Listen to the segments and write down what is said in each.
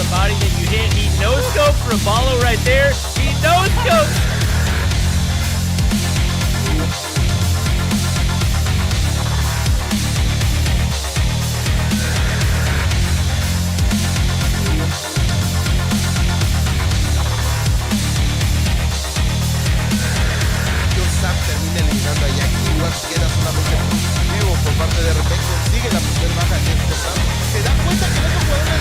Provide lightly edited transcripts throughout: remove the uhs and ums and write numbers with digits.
the body that you hit. He no-scoped for a follow right there. He no-scoped. Termina eliminando a Jack. Igual queda solamente positivo por parte de repente. Consigue la primera baja de este round. Se da cuenta que el otro jugador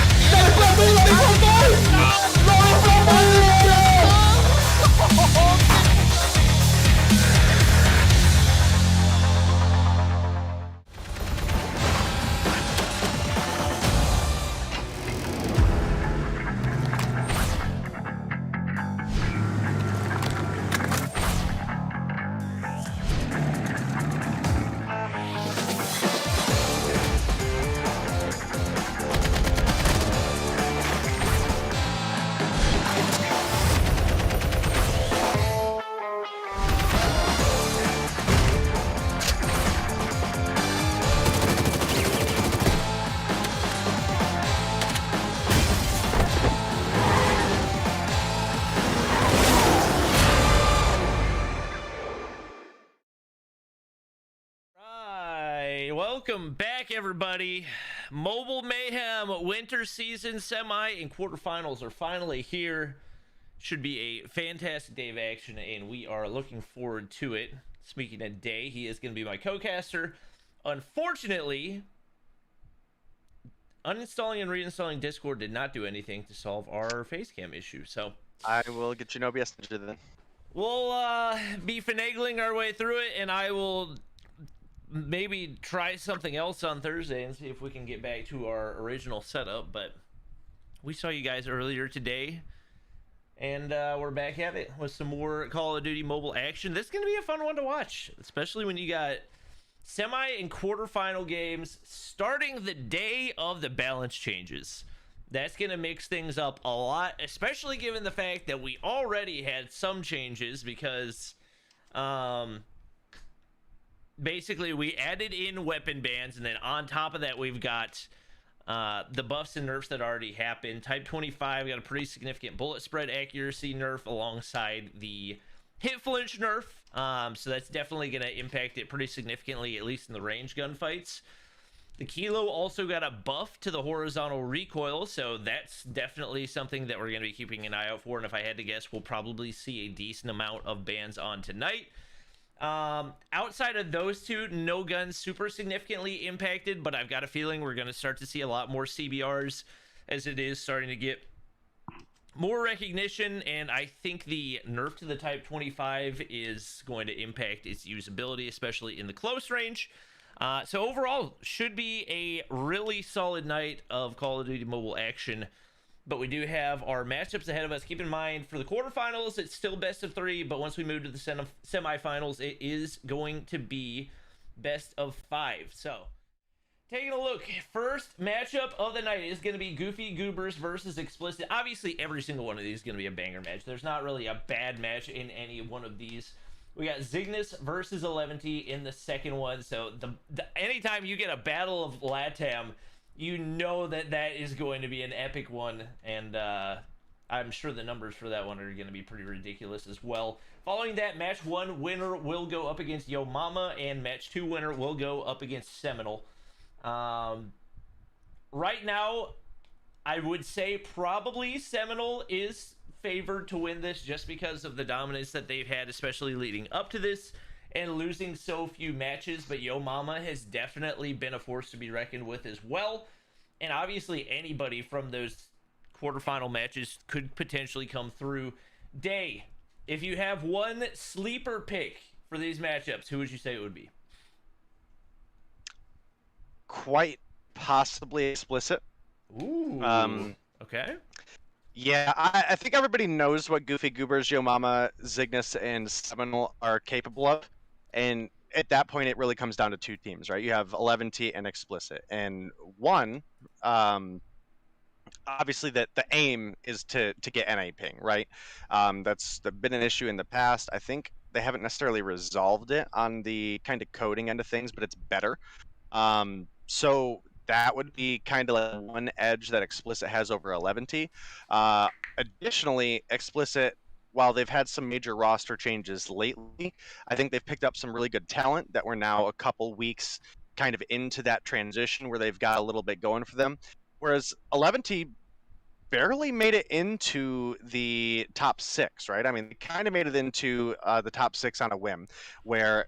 Welcome back, everybody. Mobile Mayhem winter season semi and quarterfinals are finally here. Should be a fantastic day of action, and we are looking forward to it. Speaking of day, he is going to be my co-caster. Unfortunately, uninstalling and reinstalling Discord did not do anything to solve our face cam issue, so I will get you no BS Ninja then. We'll be finagling our way through it, and I will maybe try something else on Thursday and see if we can get back to our original setup. But we saw you guys earlier today, and we're back at it with some more Call of Duty mobile action. This is going to be a fun one to watch, especially when you got semi and quarterfinal games starting the day of the balance changes. That's going to mix things up a lot, especially given the fact that we already had some changes because basically we added in weapon bans, and then on top of that we've got the buffs and nerfs that already happened. Type 25 got a pretty significant bullet spread accuracy nerf alongside the hit flinch nerf, so that's definitely going to impact it pretty significantly, at least in the range gunfights. The Kilo also got a buff to the horizontal recoil, so that's definitely something that we're going to be keeping an eye out for, and if I had to guess, we'll probably see a decent amount of bans on tonight. Outside of those two, no guns super significantly impacted, but I've got a feeling we're going to start to see a lot more CBRs as it is starting to get more recognition, and I think the nerf to the Type 25 is going to impact its usability, especially in the close range. So overall, should be a really solid night of Call of Duty mobile action. But we do have our matchups ahead of us. Keep in mind, for the quarterfinals, it's still best of 3. But once we move to the semifinals, it is going to be best of 5. So, taking a look. First matchup of the night is going to be Goofy Goobers versus Explicit. Obviously, every single one of these is going to be a banger match. There's not really a bad match in any one of these. We got Zygnus versus 11T in the second one. So, anytime you get a battle of Latam, you know that that is going to be an epic one, and I'm sure the numbers for that one are going to be pretty ridiculous as well. Following that, match 1 winner will go up against Yo Mama, and match 2 winner will go up against Seminole. Right now, I would say probably Seminole is favored to win this just because of the dominance that they've had, especially leading up to this, and losing so few matches. But Yo Mama has definitely been a force to be reckoned with as well, and obviously anybody from those quarterfinal matches could potentially come through. Day, if you have one sleeper pick for these matchups, who would you say it would be? Quite possibly Explicit. Ooh. Okay. Yeah, I think everybody knows what Goofy Goobers, Yo Mama, Zygnus, and Seminole are capable of. And at that point, it really comes down to 2 teams, right? You have 11T and Explicit. And one, obviously the aim is to get NA ping, right? That's been an issue in the past. I think they haven't necessarily resolved it on the kind of coding end of things, but it's better. So that would be kind of like one edge that Explicit has over 11T. Additionally, Explicit, while they've had some major roster changes lately, I think they've picked up some really good talent that we're now a couple weeks kind of into that transition where they've got a little bit going for them. Whereas 11T barely made it into the top six, right? I mean, they kind of made it into the top six on a whim, where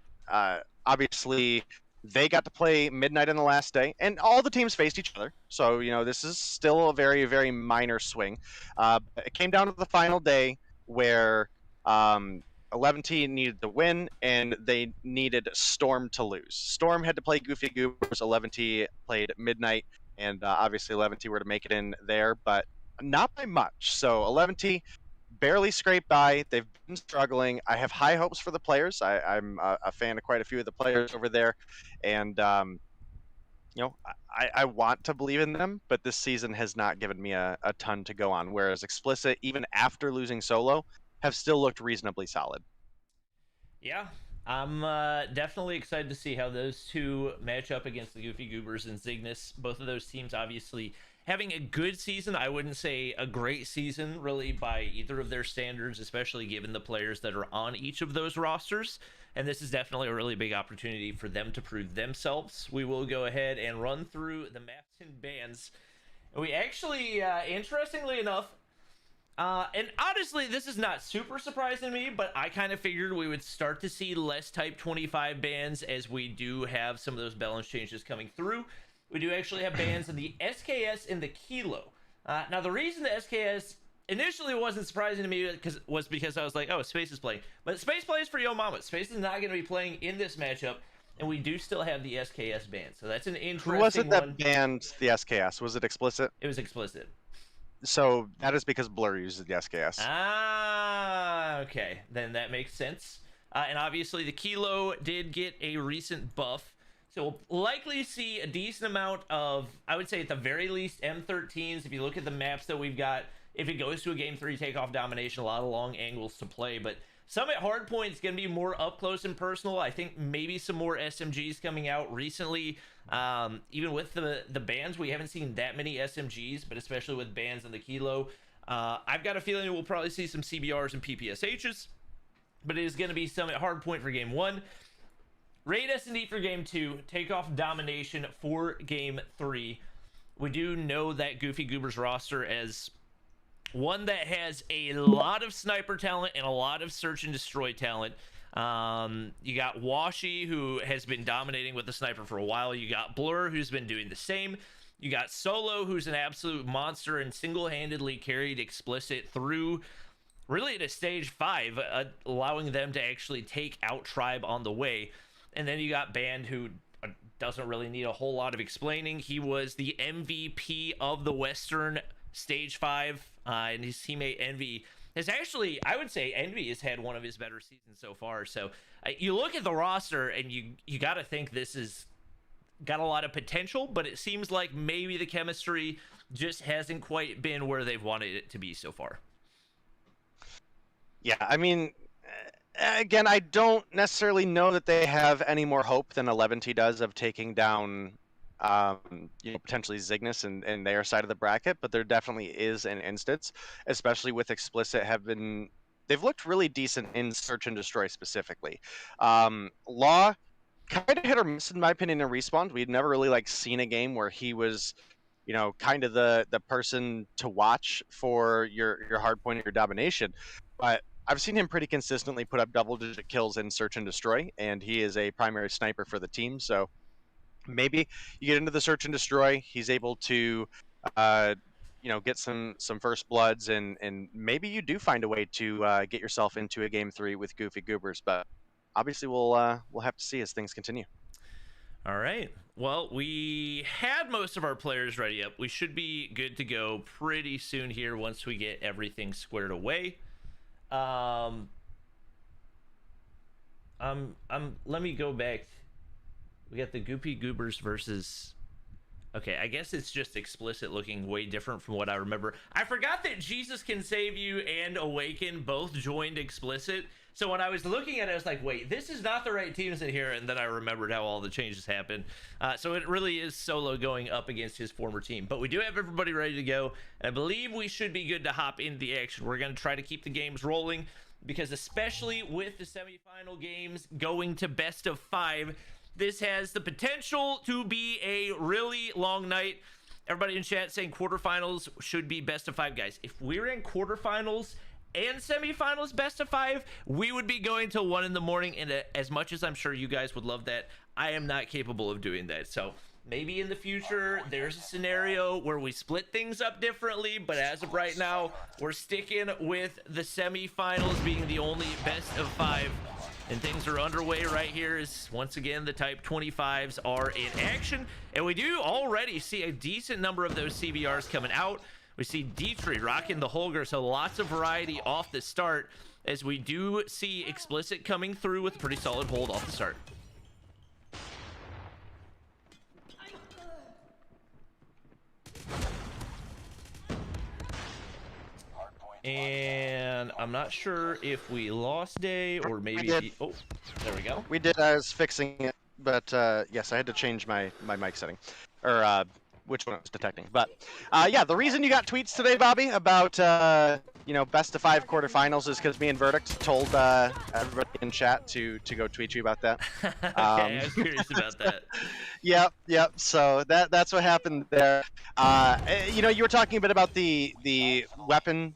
obviously they got to play Midnight in the last day, and all the teams faced each other. So, this is still a very, very minor swing. It came down to the final day where 11T needed to win, and they needed Storm to lose. Storm had to play Goofy Goobers, 11T played Midnight, and obviously 11T were to make it in there, but not by much. So 11T barely scraped by. They've been struggling. I have high hopes for the players. I'm a fan of quite a few of the players over there, and I want to believe in them, but this season has not given me a ton to go on. Whereas Explicit, even after losing solo, have still looked reasonably solid. Yeah, I'm definitely excited to see how those two match up against the Goofy Goobers and Zygnus. Both of those teams obviously having a good season. I wouldn't say a great season, really, by either of their standards, especially given the players that are on each of those rosters. And this is definitely a really big opportunity for them to prove themselves. We will go ahead and run through the maps and bans. And we actually, interestingly enough, and honestly, this is not super surprising to me, but I kind of figured we would start to see less Type 25 bans as we do have some of those balance changes coming through. We do actually have bans in the SKS and the Kilo. Now, the reason the SKS initially wasn't surprising to me was because I was like, oh, Space is playing. But Space plays for Yo Mama. Space is not going to be playing in this matchup, and we do still have the SKS ban. So that's an interesting one. Who was it that banned the SKS? Was it Explicit? It was Explicit. So that is because Blur uses the SKS. Ah, okay. Then that makes sense. And obviously the Kilo did get a recent buff. So we'll likely see a decent amount of, I would say at the very least, M13s. If you look at the maps that we've got, if it goes to a Game 3 takeoff domination, a lot of long angles to play. But some at hardpoint is going to be more up close and personal. I think maybe some more SMGs coming out recently. Even with the bans, we haven't seen that many SMGs, but especially with bans in the Kilo. I've got a feeling we'll probably see some CBRs and PPSHs, but it is going to be some at hardpoint for Game 1. Raid S&D for Game 2, takeoff domination for Game 3. We do know that Goofy Goobers roster as one that has a lot of sniper talent and a lot of search and destroy talent. You got Washi, who has been dominating with the sniper for a while. You got Blur, who's been doing the same. You got Solo, who's an absolute monster and single-handedly carried Explicit through really to stage 5, allowing them to actually take out Tribe on the way. And then you got Band, who doesn't really need a whole lot of explaining. He was the MVP of the Western Stage 5, and his teammate Envy has actually, I would say Envy has had one of his better seasons so far. So you look at the roster, and you got to think this is got a lot of potential, but it seems like maybe the chemistry just hasn't quite been where they've wanted it to be so far. Yeah, I mean, again, I don't necessarily know that they have any more hope than 11T does of taking down, potentially Zygnus and their side of the bracket, but there definitely is an instance, especially with Explicit they've looked really decent in Search and Destroy specifically. Law, kind of hit or miss in my opinion in Respawn. We'd never really seen a game where he was, kind of the person to watch for your hardpoint and your domination, but I've seen him pretty consistently put up double-digit kills in Search and Destroy, and he is a primary sniper for the team. So maybe you get into the Search and Destroy, he's able to, get some first bloods, and maybe you do find a way to get yourself into a Game 3 with Goofy Goobers. But obviously, we'll have to see as things continue. All right. Well, we had most of our players ready up. We should be good to go pretty soon here once we get everything squared away. Let me go back. We got the Goopy Goobers versus Okay, I guess it's just Explicit looking way different from what I remember. I forgot that Jesus Can Save You and Awaken both joined Explicit. So when I was looking at it, I was like, wait, this is not the right teams in here. And then I remembered how all the changes happened. So it really is Solo going up against his former team. But we do have everybody ready to go. And I believe we should be good to hop into the action. We're going to try to keep the games rolling, because especially with the semifinal games going to best of 5, this has the potential to be a really long night. Everybody in chat saying quarterfinals should be best of 5. Guys, if we're in quarterfinals and semifinals best of 5, we would be going till 1 in the morning. And as much as I'm sure you guys would love that, I am not capable of doing that. So maybe in the future there's a scenario where we split things up differently, but as of right now, we're sticking with the semifinals being the only best of 5. And things are underway right here as, once again, the Type 25s are in action. And we do already see a decent number of those CBRs coming out. We see Dietrich rocking the Holger, so lots of variety off the start, as we do see Explicit coming through with a pretty solid hold off the start. And I'm not sure if we lost Day or maybe oh, there we go. We did. I was fixing it, but yes, I had to change my mic setting, or which one I was detecting. But yeah, the reason you got tweets today, Bobby, about you know, best of 5 quarterfinals is because me and Verdict told everybody in chat to go tweet you about that. Okay, I was curious about that. Yep. So that's what happened there. You know, you were talking a bit about the weapon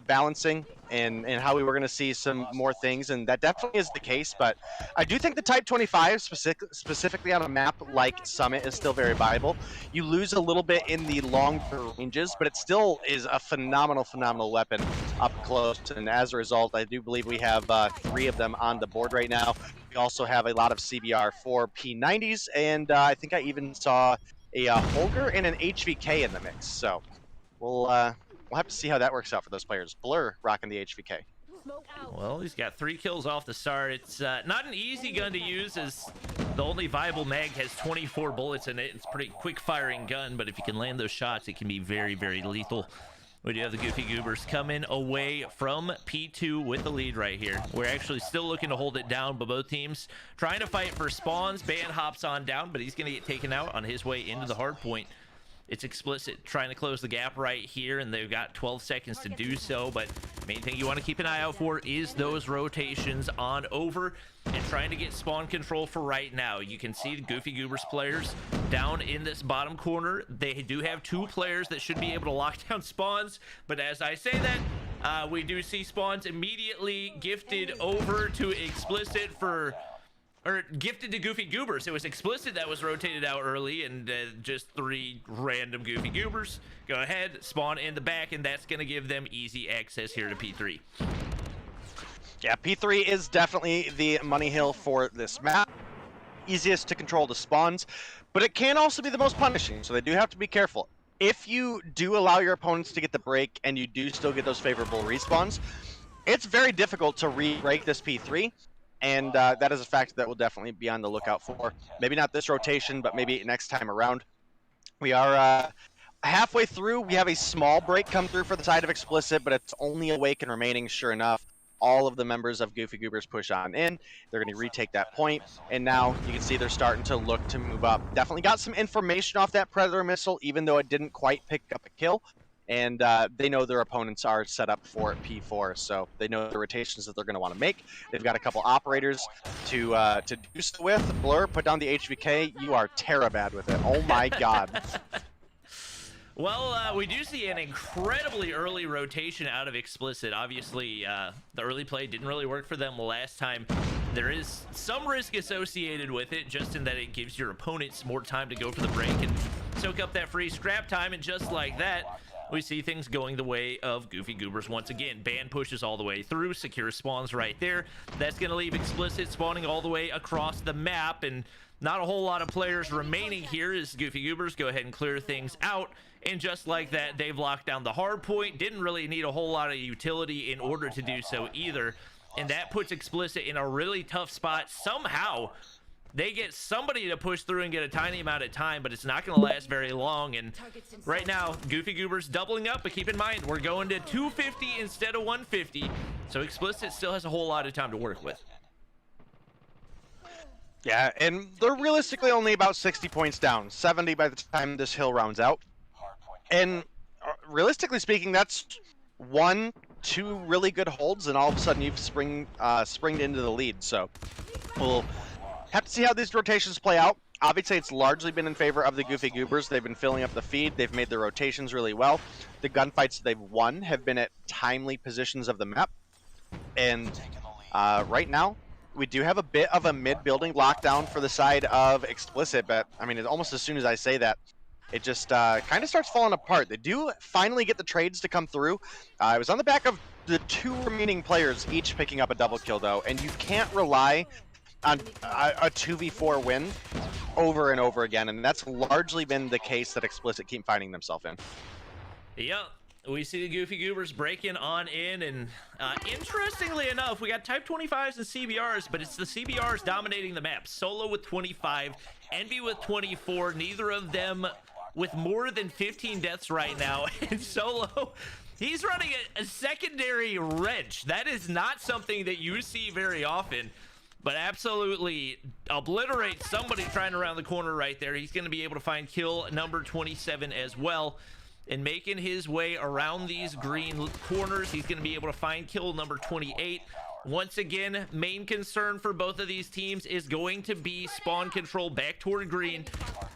balancing and how we were going to see some more things, and that definitely is the case. But I do think the Type 25 specifically on a map like Summit is still very viable. You lose a little bit in the longer ranges, but it still is a phenomenal weapon up close, and as a result, I do believe we have 3 of them on the board right now. We also have a lot of CBR for P90s, and I think I even saw a Holger and an HVK in the mix. So we'll have to see how that works out for those players. Blur rocking the HVK. Well, he's got 3 kills off the start. It's not an easy gun to use, as the only viable mag has 24 bullets in it. It's a pretty quick firing gun, but if you can land those shots, it can be very lethal. We do have the Goofy Goobers coming away from P2 with the lead right here. We're actually still looking to hold it down, but both teams trying to fight for spawns. Ban hops on down, but he's going to get taken out on his way into the hard point. It's Explicit trying to close the gap right here, and they've got 12 seconds to do so. But main thing you want to keep an eye out for is those rotations on over and trying to get spawn control for right now. You can see the Goofy Goobers players down in this bottom corner. They do have 2 players that should be able to lock down spawns. But as I say that, we do see spawns immediately gifted over to Explicit for... or gifted to Goofy Goobers. It was Explicit that was rotated out early, and just 3 random Goofy Goobers go ahead, spawn in the back, and that's going to give them easy access here to P3. Yeah, P3 is definitely the money hill for this map. Easiest to control the spawns, but it can also be the most punishing, so they do have to be careful. If you do allow your opponents to get the break and you do still get those favorable respawns, it's very difficult to re-break this P3. And that is a fact that we'll definitely be on the lookout for. Maybe not this rotation, but maybe next time around. We are halfway through. We have a small break come through for the side of Explicit, but it's only Awaken remaining, sure enough. All of the members of Goofy Goobers push on in. They're going to retake that point. And now you can see they're starting to look to move up. Definitely got some information off that Predator missile, even though it didn't quite pick up a kill. And they know their opponents are set up for P4, so they know the rotations that they're going to want to make. They've got a couple operators to do so with. Blur, put down the HVK. You are bad with it. Oh my god. Well, we do see an incredibly early rotation out of Explicit. Obviously, the early play didn't really work for them last time. There is some risk associated with it, just in that it gives your opponents more time to go for the break and soak up that free scrap time, and just like that, we see things going the way of Goofy Goobers once again. Ban pushes all the way through, secure spawns right there. That's going to leave Explicit spawning all the way across the map, and not a whole lot of players remaining here as Goofy Goobers go ahead and clear things out. And just like that, they've locked down the hard point. Didn't really need a whole lot of utility in order to do so either. And that puts Explicit in a really tough spot. Somehow, they get somebody to push through and get a tiny amount of time, but it's not going to last very long. And right now, Goofy Goobers doubling up, but keep in mind, we're going to 250 instead of 150, so Explicit still has a whole lot of time to work with. Yeah, and they're realistically only about 60 points down, 70 by the time this hill rounds out. And realistically speaking, that's 1-2 really good holds, and all of a sudden you've springed into the lead. So we'll have to see how these rotations play out. Obviously, it's largely been in favor of the Goofy Goobers. They've been filling up the feed. They've made their rotations really well. The gunfights they've won have been at timely positions of the map. And right now, we do have a bit of a mid-building lockdown for the side of Explicit, but I mean, almost as soon as I say that, it just kind of starts falling apart. They do finally get the trades to come through. It was on the back of the 2 remaining players each picking up a double kill, though, and you can't rely on a 2v4 win over and over again, and that's largely been the case that Explicit keep finding themselves in. Yeah. We see the Goofy Goobers breaking on in, and interestingly enough, we got Type 25s and CBRs, but it's the CBRs dominating the map. Solo with 25, Envy with 24, neither of them with more than 15 deaths right now. And Solo, he's running a secondary wrench. That is not something that you see very often, but absolutely obliterate somebody trying around the corner right there. He's going to be able to find kill number 27 as well. And making his way around these green corners, he's going to be able to find kill number 28. Once again, main concern for both of these teams is going to be spawn control back toward green.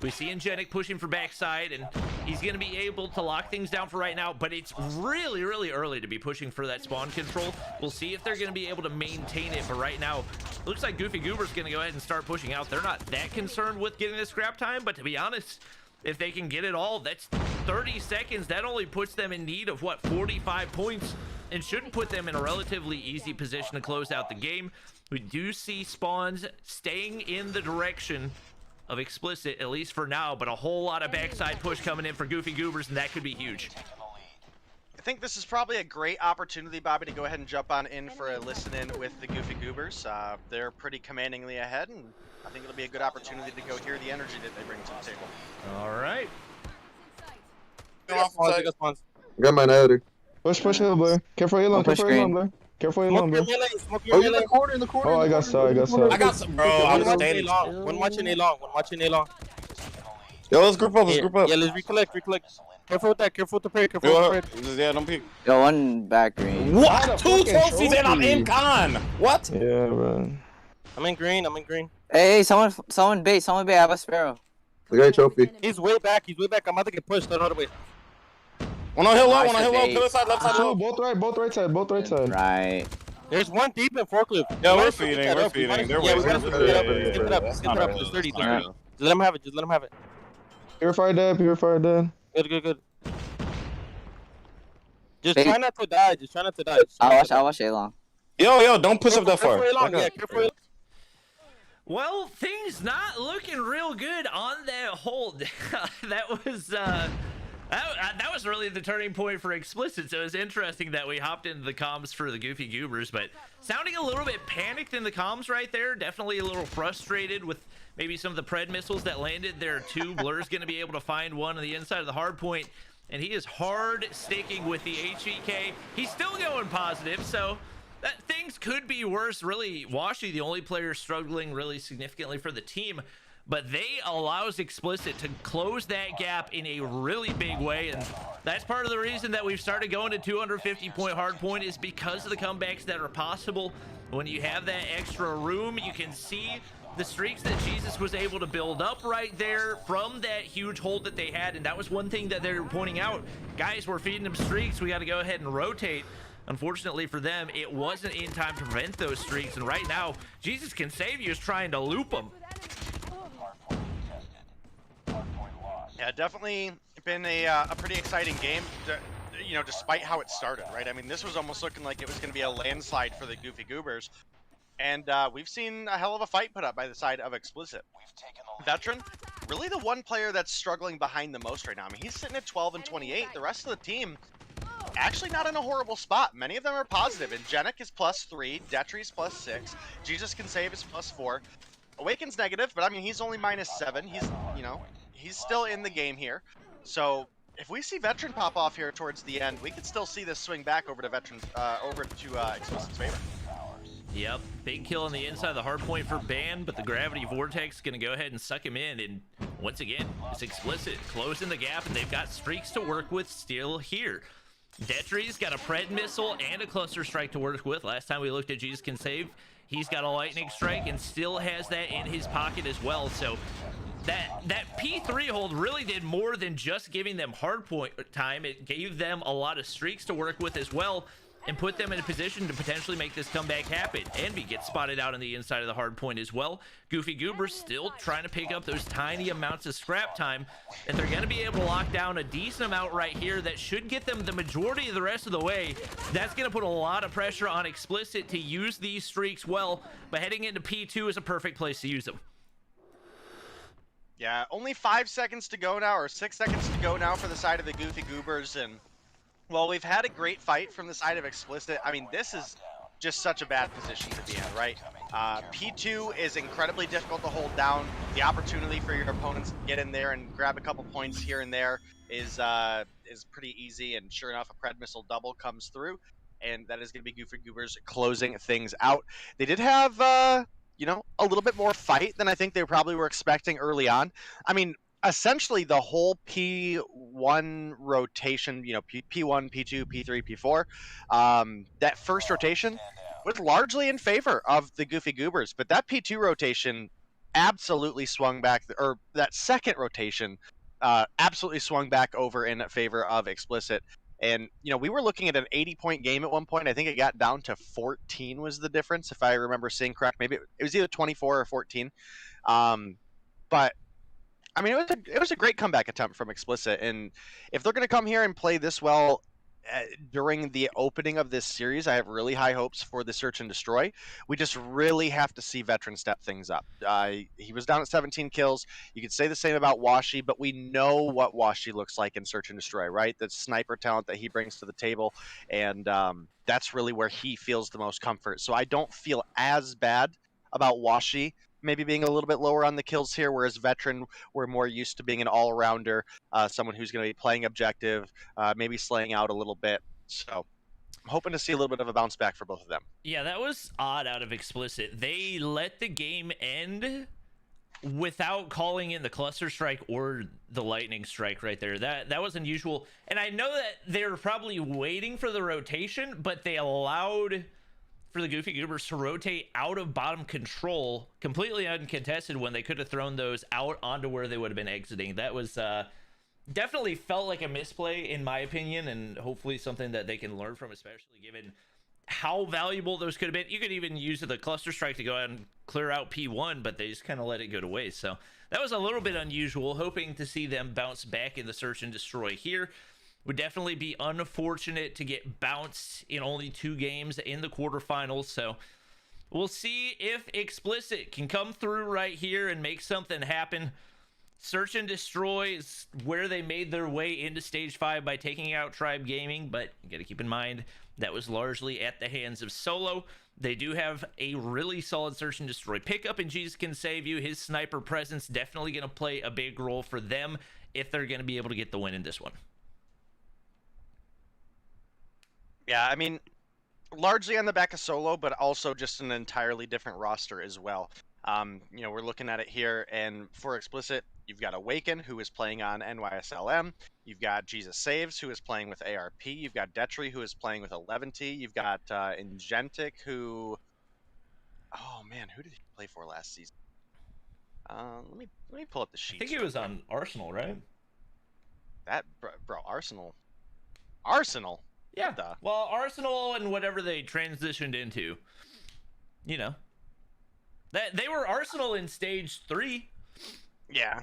We see Ingenic pushing for backside, and he's going to be able to lock things down for right now, but it's really, really early to be pushing for that spawn control. We'll see if they're going to be able to maintain it, but right now, looks like Goofy Goober's going to go ahead and start pushing out. They're not that concerned with getting the scrap time, but to be honest, if they can get it all, that's 30 seconds. That only puts them in need of, what, 45 points, and shouldn't put them in a relatively easy position to close out the game. We do see spawns staying in the direction of Explicit, at least for now, but a whole lot of backside push coming in for Goofy Goobers, and that could be huge. I think this is probably a great opportunity, Bobby, to go ahead and jump on in for a listen-in with the Goofy Goobers. They're pretty commandingly ahead, and I think it'll be a good opportunity to go hear the energy that they bring to the table. All right. Got my outer. Push hill, boy. Careful your long, careful your long, boy. Careful your long, bro. Oh, in the corner. Oh, I got some, bro. I'm staying long. One watching A long. Yo, let's group up, Yeah, let's recollect. Careful with that, careful with the prayer, Yeah, don't peek. Yo, one back green. What? 2 trophies and I'm in con. What? Yeah, bro. I'm in green. Hey, someone bait. I have a sparrow. We got a trophy. He's way back. I'm about to get pushed. Don't wait. One on hill low, pillar side, left side low. Both right side. Right. There's one deep in forklift. Yeah, we're feeding. They're Yeah, we gotta skip it up. There's 30. Alright. Just let him have it. Purify dead. Good. Just try not to die. I'll watch A long. Yo, don't push up that far. Careful. Well, things not looking real good on that hold. That was really the turning point for Explicit, so it was interesting that we hopped into the comms for the Goofy Goobers, but sounding a little bit panicked in the comms right there, definitely a little frustrated with maybe some of the pred missiles that landed there too. Blur's going to be able to find one on the inside of the hard point, and he is hard sticking with the HEK. He's still going positive, so that things could be worse. Really, Washi, the only player struggling really significantly for the team, but they allows Explicit to close that gap in a really big way, and that's part of the reason that we've started going to 250-point hardpoint is because of the comebacks that are possible. When you have that extra room, you can see the streaks that Jesus was able to build up right there from that huge hold that they had, and that was one thing that they were pointing out. Guys, we're feeding them streaks. We got to go ahead and rotate. Unfortunately for them, it wasn't in time to prevent those streaks, and right now, Jesus Can Save You is trying to loop them. Yeah, definitely been a pretty exciting game, you know, despite how it started, right? I mean, this was almost looking like it was going to be a landslide for the Goofy Goobers, and we've seen a hell of a fight put up by the side of Explicit. Veteran, really the one player that's struggling behind the most right now. I mean, he's sitting at 12 and 28. The rest of the team actually not in a horrible spot. Many of them are positive. Ingenic is +3, Detry's +6, Jesus Can Save is +4. Awaken's negative, but I mean, he's only -7. He's, you know, he's still in the game here. So if we see Veteran pop off here towards the end, we could still see this swing back over to Veterans, over to Explicit's favor. Yep, big kill on the inside of the hard point for Ban, but the Gravity Vortex is going to go ahead and suck him in. And once again, it's Explicit closing the gap, and they've got streaks to work with still here. Detry's got a Pred Missile and a Cluster Strike to work with. Last time we looked at Jesus Can Save, he's got a Lightning Strike and still has that in his pocket as well. So that P3 hold really did more than just giving them hard point time. It gave them a lot of streaks to work with as well, and put them in a position to potentially make this comeback happen. Envy gets spotted out on the inside of the hard point as well. Goofy Goobers still trying to pick up those tiny amounts of scrap time, and they're going to be able to lock down a decent amount right here that should get them the majority of the rest of the way. That's going to put a lot of pressure on Explicit to use these streaks well, but heading into P2 is a perfect place to use them. Yeah, only 5 seconds to go now, or 6 seconds to go now for the side of the Goofy Goobers, and well, we've had a great fight from the side of Explicit. I mean, this is just such a bad position to be in, right? P2 is incredibly difficult to hold down. The opportunity for your opponents to get in there and grab a couple points here and there is pretty easy, and sure enough, a Pred Missile double comes through, and that is going to be Goofy Goobers closing things out. They did have, you know, a little bit more fight than I think they probably were expecting early on. I mean, essentially the whole P1 rotation, you know, P1, P2, P3, P4, that first rotation was largely in favor of the Goofy Goobers, but that P2 rotation absolutely swung back, or that second rotation absolutely swung back over in favor of Explicit. And, you know, we were looking at an 80-point game at one point. I think it got down to 14 was the difference, if I remember seeing correct. Maybe it was either 24 or 14. But I mean, it was a great comeback attempt from Explicit, and if they're going to come here and play this well during the opening of this series, I have really high hopes for the Search and Destroy. We just really have to see Veteran step things up. He was down at 17 kills. You could say the same about Washi, but we know what Washi looks like in Search and Destroy, right? The sniper talent that he brings to the table, and that's really where he feels the most comfort. So I don't feel as bad about Washi maybe being a little bit lower on the kills here, whereas Veteran, we're more used to being an all-rounder, someone who's going to be playing objective, maybe slaying out a little bit. So I'm hoping to see a little bit of a bounce back for both of them. Yeah, that was odd out of Explicit. They let the game end without calling in the Cluster Strike or the Lightning Strike right there. That was unusual. And I know that they were probably waiting for the rotation, but they allowed for the Goofy Goobers to rotate out of bottom control completely uncontested when they could have thrown those out onto where they would have been exiting. That was definitely felt like a misplay in my opinion, and hopefully something that they can learn from, especially given how valuable those could have been. You could even use the Cluster Strike to go out and clear out P1, but they just kind of let it go to waste. So that was a little bit unusual. Hoping to see them bounce back in the Search and Destroy here. Would definitely be unfortunate to get bounced in only 2 games in the quarterfinals. So we'll see if Explicit can come through right here and make something happen. Search and Destroy is where they made their way into Stage 5 by taking out Tribe Gaming, but you got to keep in mind that was largely at the hands of Solo. They do have a really solid Search and Destroy pickup, and Jesus Can Save You. His sniper presence definitely going to play a big role for them if they're going to be able to get the win in this one. Yeah, I mean, largely on the back of Solo, but also just an entirely different roster as well. You know, we're looking at it here, and for Explicit, you've got Awaken, who is playing on NYSLM. You've got Jesus Saves, who is playing with ARP. You've got Detry, who is playing with 11T. You've got Ingentic, who... Oh, man, who did he play for last season? Let me pull up the sheet. I think he was on Arsenal, right? That, bro, Arsenal? Arsenal? Yeah. Well, Arsenal and whatever they transitioned into, you know, that they were Arsenal in Stage 3. Yeah.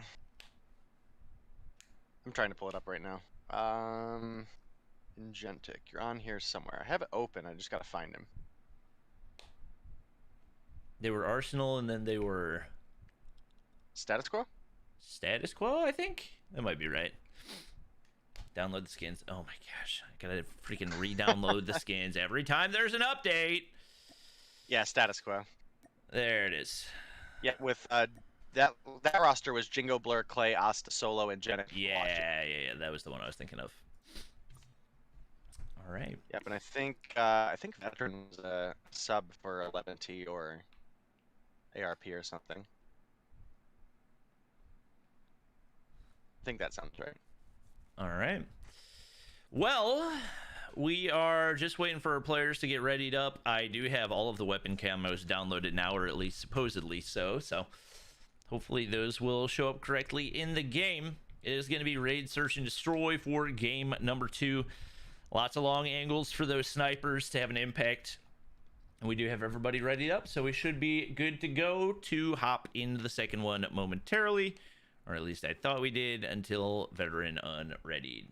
I'm trying to pull it up right now. Ingentic, you're on here somewhere. I have it open. I just gotta find him. They were Arsenal, and then they were Status Quo? Status Quo, I think. That might be right. Download the skins. Oh my gosh, I gotta freaking re-download the skins every time there's an update. Yeah, Status Quo. There it is. Yeah, with that roster was Jingo, Blur, Clay, Asta, Solo, and Genex. Yeah, that was the one I was thinking of. All right. Yep, and I think Veteran was a sub for 11T or ARP or something. I think that sounds right. All right. Well, we are just waiting for our players to get readied up. I do have all of the weapon camos downloaded now, or at least supposedly so. So hopefully those will show up correctly in the game. It is going to be Raid, Search, and Destroy for game number 2. Lots of long angles for those snipers to have an impact. And we do have everybody ready up, so we should be good to go to hop into the second one momentarily. Or at least I thought we did until Veteran unreadied.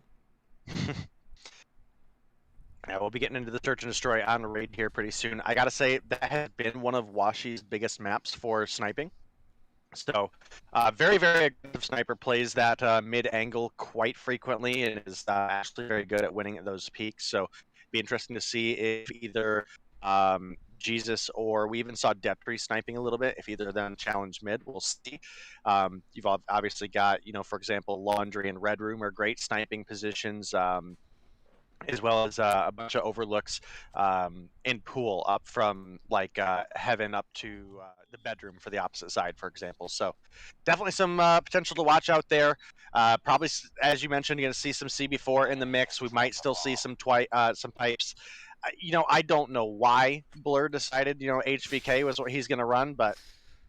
Yeah, we'll be getting into the Search and Destroy on Raid here pretty soon. I gotta say, that has been one of Washi's biggest maps for sniping. So, very, very aggressive sniper, plays that mid-angle quite frequently and is actually very good at winning at those peaks. So, be interesting to see if either Jesus or we even saw Deptry sniping a little bit. If either of them challenge mid, we'll see. You've obviously got, for example, Laundry and Red Room are great sniping positions. As well as a bunch of overlooks in pool up from like heaven up to the bedroom for the opposite side, for example. So definitely some potential to watch out there. Probably, as you mentioned, you're going to see some CB4 in the mix. We might still see some pipes. I don't know why Blur decided, HVK was what he's going to run, but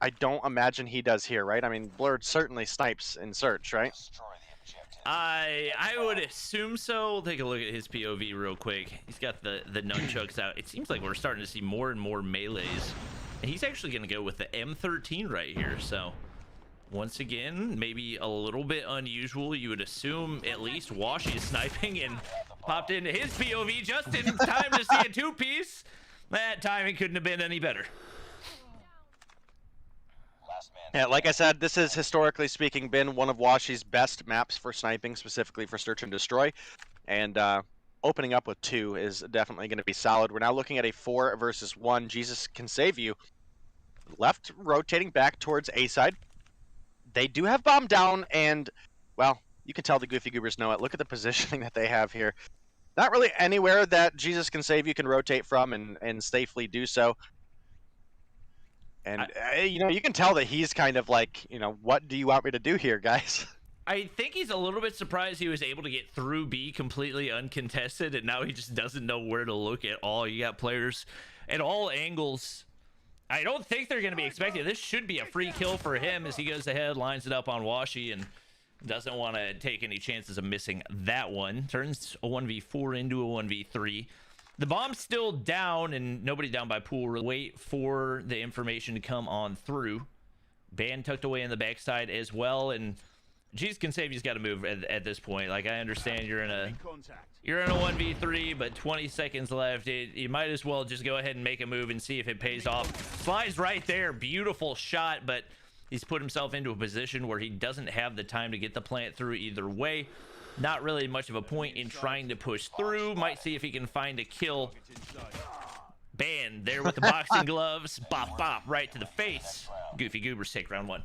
I don't imagine he does here, right? I mean, Blur certainly snipes in Search, right? I would assume so. Take a look at his POV real quick. He's got the nunchucks out. It seems like we're starting to see more and more melees. And he's actually going to go with the M13 right here. So, once again, maybe a little bit unusual. You would assume at least Washi is sniping and popped into his POV just in time to see a two-piece. That timing couldn't have been any better. Yeah, like I said, this has historically speaking been one of Washi's best maps for sniping, specifically for Search and Destroy. And opening up with 2 is definitely going to be solid. We're now looking at a 4 versus 1. Jesus can save you. Left rotating back towards A side. They do have bomb down, and, well, you can tell the Goofy Goobers know it. Look at the positioning that they have here. Not really anywhere that Jesus can save you can rotate from and safely do so. And, you can tell that he's kind of like, what do you want me to do here, guys? I think he's a little bit surprised he was able to get through B completely uncontested, and now he just doesn't know where to look at all. You got players at all angles. I don't think they're going to be expecting. This should be a free kill for him as he goes ahead, lines it up on Washi, and doesn't want to take any chances of missing that one. Turns a 1v4 into a 1v3. The bomb's still down, and nobody down by pool. Wait for the information to come on through. Band tucked away in the backside as well, and Jesus can save. You's got to move at this point. Like, I understand you're in a 1v3, but 20 seconds left. You might as well just go ahead and make a move and see if it pays off. Slides right there. Beautiful shot, but he's put himself into a position where he doesn't have the time to get the plant through either way. Not really much of a point in trying to push through. Might see if he can find a kill. Band there with the boxing gloves. Bop, bop, right to the face. Goofy Goobers take round 1.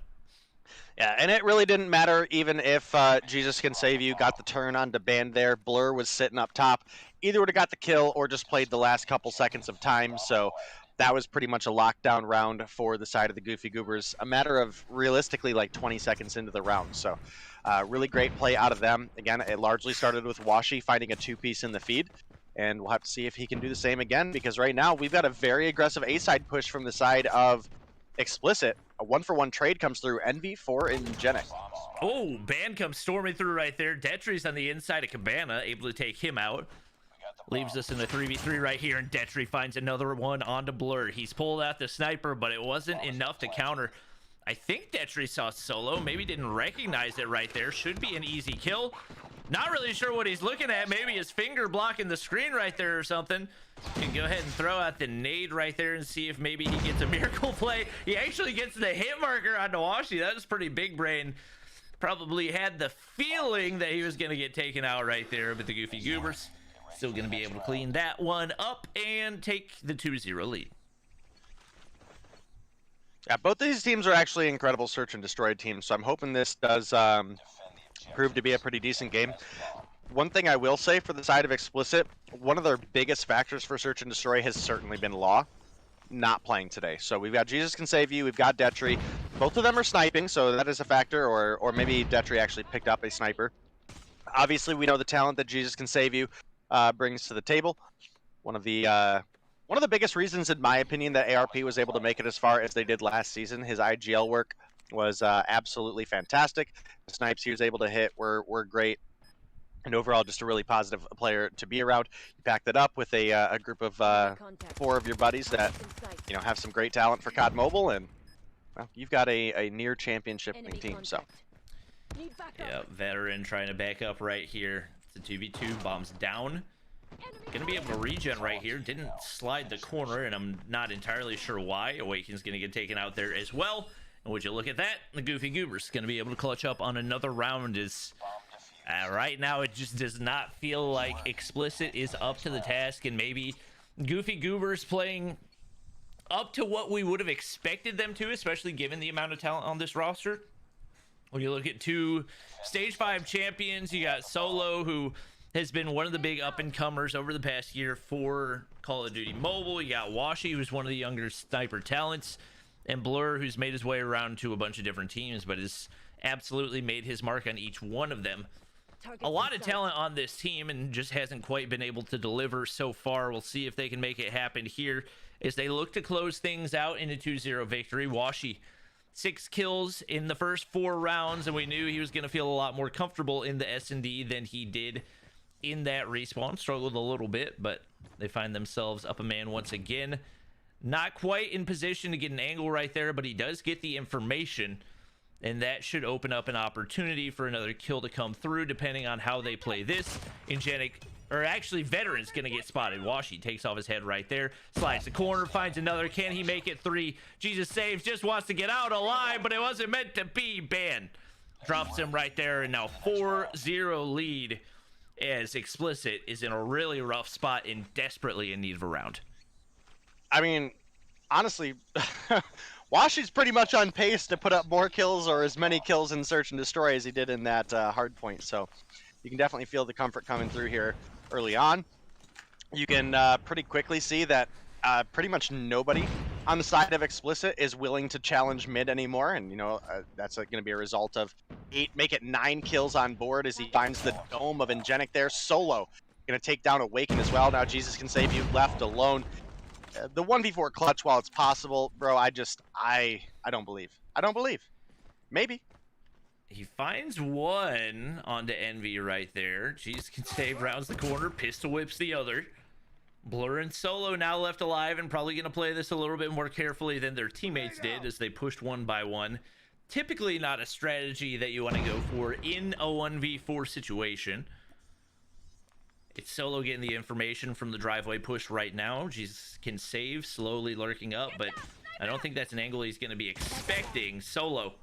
Yeah, and it really didn't matter even if Jesus can save you got the turn on to Band there. Blur was sitting up top. Either would have got the kill or just played the last couple seconds of time. So that was pretty much a lockdown round for the side of the Goofy Goobers. A matter of realistically like 20 seconds into the round. So really great play out of them. Again, it largely started with Washi finding a 2-piece in the feed. And we'll have to see if he can do the same again, because right now we've got a very aggressive A-side push from the side of Explicit. A 1-for-1 trade comes through. NV4 in Genic. Oh, Band comes storming through right there. Detry's on the inside of Cabana, able to take him out. Leaves us in a 3v3 right here, and Detry finds another one onto Blur. He's pulled out the sniper, but it wasn't enough to counter. I think Detry saw Solo, maybe didn't recognize it right there. Should be an easy kill. Not really sure what he's looking at. Maybe his finger blocking the screen right there or something. Can go ahead and throw out the nade right there and see if maybe he gets a miracle play. He actually gets the hit marker on Nawashi. That was pretty big brain. Probably had the feeling that he was going to get taken out right there, but the Goofy Goobers still going to be able to clean that one up and take the 2-0 lead. Yeah, both of these teams are actually incredible search and destroy teams, so I'm hoping this does prove to be a pretty decent game. One thing I will say for the side of Explicit, one of their biggest factors for search and destroy has certainly been Law not playing today. So we've got Jesus Can Save You, we've got Detry. Both of them are sniping, so that is a factor, or maybe Detry actually picked up a sniper. Obviously, we know the talent that Jesus Can Save You brings to the table. One of the biggest reasons, in my opinion, that ARP was able to make it as far as they did last season. His IGL work was absolutely fantastic. The snipes he was able to hit were great. And overall, just a really positive player to be around. You pack that up with a group of 4 of your buddies that have some great talent for COD Mobile, and well, you've got a near championship team. So yeah, veteran trying to back up right here. It's a 2v2, bombs down. Gonna be able to regen right here. Didn't slide the corner, and I'm not entirely sure why. Awaken's gonna get taken out there as well. And would you look at that? The Goofy Goobers gonna be able to clutch up on another round. Is right now it just does not feel like Explicit is up to the task, and maybe Goofy Goobers playing up to what we would have expected them to, especially given the amount of talent on this roster. When you look at 2 Stage 5 champions, you got Solo, who has been one of the big up-and-comers over the past year for Call of Duty Mobile. You got Washi, who's one of the younger sniper talents, and Blur, who's made his way around to a bunch of different teams, but has absolutely made his mark on each one of them. A lot of talent on this team, and just hasn't quite been able to deliver so far. We'll see if they can make it happen here as they look to close things out in a 2-0 victory. Washi, 6 kills in the first 4 rounds, and we knew he was going to feel a lot more comfortable in the S&D than he did in that respawn. Struggled a little bit, but they find themselves up a man once again. Not quite in position to get an angle right there, but he does get the information, and that should open up an opportunity for another kill to come through, depending on how they play this. Veteran's gonna get spotted. Washi takes off his head right there, slides the corner, finds another. Can he make it 3? Jesus saves, just wants to get out alive, but it wasn't meant to be. Ban drops him right there, and now 4-0 lead as Explicit is in a really rough spot and desperately in need of a round. I mean, honestly, Washi's pretty much on pace to put up more kills, or as many kills in Search and Destroy as he did in that hard point. So you can definitely feel the comfort coming through here early on. You can pretty quickly see that pretty much nobody on the side of Explicit is willing to challenge mid anymore, and that's going to be a result of 9 kills on board as he finds the dome of Ingenic there. Solo going to take down Awaken as well. Now Jesus Can Save You left alone. The 1v4 clutch, while it's possible, bro, I don't believe. I don't believe. Maybe. He finds one onto Envy right there. Jesus Can Save, rounds the corner, pistol whips the other. Blur and Solo now left alive, and probably going to play this a little bit more carefully than their teammates did as they pushed 1 by 1. Typically not a strategy that you want to go for in a 1v4 situation. It's Solo getting the information from the driveway push right now. Jesus Can Save, slowly lurking up, but I don't think that's an angle he's going to be expecting. Solo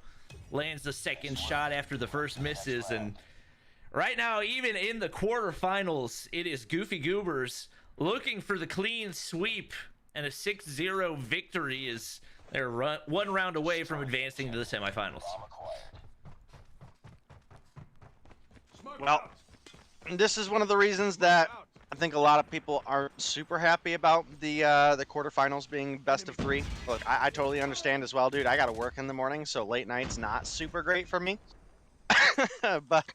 lands the second shot after the first misses, and right now, even in the quarterfinals, it is Goofy Goobers looking for the clean sweep, and a 6-0 victory is they're 1 round away from advancing to the semifinals. Well, this is one of the reasons that I think a lot of people aren't super happy about the quarterfinals being best of 3. Look, I totally understand as well, dude. I got to work in the morning, so late nights not super great for me. But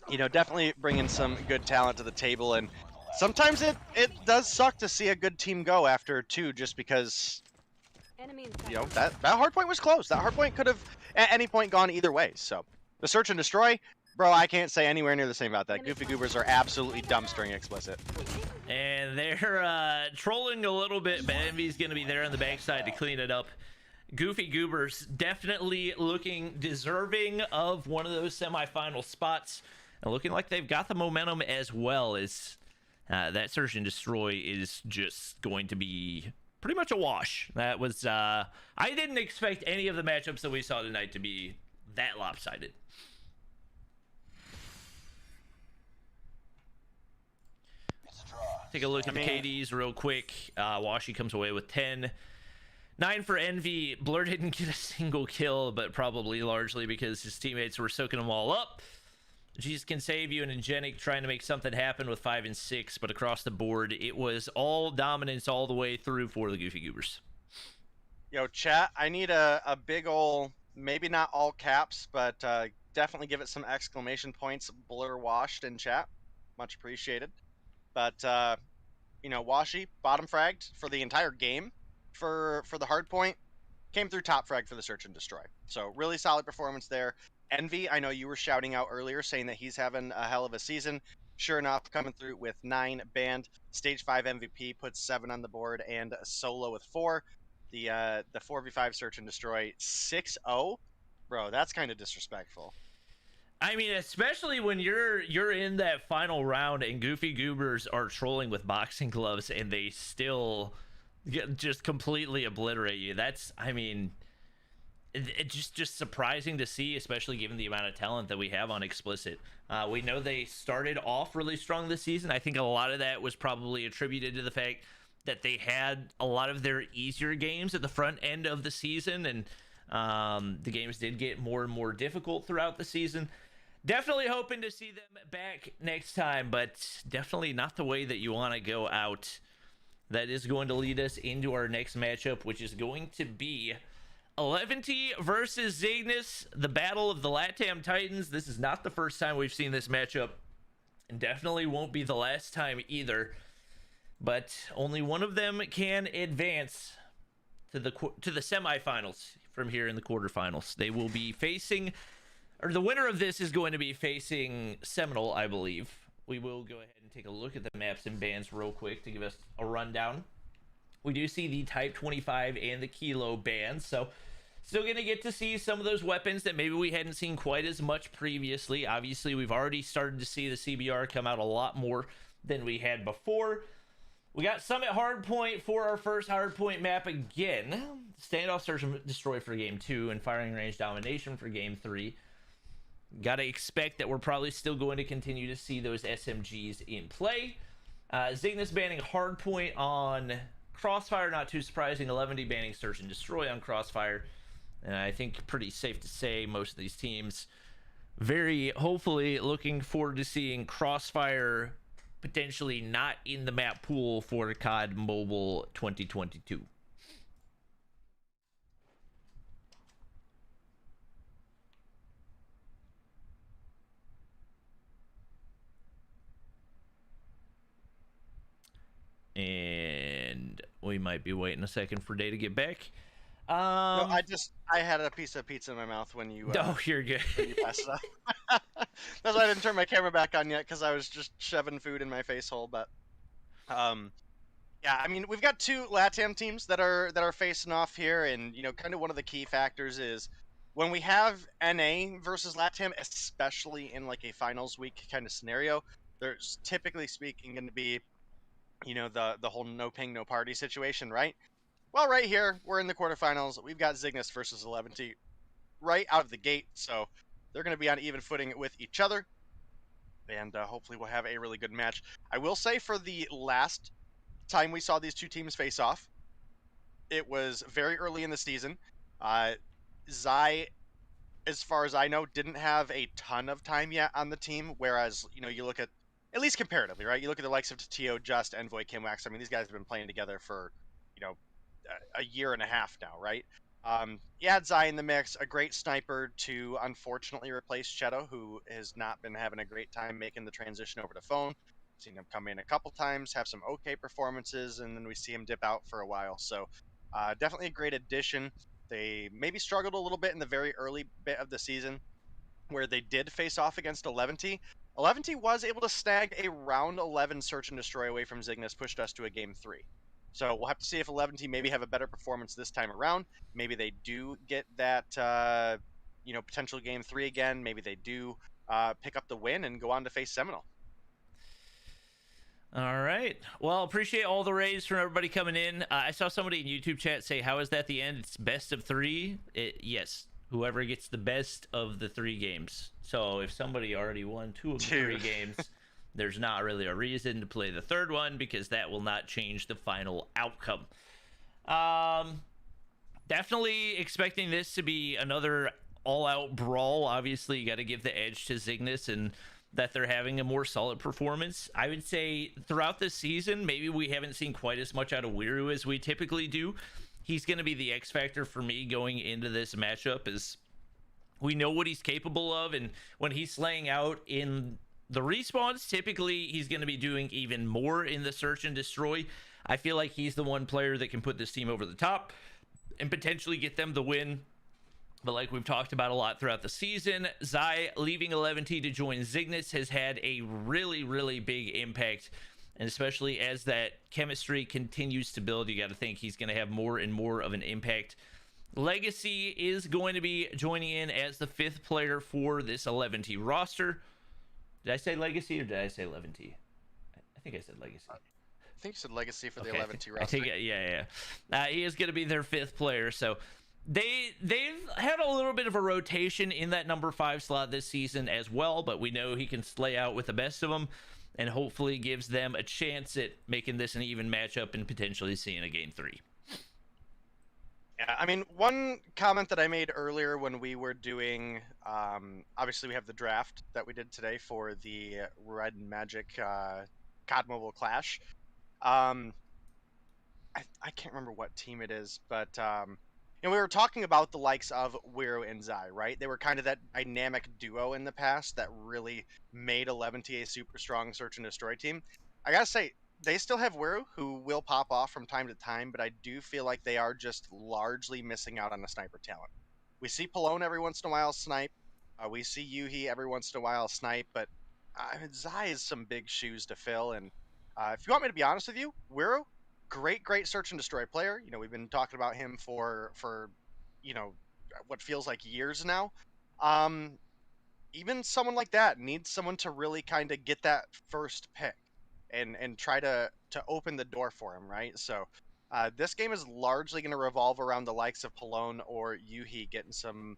definitely bringing some good talent to the table, and sometimes it does suck to see a good team go after 2, just because that hard point was close. That hard point could have at any point gone either way. So the Search and Destroy, bro, I can't say anywhere near the same about that. Goofy Goobers are absolutely dumpstering Explicit. And they're trolling a little bit, but Envy's going to be there on the backside to clean it up. Goofy Goobers definitely looking deserving of one of those semifinal spots, and looking like they've got the momentum as well, as that Search and Destroy is just going to be pretty much a wash. That was I didn't expect any of the matchups that we saw tonight to be that lopsided. Take a look at the KDs real quick. Washi comes away with 10. 9 for Envy. Blur didn't get a single kill, but probably largely because his teammates were soaking them all up. Jesus can save you, and Ingenic trying to make something happen with 5 and 6, but across the board, it was all dominance all the way through for the Goofy Goobers. Yo, chat, I need a big ol', maybe not all caps, but definitely give it some exclamation points, Blur washed in chat. Much appreciated. But, you know, Washi, bottom fragged for the entire game for the hard point. Came through top frag for the search and destroy. So really solid performance there. Envy, I know you were shouting out earlier saying that he's having a hell of a season. Sure enough, coming through with 9 banned. Stage 5 MVP puts 7 on the board and a solo with 4. The 4v5 search and destroy 6-0. Bro, that's kind of disrespectful. I mean, especially when you're in that final round and Goofy Goobers are trolling with boxing gloves and they still just completely obliterate you. That's, I mean, it's just surprising to see, especially given the amount of talent that we have on Explicit. We know they started off really strong this season. I think a lot of that was probably attributed to the fact that they had a lot of their easier games at the front end of the season, and the games did get more and more difficult throughout the season. Definitely hoping to see them back next time, but definitely not the way that you want to go out. That is going to lead us into our next matchup, which is going to be 11T versus Zygnus, the battle of the LATAM Titans. This is not the first time we've seen this matchup, and definitely won't be the last time either. But only one of them can advance to the semifinals from here in the quarterfinals. They will be facing, or the winner of this is going to be facing Seminole, I believe. We will go ahead and take a look at the maps and bans real quick to give us a rundown. We do see the Type 25 and the Kilo bans, so still going to get to see some of those weapons that maybe we hadn't seen quite as much previously. Obviously, we've already started to see the CBR come out a lot more than we had before. We got Summit Hardpoint for our first Hardpoint map again. Standoff Search and Destroy for Game 2 and Firing Range Domination for Game 3. Gotta expect that we're probably still going to continue to see those SMGs in play. Zygnus banning Hardpoint on Crossfire, not too surprising. 11D banning Search and Destroy on Crossfire. And I think pretty safe to say most of these teams very hopefully looking forward to seeing Crossfire potentially not in the map pool for COD Mobile 2022. And we might be waiting a second for Day to get back. No, I had a piece of pizza in my mouth when you. Oh, you're good. When you passed it up. That's why I didn't turn my camera back on yet, because I was just shoving food in my face hole. But, yeah, I mean, we've got 2 LATAM teams that are facing off here, and you know, kind of one of the key factors is when we have NA versus LATAM, especially in like a finals week kind of scenario. There's typically speaking going to be, you know, the whole no ping, no party situation, right? Well, right here, we're in the quarterfinals. We've got Zygnus versus 11T right out of the gate, so they're going to be on even footing with each other, and hopefully we'll have a really good match. I will say for the last time we saw these 2 teams face off, it was very early in the season. Zai, as far as I know, didn't have a ton of time yet on the team, whereas, you know, you look at least comparatively, right? You look at the likes of Tatio, Just, Envoy, Kimwax. I mean, these guys have been playing together for, you know, a year and a half now, right? You had Zai in the mix, a great sniper to unfortunately replace Cheto, who has not been having a great time making the transition over to phone. Seen him come in a couple times, have some okay performances, and then we see him dip out for a while. So definitely a great addition. They maybe struggled a little bit in the very early bit of the season where they did face off against 11T. 11T was able to snag a round 11 search and destroy away from Zygnus, pushed us to a game 3. So we'll have to see if 11T maybe have a better performance this time around. Maybe they do get that, you know, potential game 3 again. Maybe they do pick up the win and go on to face Seminole. All right. Well, appreciate all the rays from everybody coming in. I saw somebody in YouTube chat say, how is that the end? It's best of 3. Yes. Whoever gets the best of the 3 games. So if somebody already won 2 of the 3 games, there's not really a reason to play the 3rd one, because that will not change the final outcome. definitely expecting this to be another all-out brawl. Obviously, you got to give the edge to Zygnus and that they're having a more solid performance. I would say throughout the season, maybe we haven't seen quite as much out of Wiru as we typically do. He's going to be the X factor for me going into this matchup, as we know what he's capable of, and when he's slaying out in the respawns, typically he's going to be doing even more in the search and destroy. I feel like he's the one player that can put this team over the top and potentially get them the win. But like we've talked about a lot throughout the season, Zy leaving 11T to join Zygnus has had a really, really big impact. And especially as that chemistry continues to build, you got to think he's going to have more and more of an impact. Legacy is going to be joining in as the 5th player for this 11T roster. Did I say Legacy or did I say 11T? I think I said Legacy. I think you said Legacy for the Okay, 11T roster. I think, yeah. He is going to be their 5th player. So they've had a little bit of a rotation in that number 5 slot this season as well, but we know he can slay out with the best of them, and hopefully gives them a chance at making this an even matchup and potentially seeing a game 3. Yeah, I mean, one comment that I made earlier when we were doing, obviously we have the draft that we did today for the Red Magic COD Mobile Clash. I can't remember what team it is, but we were talking about the likes of Wiru and Zy, right? They were kind of that dynamic duo in the past that really made 11T a super strong search and destroy team. I gotta say, they still have Wiru, who will pop off from time to time, but I do feel like they are just largely missing out on the sniper talent. We see Palone every once in a while snipe. We see Yuhi every once in a while snipe, but Zy is some big shoes to fill. And if you want me to be honest with you, Wiru, great search and destroy player. We've been talking about him for what feels like years now. Even someone like that needs someone to really kind of get that first pick and try to open the door for him, right? So this game is largely going to revolve around the likes of Palone or Yuhi getting some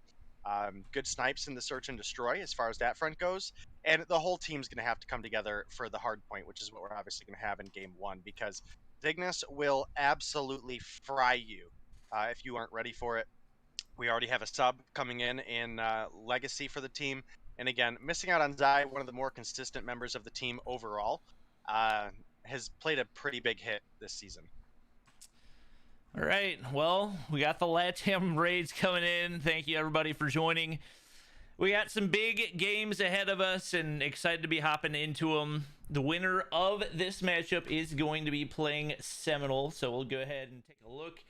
good snipes in the search and destroy as far as that front goes. And the whole team's going to have to come together for the hard point, which is what we're obviously going to have in game 1, because Zygnus will absolutely fry you if you aren't ready for it. We already have a sub coming in Legacy for the team. And again, missing out on Zy, one of the more consistent members of the team overall, has played a pretty big hit this season. All right, well, we got the LATAM raids coming in. Thank you, everybody, for joining. We got some big games ahead of us and excited to be hopping into them. The winner of this matchup is going to be playing Seminole, so we'll go ahead and take a look.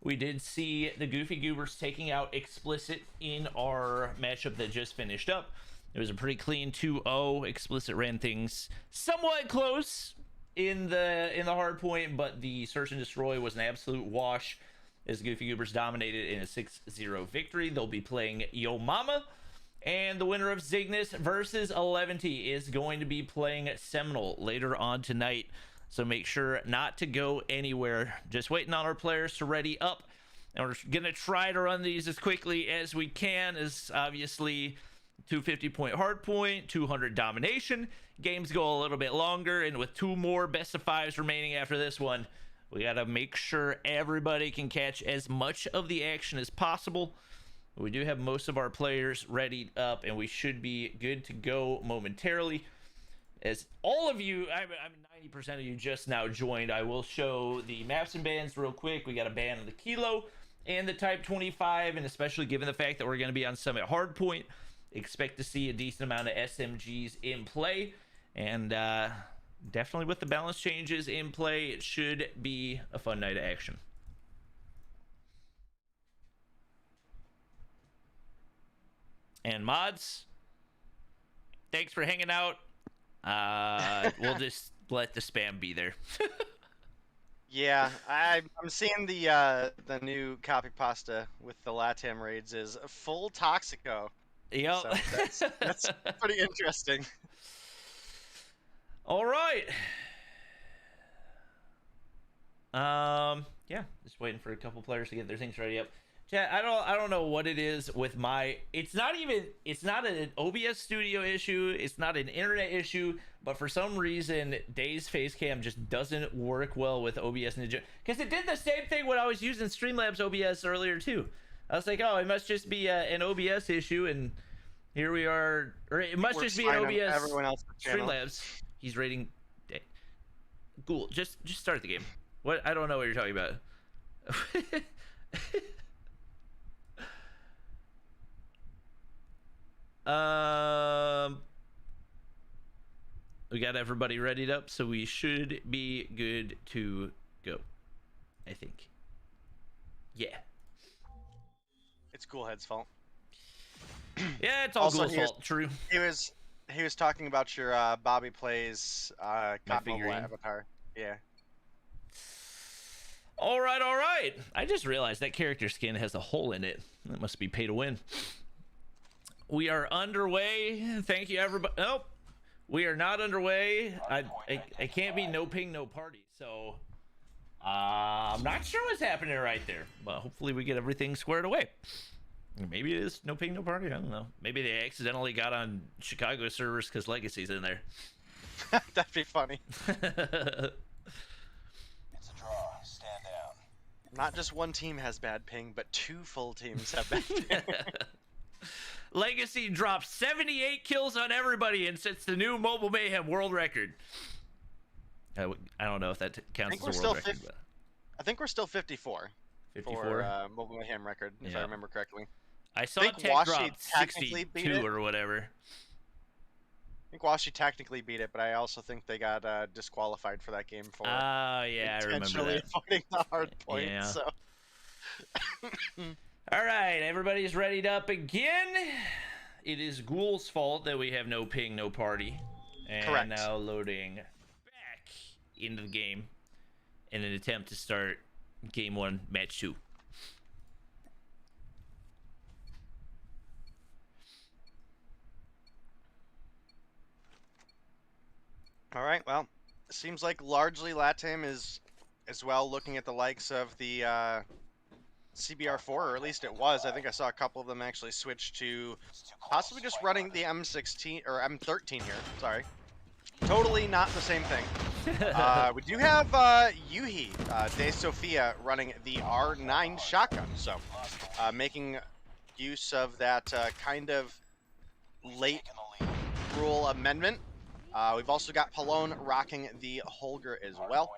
We did see the Goofy Goobers taking out Explicit in our matchup that just finished up. It was a pretty clean 2-0. Explicit ran things somewhat close in the hard point, but the search and destroy was an absolute wash as Goofy Goobers dominated in a 6-0 victory. They'll be playing Yo Mama, and the winner of Zygnus versus 11T is going to be playing Seminole later on tonight. So make sure not to go anywhere. Just waiting on our players to ready up. And we're going to try to run these as quickly as we can, as obviously 250-point hard point, 200 domination. Games go a little bit longer, and with 2 more best of 5s remaining after this one, we got to make sure everybody can catch as much of the action as possible. We do have most of our players ready up, and we should be good to go momentarily. As all of you, I mean 90% of you just now joined, I will show the maps and bans real quick. We got a ban of the Kilo and the Type 25, and especially given the fact that we're going to be on Summit Hardpoint, expect to see a decent amount of SMGs in play. And definitely with the balance changes in play, it should be a fun night of action. And mods, thanks for hanging out. We'll just let the spam be there. Yeah, I'm seeing the new copy pasta with the LATAM raids is full Toxico. Yep. So that's pretty interesting. All right. Yeah, just waiting for a couple players to get their things ready up. Chat, I don't know what it is with my. It's not an OBS studio issue. It's not an internet issue. But for some reason, Dave's face cam just doesn't work well with OBS Ninja. Because it did the same thing when I was using Streamlabs OBS earlier too. I was like, oh, it must just be an OBS issue, and here we are. Or it must just be an OBS. Everyone else's channel. Streamlabs. He's rating. Cool. Just start the game. What? I don't know what you're talking about. We got everybody readied up, so we should be good to go. I think. Yeah. It's Coolhead's fault. Yeah, it's all Also, Ghoul's fault. True. He was talking about your Bobby Plays COD mobile figurine. avatar. Yeah. All right, all right. I just realized that character skin has a hole in it. That must be pay to win. We are underway. Thank you, everybody. Nope. We are not underway. I can't be no ping, no party. So I'm not sure what's happening right there. But hopefully we get everything squared away. Maybe it is no ping, no party. I don't know. Maybe they accidentally got on Chicago servers because Legacy's in there. That'd be funny. It's a draw. Stand down. Not just one team has bad ping, but 2 full teams have bad ping. Legacy drops 78 kills on everybody and sets the new Mobile Mayhem world record. I don't know if that counts as a world record. But... I think we're still 54. 54? For Mobile Mayhem record, if I remember correctly. I saw think Tech Washi drop technically beat 62 it. or whatever. I think Washi technically beat it, but I also think they got disqualified for that game for yeah, I remember intentionally that. avoiding the hard point. Yeah. So. All right, everybody's readied up again. It is Ghoul's fault that we have no ping, no party. And Correct. now loading back into the game in an attempt to start game 1, match 2. All right, well, it seems like largely LATAM is as well looking at the likes of the CBR4, or at least it was. I think I saw a couple of them actually switch to possibly just running the M16 or M13 here. Sorry. Totally not the same thing. We do have Yuhi, De Sofia, running the R9 shotgun, so making use of that kind of late rule amendment. We've also got Pallone rocking the Holger as well,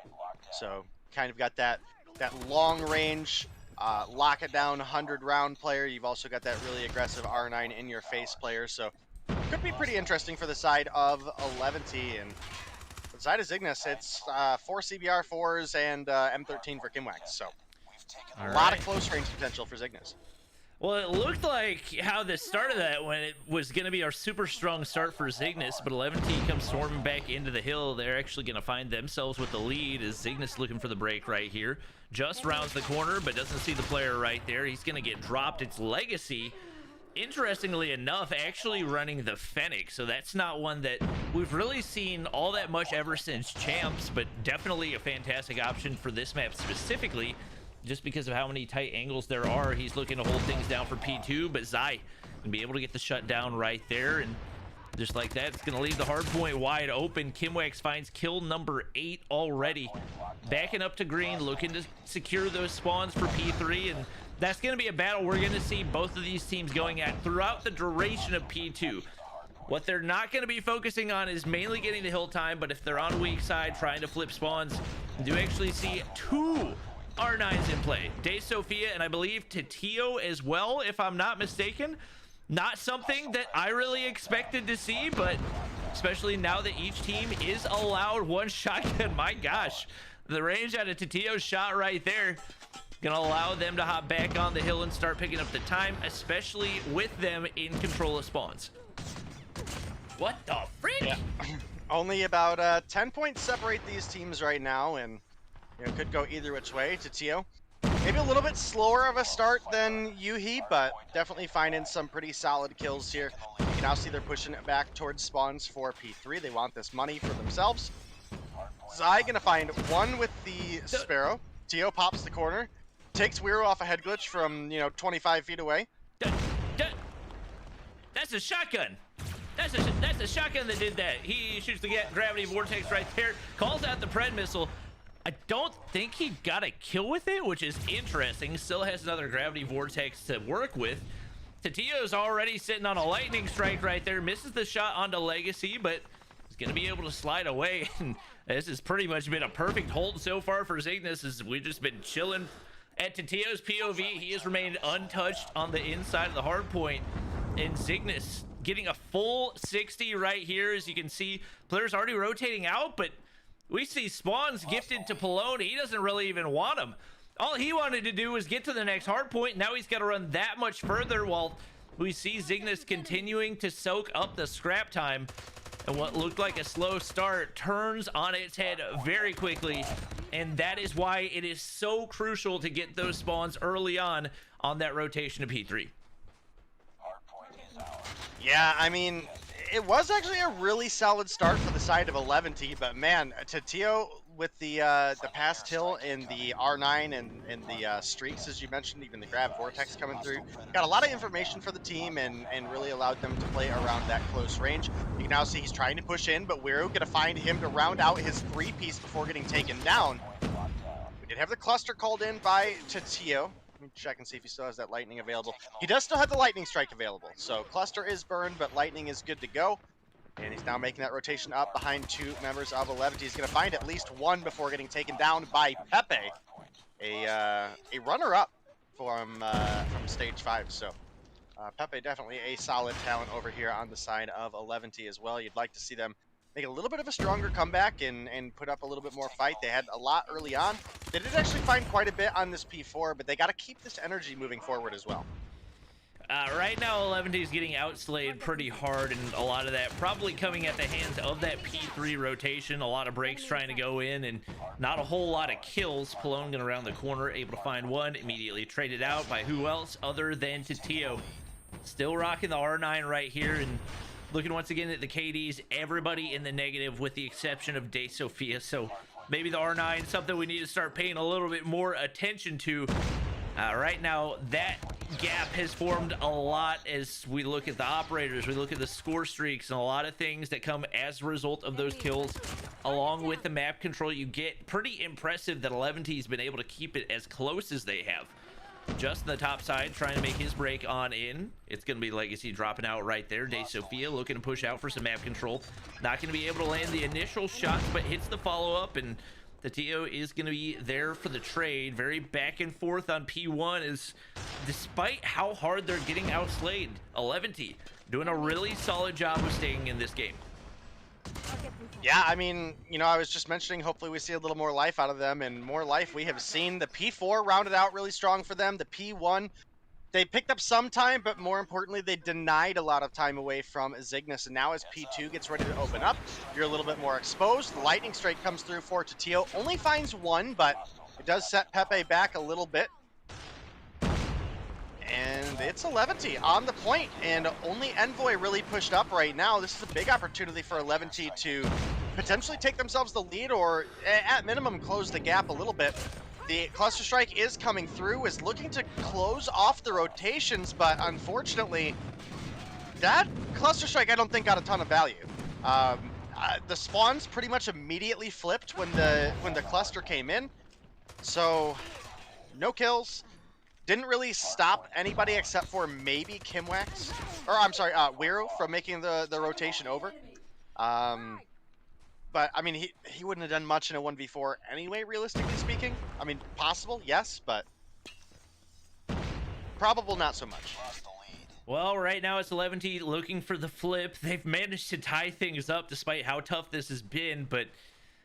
so kind of got that long range, lock it down 100-round player. You've also got that really aggressive R9 in your face player, so could be pretty interesting for the side of 11T. And for the side of Zygnus, it's 4 CBR4s and M13 for Kimwax, so a lot of close range potential for Zygnus. Well, it looked like how the start of that when it was going to be our super strong start for Zygnus, but 11T comes storming back into the hill. They're actually going to find themselves with the lead as Zygnus looking for the break right here. Just rounds the corner, but doesn't see the player right there. He's going to get dropped. It's Legacy, interestingly enough, actually running the Fennec, so that's not one that we've really seen all that much ever since Champs, but definitely a fantastic option for this map specifically. Just because of how many tight angles there are, he's looking to hold things down for P2, but Zy can be able to get the shutdown right there, and just like that, it's going to leave the hard point wide open. Kimwax finds kill number 8 already. Backing up to green, looking to secure those spawns for P3, and that's going to be a battle we're going to see both of these teams going at throughout the duration of P2. What they're not going to be focusing on is mainly getting the hill time, but if they're on weak side trying to flip spawns, you do actually see 2 R9s in play. De Sofia and I believe Titio as well, if I'm not mistaken. Not something that I really expected to see, but especially now that each team is allowed one shotgun. My gosh, the range out of Titio's shot right there gonna allow them to hop back on the hill and start picking up the time, especially with them in control of spawns. What the freak? Yeah. Only about 10 points separate these teams right now, and it could go either which way. Titio, maybe a little bit slower of a start than Yuhi, but definitely finding some pretty solid kills here. You can now see they're pushing it back towards spawns for P3. They want this money for themselves. Zy gonna find one with the Sparrow. Tio pops the corner. takes Weiro off a head glitch from 25 feet away. That's a shotgun. That's a shotgun that did that. He shoots the gravity vortex right there. Calls out the Pred missile. I don't think he got a kill with it, which is interesting. Still has another gravity vortex to work with. Tatio's already sitting on a lightning strike right there. Misses the shot onto Legacy, but he's going to be able to slide away. And this has pretty much been a perfect hold so far for Zygnus, as we've just been chilling at Tatio's POV. He has remained untouched on the inside of the hard point. And Zygnus getting a full 60 right here. As you can see, players already rotating out, but we see spawns gifted to Polone. He doesn't really even want them. All he wanted to do was get to the next hard point. Now he's got to run that much further, while we see Zygnus continuing to soak up the scrap time. And what looked like a slow start turns on its head very quickly. And that is why it is so crucial to get those spawns early on that rotation to P3. Yeah, I mean, it was actually a really solid start for the side of 11T, but man, Tatio with the past hill and the R9 and the streaks, as you mentioned, even the grab vortex coming through, got a lot of information for the team and really allowed them to play around that close range. You can now see he's trying to push in, but Weiro gonna find him to round out his 3-piece before getting taken down. We did have the cluster called in by Tatio. Let me check and see if he still has that lightning available. He does still have the lightning strike available. So cluster is burned, but lightning is good to go. And he's now making that rotation up behind 2 members of 11. He's going to find at least one before getting taken down by Pepe, a runner-up from stage 5. So Pepe definitely a solid talent over here on the side of 11T as well. You'd like to see them make a little bit of a stronger comeback and put up a little bit more fight. They had a lot early on. They did actually find quite a bit on this P4, but they got to keep this energy moving forward as well. Right now, 11T is getting outslayed pretty hard, and a lot of that probably coming at the hands of that P3 rotation. A lot of breaks trying to go in, and not a whole lot of kills. Polone going around the corner, able to find one, immediately traded out by who else other than Tatio. Still rocking the R9 right here, and looking once again at the KDs, everybody in the negative with the exception of De Sofia. So maybe the R9, something we need to start paying a little bit more attention to. Right now, that gap has formed a lot as we look at the operators, we look at the score streaks, and a lot of things that come as a result of those kills, along with the map control you get. Pretty impressive that 11T has been able to keep it as close as they have. Just on the top side, trying to make his break on in. It's going to be Legacy dropping out right there. De Sofia looking to push out for some map control. Not going to be able to land the initial shots, but hits the follow-up, and Tatio is going to be there for the trade. Very back and forth on P1, is despite how hard they're getting outslayed, 11T doing a really solid job of staying in this game. Yeah, I mean, I was just mentioning, hopefully we see a little more life out of them, and more life we have seen. The P4 rounded out really strong for them. The P1, they picked up some time, but more importantly, they denied a lot of time away from Zygnus. And now as P2 gets ready to open up, you're a little bit more exposed. The lightning strike comes through for Tatio. Only finds one, but it does set Pepe back a little bit. And it's 11T on the point, and only Envoy really pushed up right now. This is a big opportunity for 11T to potentially take themselves the lead, or at minimum close the gap a little bit. The cluster strike is coming through, is looking to close off the rotations, but unfortunately, that cluster strike I don't think got a ton of value. The spawns pretty much immediately flipped when the cluster came in, so no kills. Didn't really stop anybody except for maybe Kimwax, or I'm sorry, Weiro from making the rotation over. But I mean, he wouldn't have done much in a 1v4 anyway, realistically speaking. I mean, possible, yes, but probable not so much. Well, right now it's 11T looking for the flip. They've managed to tie things up despite how tough this has been, but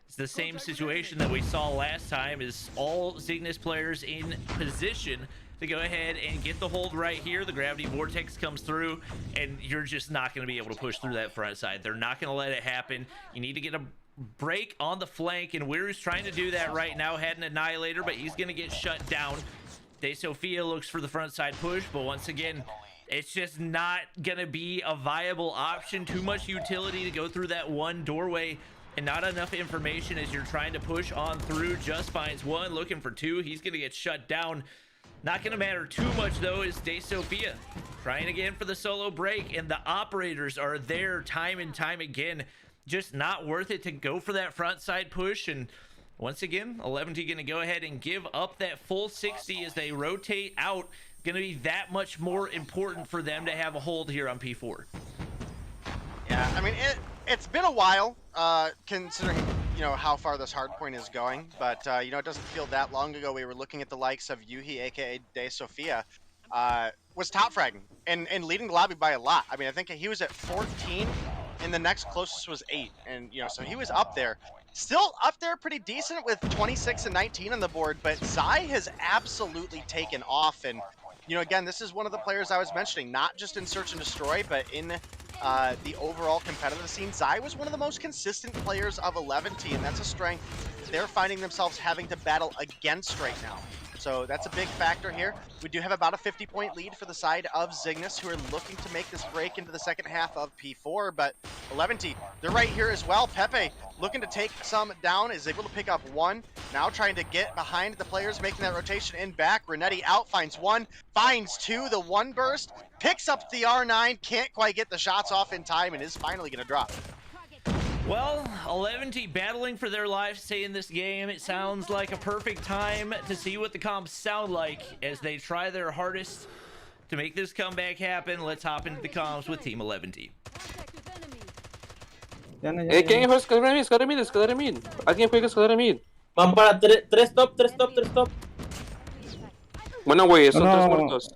it's the same situation that we saw last time, is all Zygnus players in position to go ahead and get the hold right here. The gravity vortex comes through, and you're just not going to be able to push through that front side. They're not going to let it happen. You need to get a break on the flank, and Weiru's trying to do that right now. Had an annihilator, but he's going to get shut down. De Sofia looks for the front side push, but once again, it's just not going to be a viable option. Too much utility to go through that one doorway and not enough information as you're trying to push on through. Just finds one, looking for two. He's going to get shut down. Not going to matter too much, though, is De Sophia trying again for the solo break, and the operators are there time and time again. Just not worth it to go for that front side push. And once again, 11T going to go ahead and give up that full 60 as they rotate out. Going to be that much more important for them to have a hold here on P4. Yeah, I mean, it's been a while, considering, you know, how far this hard point is going, but, you know, it doesn't feel that long ago we were looking at the likes of Yuhi, aka De Sophia, was top fragging and leading the lobby by a lot. I mean, I think he was at 14, and the next closest was 8, and, you know, so he was up there. Still up there pretty decent with 26 and 19 on the board, but Zai has absolutely taken off, and, you know, again, this is one of the players I was mentioning, not just in Search and Destroy, but in the overall competitive scene. Zai was one of the most consistent players of 11T, and that's a strength they're finding themselves having to battle against right now. So that's a big factor here. We do have about a 50-point lead for the side of Zygnus, who are looking to make this break into the second half of P4, but 11T, they're right here as well. Pepe, looking to take some down, is able to pick up one. Now trying to get behind the players, making that rotation in back. Renetti out, finds one, finds two. The one burst, picks up the R9, can't quite get the shots off in time, and is finally going to drop. Well, 11T battling for their life, say in this game. It sounds like a perfect time to see what the comps sound like as they try their hardest to make this comeback happen. Let's hop into the comms with Team 11T. ¿Quién es escalera mid? Escalera mid. ¿Alguien juega escalera mid? Van para 3 top. Bueno, güey, son No, 3 no. muertos.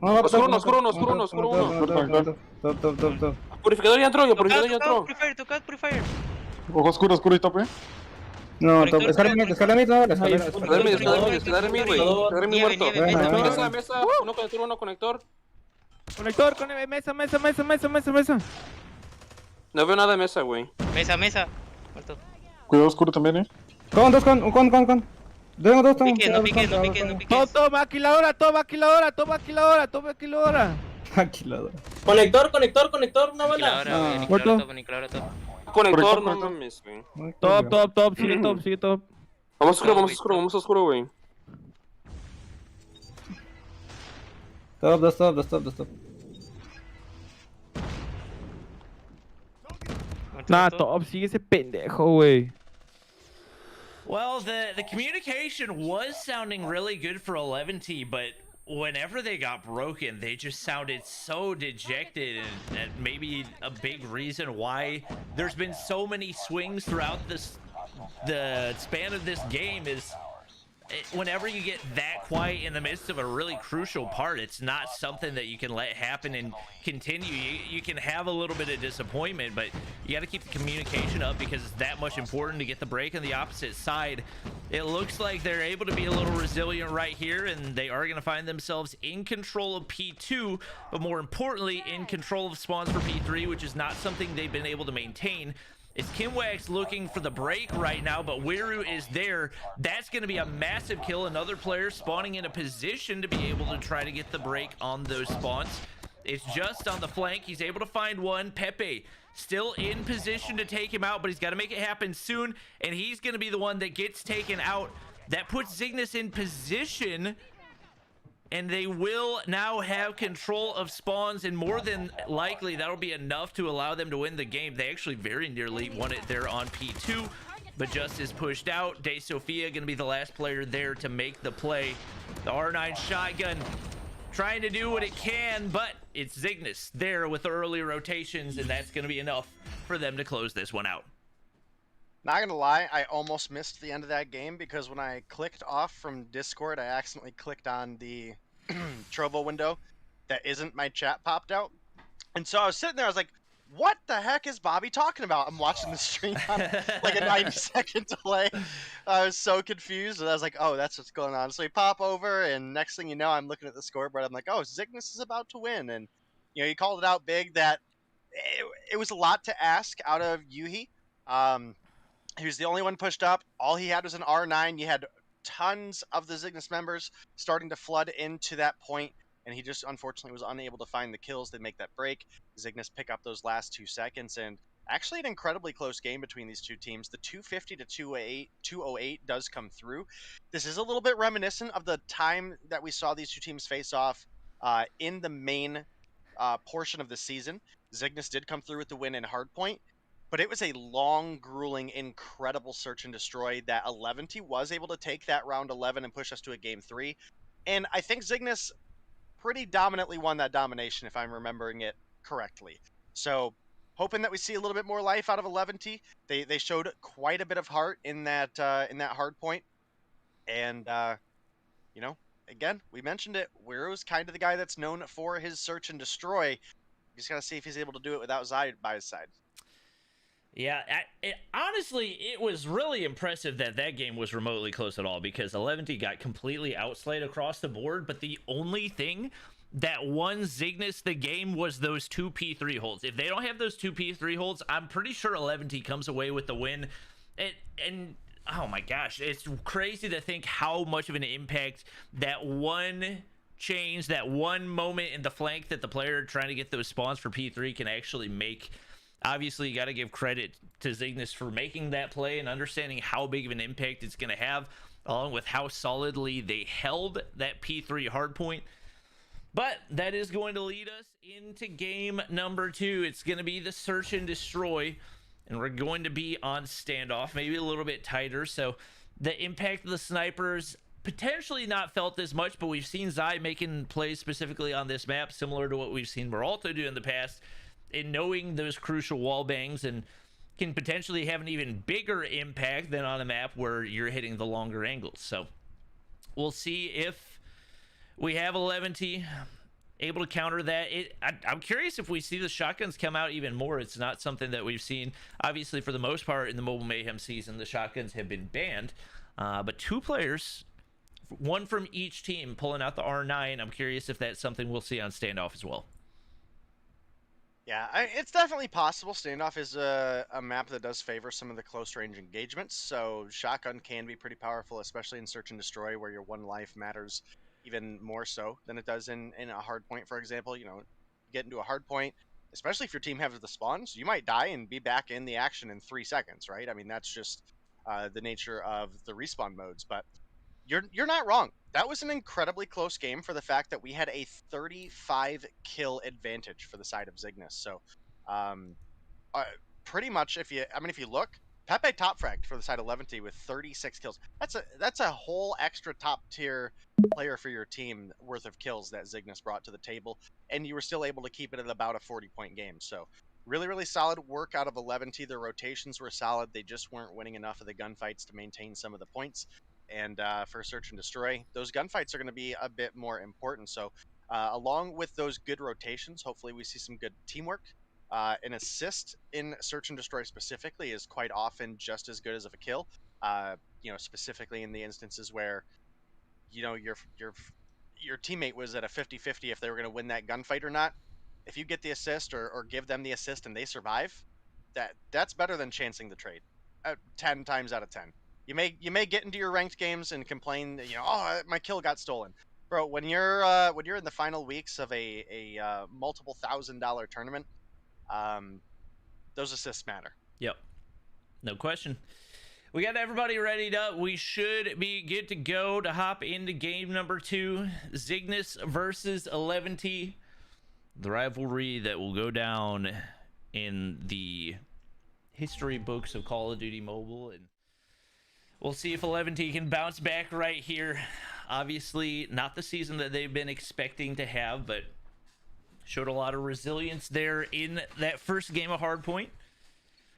No, Oscuro uno. Top. Purificador ya entró, purificador ya entró. Purifier. Ojo oscuro y tope. No, top. Escala mid, no, Escalera mid, güey. Todo. Escalera mid muerto. Nieve. Mesa, uno conector. Conector, con mesa. No veo nada de mesa, güey. Mesa. Muerto. Cuidado oscuro también, Con. Tengo dos, No piques. Top, maquiladora. Maquiladora. Conector, una bala. Muerto. Conector, no mames, güey. Top, sigue top. Vamos oscuro, güey. Dos top. Nah, top, sigue ese pendejo, güey. Well, the communication was sounding really good for 11T, but whenever they got broken, they just sounded so dejected, and maybe a big reason why there's been so many swings throughout the span of this game is whenever you get that quiet in the midst of a really crucial part, it's not something that you can let happen and continue. You can have a little bit of disappointment, but you got to keep the communication up because it's that much important to get the break on the opposite side. It looks like they're able to be a little resilient right here, and they are going to find themselves in control of P2, but more importantly, in control of spawns for P3, which is not something they've been able to maintain. It's Kimwax looking for the break right now, but Wiru is there. That's going to be a massive kill. Another player spawning in a position to be able to try to get the break on those spawns. It's just on the flank. He's able to find one. Pepe still in position to take him out, but he's got to make it happen soon, and he's going to be the one that gets taken out. That puts Zygnus in position, and they will now have control of spawns, and more than likely that'll be enough to allow them to win the game. They actually very nearly won it there on P2, but just is pushed out. De Sophia going to be the last player there to make the play. The R9 shotgun trying to do what it can, but it's Zygnus there with the early rotations, and that's going to be enough for them to close this one out. Not gonna lie, I almost missed the end of that game because when I clicked off from Discord, I accidentally clicked on the Trovo window that isn't my chat popped out. And so I was sitting there, I was like, what the heck is Bobby talking about? I'm watching the stream on like a 90-second delay. I was so confused, and I was like, oh, that's what's going on. So we pop over, and next thing you know, I'm looking at the scoreboard. I'm like, oh, Zygnus is about to win. And, you know, he called it out big that it was a lot to ask out of Yuhi. He was the only one pushed up. All he had was an R9. You had tons of the Zygnus members starting to flood into that point, and he just unfortunately was unable to find the kills that make that break. Zygnus pick up those last 2 seconds, and actually an incredibly close game between these two teams. The 250 to 208 does come through. This is a little bit reminiscent of the time that we saw these two teams face off in the main portion of the season. Zygnus did come through with the win in Hardpoint, but it was a long, grueling, incredible search and destroy that 11T was able to take that round 11 and push us to a game 3. And I think Zygnus pretty dominantly won that domination, if I'm remembering it correctly. So hoping that we see a little bit more life out of 11T. They showed quite a bit of heart in that hard point. And you know, again, we mentioned it. Wiro's kind of the guy that's known for his search and destroy. We just gotta see if he's able to do it without Zy by his side. Yeah, honestly, it was really impressive that that game was remotely close at all, because 11T got completely outslayed across the board, but the only thing that won Zygnus the game was those 2 P3 holds. If they don't have those 2 P3 holds, I'm pretty sure 11T comes away with the win. And oh my gosh, it's crazy to think how much of an impact that one change, that one moment in the flank that the player trying to get those spawns for P3 can actually make. Obviously, you got to give credit to Zygnus for making that play and understanding how big of an impact it's going to have, along with how solidly they held that P3 hardpoint. But that is going to lead us into game number 2. It's going to be the search and destroy, and we're going to be on standoff, maybe a little bit tighter. So the impact of the snipers potentially not felt as much, but we've seen Zy making plays specifically on this map, similar to what we've seen Beralto do in the past, in knowing those crucial wall bangs, and can potentially have an even bigger impact than on a map where you're hitting the longer angles. So we'll see if we have 11T able to counter that. I'm curious if we see the shotguns come out even more. It's not something that we've seen. Obviously, for the most part in the Mobile Mayhem season, the shotguns have been banned, but 2 players, one from each team, pulling out the R9. I'm curious if that's something we'll see on standoff as well. Yeah, it's definitely possible. Standoff is a map that does favor some of the close range engagements, so shotgun can be pretty powerful, especially in search and destroy, where your one life matters even more so than it does in a hard point, for example. You know, get into a hard point, especially if your team has the spawns, you might die and be back in the action in 3 seconds, right? I mean, that's just the nature of the respawn modes, but you're not wrong. That was an incredibly close game for the fact that we had a 35 kill advantage for the side of Zygnus. So pretty much if you look, Pepe top fragged for the side of 11T with 36 kills. That's a whole extra top tier player for your team worth of kills that Zygnus brought to the table, and you were still able to keep it at about a 40-point game. So really, really solid work out of 11T. Their rotations were solid. They just weren't winning enough of the gunfights to maintain some of the points. And for search and destroy, those gunfights are going to be a bit more important. So along with those good rotations, hopefully we see some good teamwork. An assist in search and destroy specifically is quite often just as good as of a kill. You know, specifically in the instances where, you know, your teammate was at a 50-50 if they were going to win that gunfight or not. If you get the assist or give them the assist and they survive, that's better than chancing the trade 10 times out of 10. You may get into your ranked games and complain that, you know, oh, my kill got stolen, bro. When you're in the final weeks of a multiple $1,000 tournament, those assists matter. Yep, no question. We got everybody readied up. We should be good to go to hop into game number 2, Zygnus versus 11T, the rivalry that will go down in the history books of Call of Duty Mobile, and we'll see if 11T can bounce back right here. Obviously, not the season that they've been expecting to have, but showed a lot of resilience there in that first game of Hardpoint.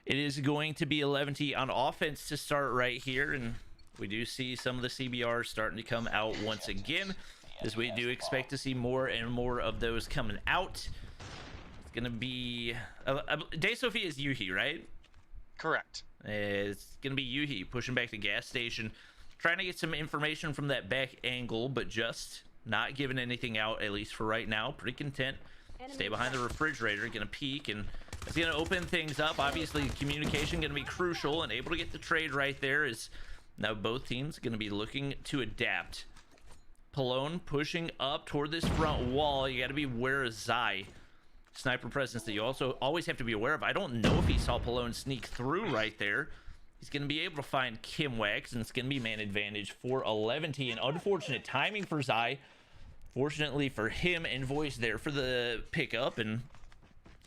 It is going to be 11T on offense to start right here, and we do see some of the CBRs starting to come out once again, as we do expect to see more and more of those coming out. It's going to be... Day Sophie is Yuhi, right? Correct. It's going to be Yuhi pushing back the gas station, trying to get some information from that back angle, but just not giving anything out, at least for right now. Pretty content. Stay behind the refrigerator, going to peek, and it's going to open things up. Obviously, communication going to be crucial, and able to get the trade right there is now both teams going to be looking to adapt. Pallone pushing up toward this front wall. You got to be aware of Zy. sniper presence that you also always have to be aware of. I don't know if he saw Palone sneak through right there. He's going to be able to find Kimwax, and it's going to be man advantage for 11T. And unfortunate timing for Zai. Fortunately for him, Envoy's there for the pickup, and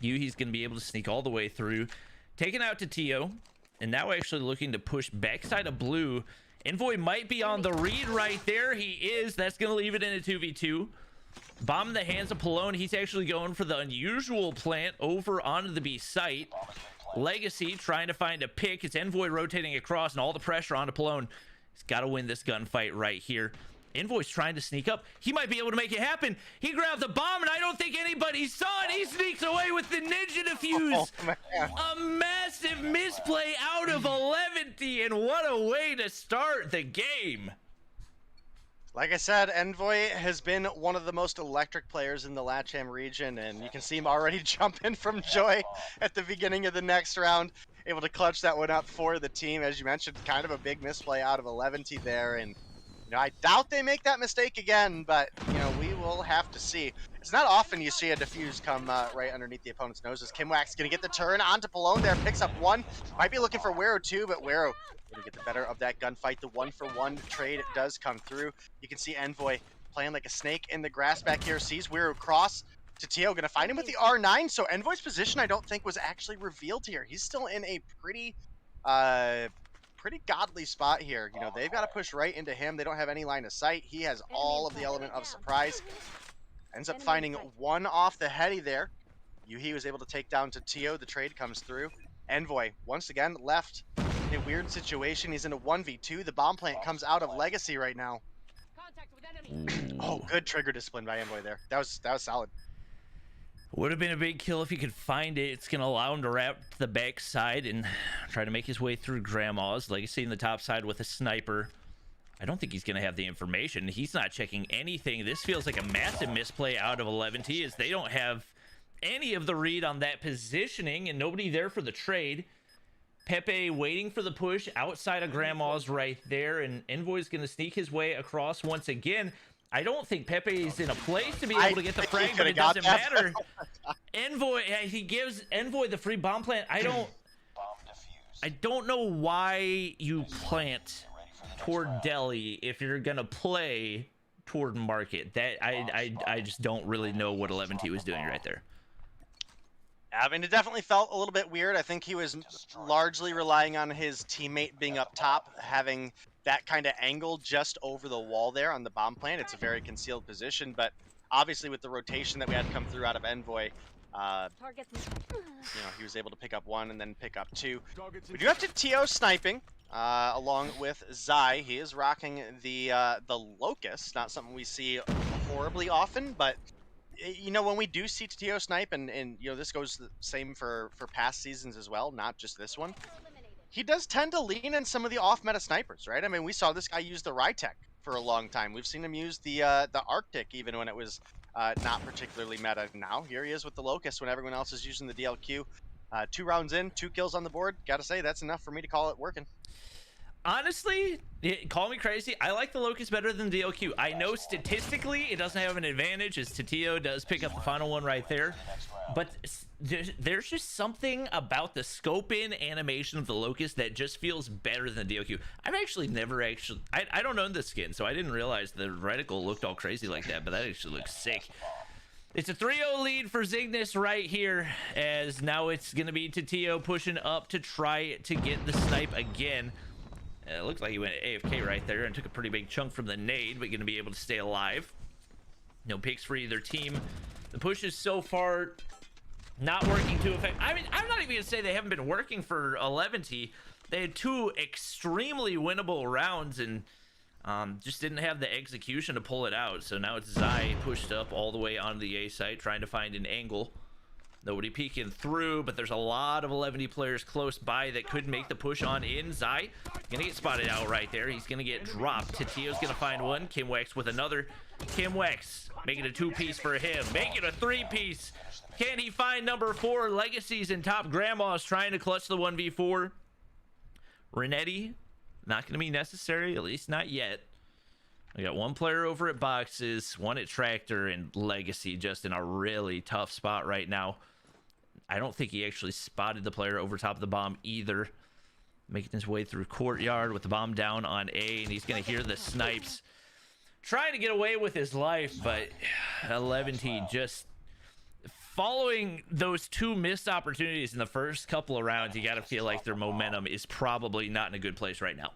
he's going to be able to sneak all the way through. Taken out to Tio, and now actually looking to push backside of blue. Envoy might be on the read right there. He is. That's going to leave it in a 2v2. Bomb in the hands of Palone. He's actually going for the unusual plant over onto the B site. Legacy trying to find a pick. It's Envoy rotating across, and all the pressure onto Palone. He's got to win this gunfight right here. Envoy's trying to sneak up. He might be able to make it happen. He grabbed the bomb, and I don't think anybody saw it. He sneaks away with the ninja defuse. A massive misplay out of 11T, and what a way to start the game. Like I said, Envoy has been one of the most electric players in the LATAM region, and you can see him already jumping from joy at the beginning of the next round, able to clutch that one up for the team. As you mentioned, kind of a big misplay out of 11T there, and I doubt they make that mistake again, but we will have to see. It's not often you see a defuse come right underneath the opponent's noses. Kimwax gonna get the turn onto Palone there, picks up one. Might be looking for Wero too, but Wero gonna get the better of that gunfight. The 1-for-1 trade does come through. You can see Envoy playing like a snake in the grass back here. Sees Wero cross to Tio, gonna find him with the R9. So Envoy's position, I don't think, was actually revealed here. He's still in a pretty godly spot here. They've got to push right into him. They don't have any line of sight. He has all of the element of surprise. Ends up finding one off the heady there. Yuhi was able to take down to Tio. The trade comes through. Envoy, once again, left in a weird situation. He's in a 1v2. The bomb plant comes out of Legacy right now. Oh, good trigger discipline by Envoy there. That was solid. Would have been a big kill if he could find it. It's going to allow him to wrap to the backside and try to make his way through Grandma's. Legacy in the top side with a sniper. I don't think he's going to have the information. He's not checking anything. This feels like a massive misplay out of 11T as they don't have any of the read on that positioning and nobody there for the trade. Pepe waiting for the push outside of Grandma's right there, and Envoy's going to sneak his way across once again. I don't think Pepe is in a place to be able to get the frag, but it doesn't matter. Envoy, he gives Envoy the free bomb plant. I don't know why you plant toward Delhi if you're gonna play toward Market. That I just don't really know what 11T was doing right there. I mean, it definitely felt a little bit weird. I think he was largely relying on his teammate being up top, having that kind of angle just over the wall there on the bomb plant. It's a very concealed position, but obviously with the rotation that we had come through out of Envoy, he was able to pick up one and then pick up two. We do have to Tio sniping along with Zai. He is rocking the Locust, not something we see horribly often, but when we do see Tio snipe, and this goes the same for past seasons as well, not just this one. He does tend to lean in some of the off-meta snipers, right? I mean, we saw this guy use the Rytek for a long time. We've seen him use the Arctic even when it was not particularly meta. Now, here he is with the Locust when everyone else is using the DLQ. 2 rounds in, 2 kills on the board. Gotta say, that's enough for me to call it working. Honestly, call me crazy. I like the Locust better than the DLQ. I know statistically it doesn't have an advantage as Tio does pick up the final one right there. But there's just something about the scope in animation of the Locust that just feels better than the DLQ. I've actually never I don't own the skin, so I didn't realize the reticle looked all crazy like that, but that actually looks sick. It's a 3-0 lead for Zygnus right here, as now it's going to be Tio pushing up to try to get the snipe again. It looks like he went AFK right there and took a pretty big chunk from the nade, but going to be able to stay alive. No picks for either team. The pushes so far not working too effective. I mean, I'm not even going to say they haven't been working for 11T. They had 2 extremely winnable rounds and just didn't have the execution to pull it out. So now it's Zai pushed up all the way onto the A site, trying to find an angle. Nobody peeking through, but there's a lot of 11D players close by that could make the push on in. Zai gonna get spotted out right there. He's gonna get dropped. Tio's gonna find one. Kimwax with another. Kimwax making a 2-piece for him. Making a 3-piece. Can he find number 4? Legacy's in top. Grandma's trying to clutch the 1v4. Renetti, not gonna be necessary, at least not yet. We got one player over at boxes, one at tractor, and Legacy just in a really tough spot right now. I don't think he actually spotted the player over top of the bomb either. Making his way through courtyard with the bomb down on A, and he's going to hear the snipes. Trying to get away with his life, but 11T just following those two missed opportunities in the first couple of rounds. You got to feel like their momentum is probably not in a good place right now.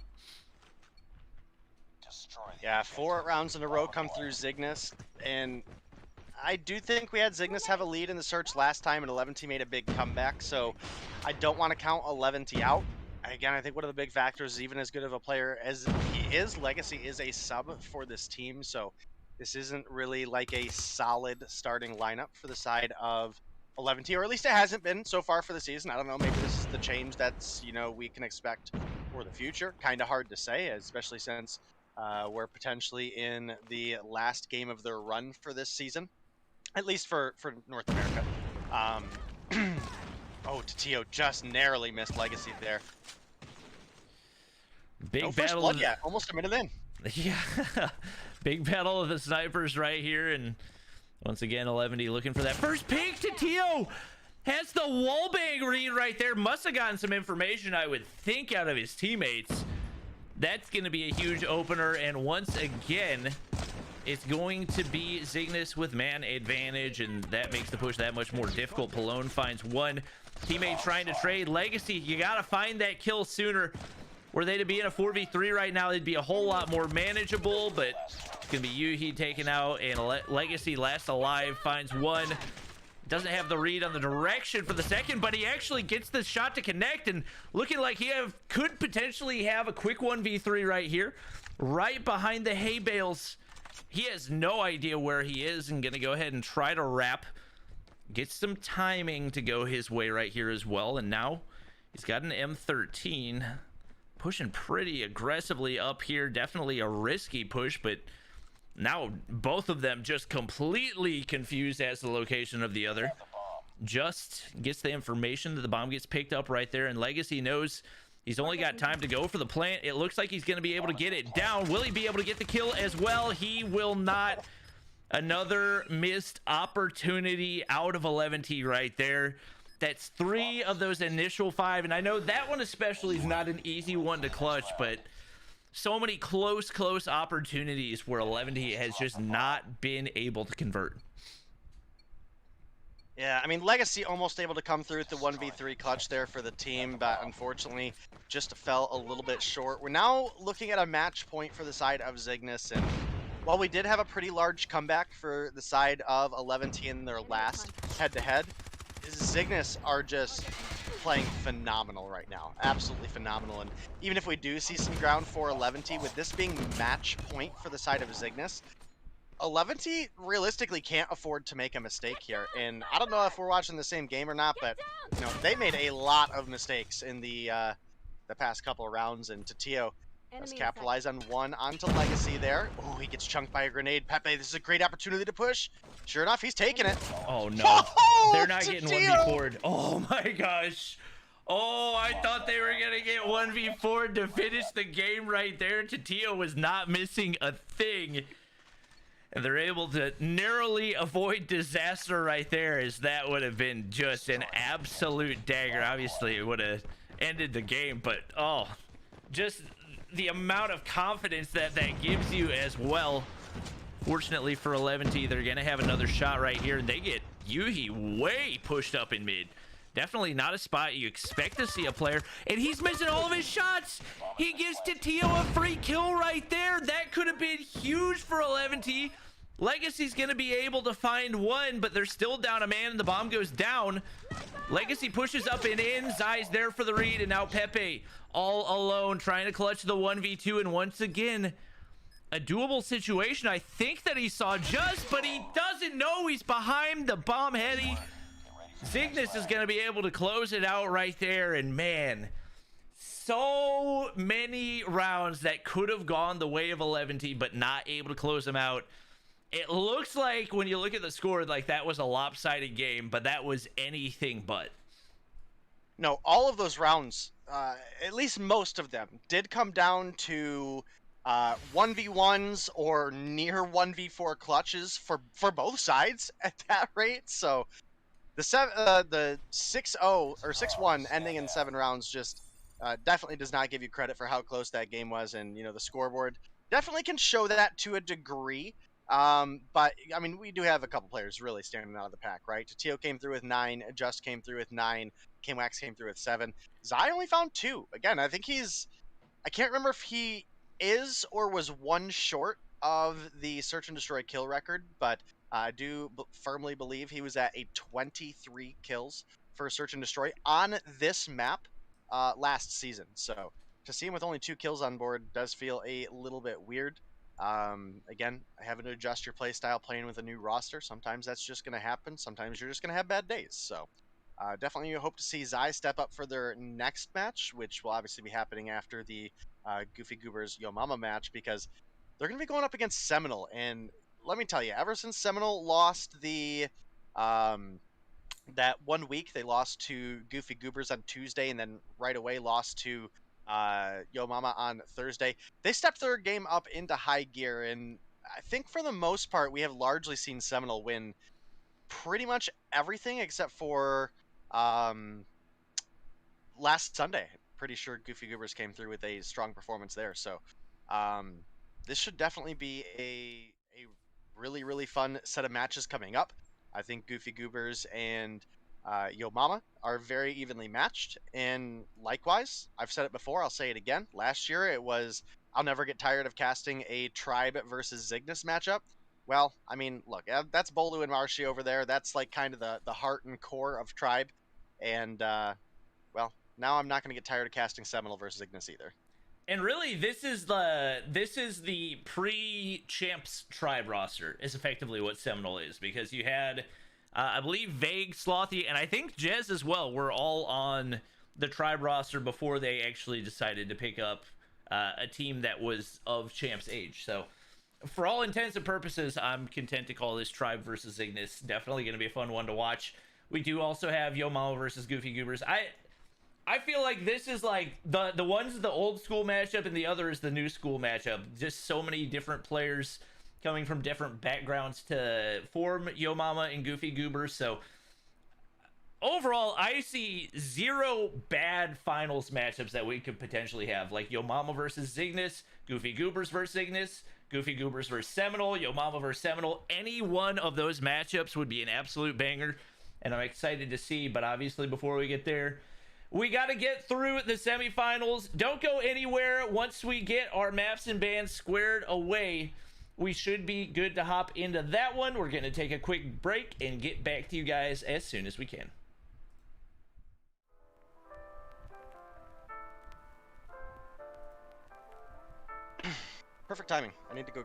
Yeah, 4 rounds in a row come through Zygnus, and I do think we had Zygnus have a lead in the search last time, and 11T made a big comeback, so I don't want to count 11T out. Again, I think one of the big factors is even as good of a player as he is, Legacy is a sub for this team, so this isn't really like a solid starting lineup for the side of 11T, or at least it hasn't been so far for the season. I don't know, maybe this is the change that's, you know, we can expect for the future. Kind of hard to say, especially since we're potentially in the last game of their run for this season, at least for North America. Oh, Tatio just narrowly missed Legacy there. Big no battle. First blood yet. Almost a minute in. Yeah, big battle of the snipers right here, and once again 11D looking for that first pick. Tatio has the wallbang read right there. Must have gotten some information, I would think, out of his teammates. That's going to be a huge opener, and once again, it's going to be Zygnus with man advantage, and that makes the push that much more difficult. Palone finds one teammate trying to trade. Legacy, you got to find that kill sooner. Were they to be in a 4v3 right now, they'd be a whole lot more manageable, but it's going to be Yuhi taken out, and Legacy last alive, finds one. Doesn't have the read on the direction for the second, but he actually gets the shot to connect, and looking like he could potentially have a quick 1v3 right here, right behind the hay bales. He has no idea where he is, and gonna go ahead and try to wrap. Get some timing to go his way right here as well, and now he's got an M13. Pushing pretty aggressively up here. Definitely a risky push, but now both of them just completely confused as to the location of the other. Just gets the information that the bomb gets picked up right there, and Legacy knows he's only got time to go for the plant. It looks like he's going to be able to get it down. Will he be able to get the kill as well? He will not. Another missed opportunity out of 11T right there. That's 3 of those initial 5, and I know that one especially is not an easy one to clutch, but so many close opportunities where 11T has just not been able to convert. Yeah, I mean, Legacy almost able to come through with the 1v3 clutch there for the team, but unfortunately just fell a little bit short. We're now looking at a match point for the side of Zygnus, and while we did have a pretty large comeback for the side of 11T in their last head-to-head, Zygnus are just playing phenomenal right now. Absolutely phenomenal. And even if we do see some ground for 11T, with this being match point for the side of Zygnus, 11T realistically can't afford to make a mistake here. And I don't know if we're watching the same game or not, but you know, they made a lot of mistakes in the past couple of rounds, and Tatio does capitalize on one onto Legacy there. Oh, he gets chunked by a grenade. Pepe, this is a great opportunity to push. Sure enough, he's taking it. Oh no, oh, they're not getting 1v4'd. Oh my gosh. Oh, I thought they were gonna get 1v4'd to finish the game right there. Tatio was not missing a thing, and they're able to narrowly avoid disaster right there, as that would have been just an absolute dagger. Obviously, it would have ended the game, but oh, just the amount of confidence that gives you as well. Fortunately for 11T, they're gonna have another shot right here, and they get Yuhi way pushed up in mid. Definitely not a spot you expect to see a player, and he's missing all of his shots. He gives Tatio a free kill right there. That could have been huge for 11T. Legacy's gonna be able to find one, but they're still down a man, and the bomb goes down. Legacy pushes up and in. Zai's there for the read, and now Pepe all alone trying to clutch the 1v2, and once again a doable situation. I think that he saw just, but he doesn't know he's behind the bomb heady. Zygnus is going to be able to close it out right there, and man, so many rounds that could have gone the way of 11T, but not able to close them out. It looks like when you look at the score, like that was a lopsided game, but that was anything but. No, all of those rounds, at least most of them, did come down to 1v1s or near 1v4 clutches for both sides at that rate. So the 6-0 or 6-1 ending in 7 rounds just definitely does not give you credit for how close that game was, and the scoreboard definitely can show that to a degree. But I mean, we do have a couple players really standing out of the pack, right? Tatio came through with 9, Just came through with 9, Kingwax came through with 7. Zai only found 2. Again, I think I can't remember if he is or was 1 short of the search and destroy kill record, but I do firmly believe he was at a 23 kills for search and destroy on this map last season. So to see him with only 2 kills on board does feel a little bit weird. Again, having to adjust your playstyle playing with a new roster. Sometimes that's just going to happen. Sometimes you're just going to have bad days. So definitely hope to see Zai step up for their next match, which will obviously be happening after the Goofy Goobers Yo Mama match, because they're going to be going up against Seminal. And let me tell you, ever since Seminal lost the that 1 week, they lost to Goofy Goobers on Tuesday and then right away lost to Yo Mama on Thursday, they stepped their game up into high gear. And I think for the most part, we have largely seen Seminal win pretty much everything except for last Sunday. Pretty sure Goofy Goobers came through with a strong performance there. So this should definitely be a really, really fun set of matches coming up. I think Goofy Goobers and Yo Mama are very evenly matched. And likewise, I've said it before, I'll say it again. Last year, it was, I'll never get tired of casting a Tribe versus Zygnus matchup. Well, I mean, look, that's Bolu and Marshy over there. That's like kind of the heart and core of Tribe. And, well, now I'm not going to get tired of casting Seminal versus Zygnus either. And really, this is the pre-champs Tribe roster is effectively what Seminal is, because you had, I believe, Vague, Slothy, and I think Jez as well were all on the Tribe roster before they actually decided to pick up a team that was of champs age. So for all intents and purposes, I'm content to call this Tribe versus Zygnus. Definitely going to be a fun one to watch. We do also have Yo Mama versus Goofy Goobers. I feel like this is like the one's the old school matchup and the other is the new school matchup. Just so many different players coming from different backgrounds to form Yo Mama and Goofy Goobers. So overall, I see 0 bad finals matchups that we could potentially have, like Yo Mama versus Zygnus, Goofy Goobers versus Zygnus, Goofy Goobers versus Seminal, Yo Mama versus Seminal. Any one of those matchups would be an absolute banger, and I'm excited to see. But obviously, before we get there, we got to get through the semifinals. Don't go anywhere. Once we get our maps and bands squared away, we should be good to hop into that one. We're going to take a quick break and get back to you guys as soon as we can. Perfect timing. I need to go.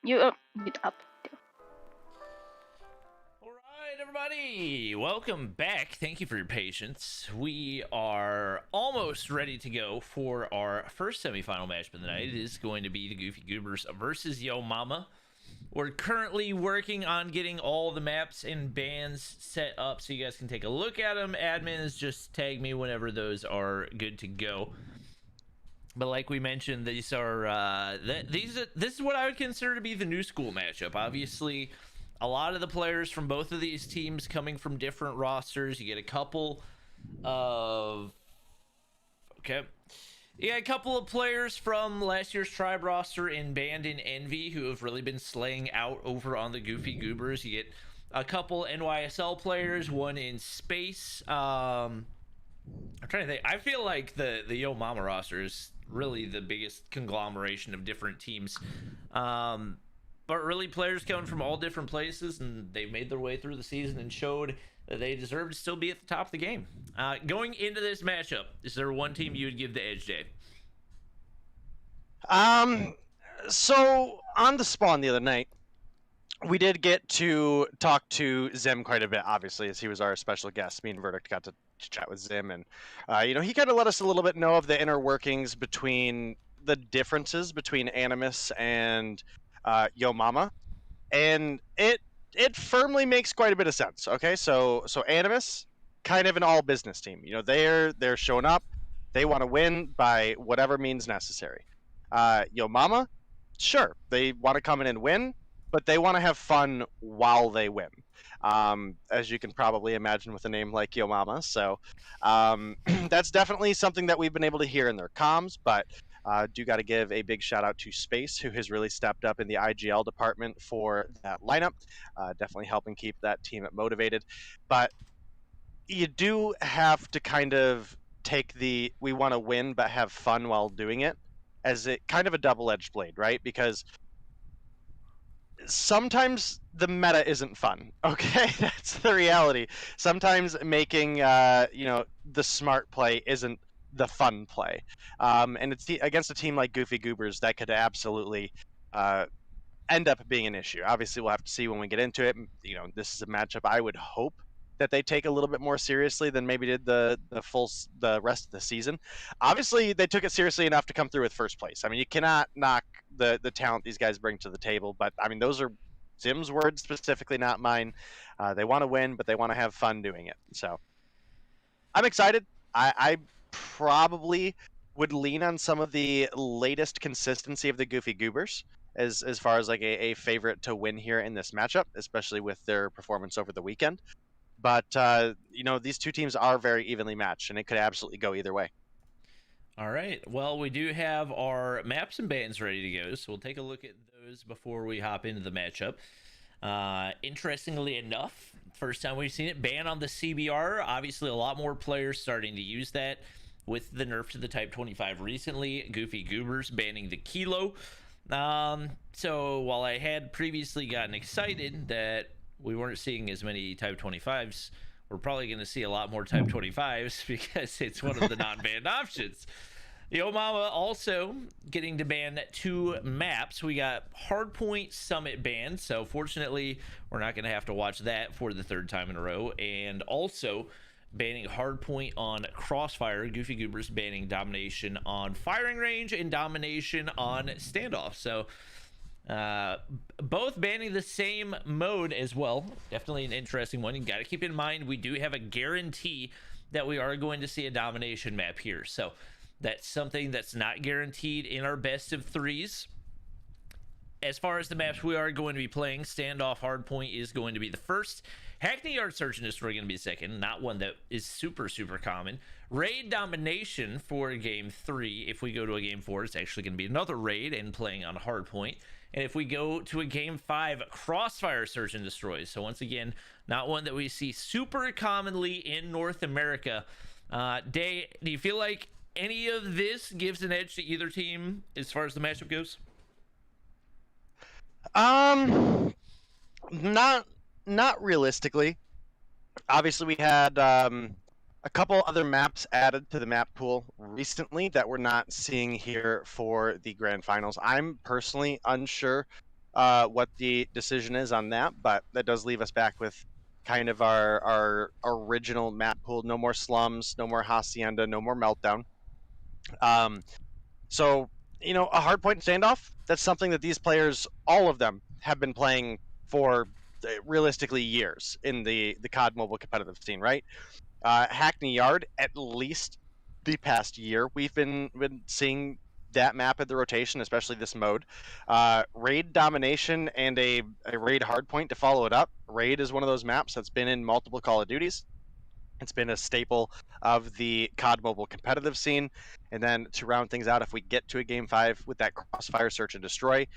You up. All right, everybody, welcome back. Thank you for your patience. We are almost ready to go for our first semifinal match of the night. It is going to be the Goofy Goobers versus Yo Mama. We're currently working on getting all the maps and bands set up so you guys can take a look at them. Admins, just tag me whenever those are good to go. But like we mentioned, these are this is what I would consider to be the new school matchup. Obviously, a lot of the players from both of these teams coming from different rosters. You get a couple of a couple of players from last year's Tribe roster in Band and Envy who have really been slaying out over on the Goofy Goobers. You get a couple NYSL players, one in Space. I'm trying to think. I feel like the Yo Mama roster is really the biggest conglomeration of different teams. But really players coming from all different places, and they've made their way through the season and showed that they deserve to still be at the top of the game. Going into this matchup, is there one team you would give the edge, Dave? So on the spawn the other night, we did get to talk to Zim quite a bit, obviously, as he was our special guest. Me and Verdict got to chat with Zim, and he kind of let us a little bit know of the inner workings between the differences between Animus and Yo Mama, and it firmly makes quite a bit of sense. Okay, so Animus, kind of an all business team. They're showing up, they want to win by whatever means necessary. Yo Mama, sure, they want to come in and win, but they want to have fun while they win. As you can probably imagine with a name like Yo Mama. So that's definitely something that we've been able to hear in their comms, but do got to give a big shout out to Space, who has really stepped up in the IGL department for that lineup, definitely helping keep that team motivated. But you do have to kind of take the we want to win but have fun while doing it as it kind of a double-edged blade, right? Because sometimes the meta isn't fun. Okay, that's the reality. Sometimes making the smart play isn't the fun play, and it's against a team like Goofy Goobers that could absolutely end up being an issue. Obviously, we'll have to see when we get into it. This is a matchup I would hope that they take a little bit more seriously than maybe did the rest of the season. Obviously, they took it seriously enough to come through with first place. I mean, you cannot knock the talent these guys bring to the table, but I mean, those are Zim's words specifically, not mine. They want to win, but they want to have fun doing it. So I'm excited. I probably would lean on some of the latest consistency of the Goofy Goobers as far as like a favorite to win here in this matchup, especially with their performance over the weekend. But these two teams are very evenly matched, and it could absolutely go either way. All right. Well, we do have our maps and bands ready to go, so we'll take a look at those before we hop into the matchup. Interestingly enough, first time we've seen it, ban on the CBR. Obviously, a lot more players starting to use that with the nerf to the Type 25 recently. Goofy Goobers banning the Kilo. So while I had previously gotten excited that we weren't seeing as many Type 25s, we're probably going to see a lot more Type 25s because it's one of the non-banned options. Yo Mama also getting to ban 2 maps. We got Hardpoint Summit banned, so fortunately we're not going to have to watch that for the 3rd time in a row. And also banning Hardpoint on Crossfire. Goofy Goobers banning Domination on Firing Range and Domination on Standoff. So both banning the same mode as well. Definitely an interesting one. You got to keep in mind we do have a guarantee that we are going to see a domination map here. So that's something that's not guaranteed in our best of 3s. As far as the maps we are going to be playing, Standoff Hardpoint is going to be the first. Hackney Yard Search and Destroy going to be second. Not one that is super common. Raid Domination for game 3. If we go to a game 4, it's actually going to be another raid and playing on Hardpoint. And if we go to a game 5, Crossfire Search and Destroy. So once again, not one that we see super commonly in North America. Day, do you feel like any of this gives an edge to either team as far as the matchup goes? Not realistically. Obviously, we had a couple other maps added to the map pool recently that we're not seeing here for the grand finals. I'm personally unsure what the decision is on that, but that does leave us back with kind of our original map pool. No more slums, no more hacienda, no more meltdown. So, you know, a hardpoint standoff, that's something that these players, all of them, have been playing for realistically years in the COD mobile competitive scene, right? Hackney Yard, at least the past year, we've been seeing that map at the rotation, especially this mode. Raid domination and a raid hardpoint to follow it up. Raid is one of those maps that's been in multiple Call of Duties. It's been a staple of the COD mobile competitive scene. And then to round things out, if we get to a game 5 with that crossfire search and destroy,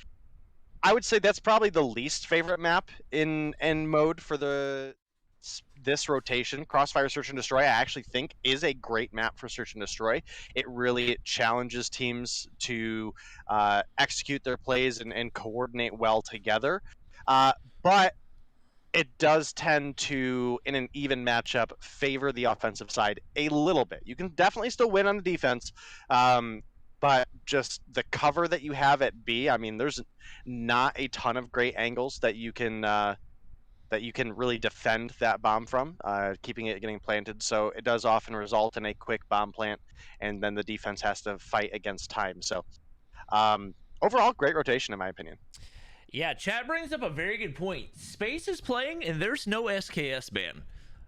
I would say that's probably the least favorite map in mode for this rotation. Crossfire search and destroy, I actually think, is a great map for search and destroy. It really challenges teams to execute their plays and coordinate well together. But it does tend to, in an even matchup, favor the offensive side a little bit. You can definitely still win on the defense, but just the cover that you have at B, I mean, there's not a ton of great angles that you can really defend that bomb from, keeping it getting planted. So it does often result in a quick bomb plant, and then the defense has to fight against time. So overall, great rotation in my opinion. Yeah, chat brings up a very good point. Space is playing, and there's no SKS ban.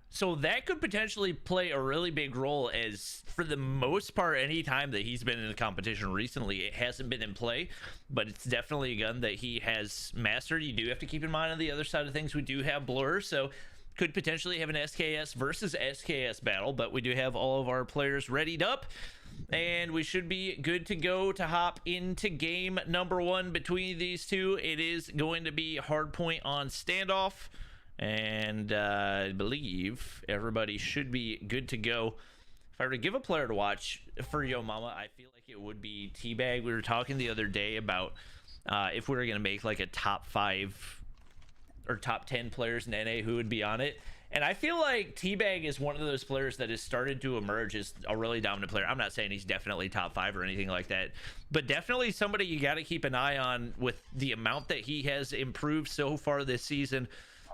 So that could potentially play a really big role, as for the most part, any time that he's been in a competition recently, it hasn't been in play, but it's definitely a gun that he has mastered. You do have to keep in mind on the other side of things, we do have Blur, so could potentially have an SKS versus SKS battle, but we do have all of our players readied up. And we should be good to go to hop into game number 1 between these two. It is going to be hardpoint on standoff. And I believe everybody should be good to go. If I were to give a player to watch for Yo Mama, I feel like it would be Teabag. We were talking the other day about if we were going to make like a top 5 or top 10 players in NA, who would be on it. And I feel like Teabag is one of those players that has started to emerge as a really dominant player. I'm not saying he's definitely top 5 or anything like that, but definitely somebody you got to keep an eye on with the amount that he has improved so far this season.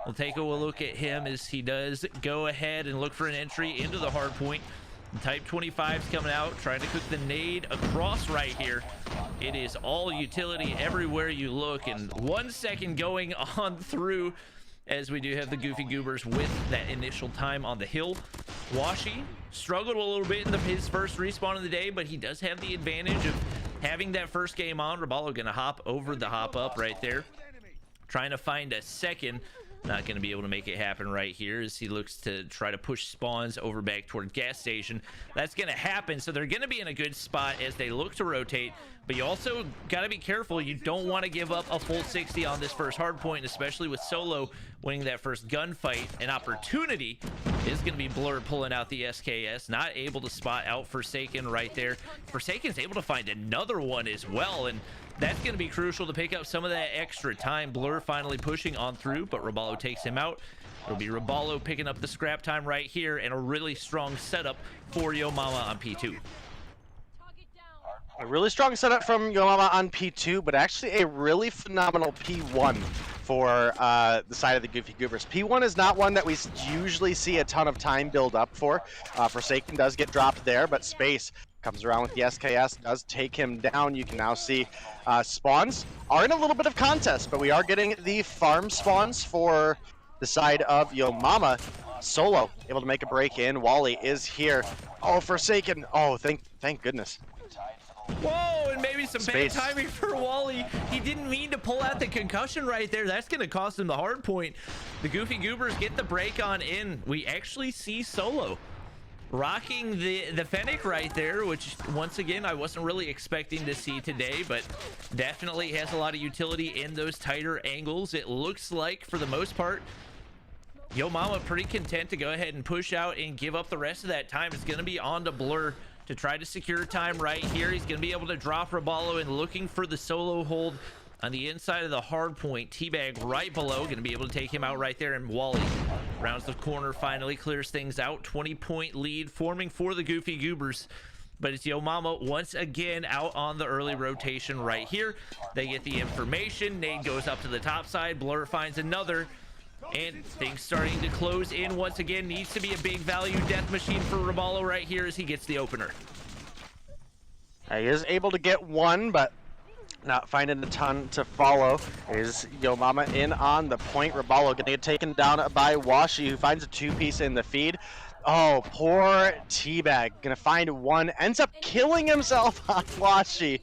We'll take a look at him as he does go ahead and look for an entry into the hard point. Type 25's coming out, trying to cook the nade across right here. It is all utility everywhere you look, and 1 second going on through, as we do have the Goofy Goobers with that initial time on the hill. Washi struggled a little bit in his first respawn of the day, but he does have the advantage of having that first game on. Raballo gonna hop over the hop up right there, trying to find a second. Not going to be able to make it happen right here as he looks to try to push spawns over back toward gas station. That's going to happen, so they're going to be in a good spot as they look to rotate, but you also got to be careful. You don't want to give up a full 60 on this first hard point, especially with Solo winning that first gunfight. An opportunity is going to be Blur pulling out the SKS, not able to spot out Forsaken right there. Forsaken's able to find another one as well, and that's going to be crucial to pick up some of that extra time. Blur finally pushing on through, but Raballo takes him out. It'll be Raballo picking up the scrap time right here, and a really strong setup for Yo Mama on P2. A really strong setup from Yo Mama on P2, but actually a really phenomenal P1 for the side of the Goofy Goobers. P1 is not one that we usually see a ton of time build up for. Forsaken does get dropped there, but Space comes around with the SKS, does take him down. You can now see spawns are in a little bit of contest, but we are getting the farm spawns for the side of Yo Mama. Solo able to make a break in. Wally is here. Oh, Forsaken. Oh, thank goodness. Whoa, and maybe some bad timing for Wally. He didn't mean to pull out the concussion right there. That's going to cost him the hard point. The Goofy Goobers get the break on in. We actually see Solo rocking the Fennec right there, which once again I wasn't really expecting to see today, but definitely has a lot of utility in those tighter angles. It looks like for the most part Yo Mama pretty content to go ahead and push out and give up the rest of that time. It's going to be on to Blur to try to secure time right here. He's going to be able to drop Raballo and looking for the Solo hold on the inside of the hard point. Teabag right below, going to be able to take him out right there, and Wally rounds the corner, finally clears things out. 20-point lead forming for the Goofy Goobers. but it's Yo Mama once again out on the early rotation right here. They get the information. Nade goes up to the top side. Blur finds another. And things starting to close in once again. Needs to be a big value death machine for Raballo right here as he gets the opener. He is able to get one, but not finding a ton to follow. Is Yo Mama in on the point. Raballo gonna get taken down by Washi, who finds a two-piece in the feed. Oh, poor Teabag. Gonna find one. Ends up killing himself on Washi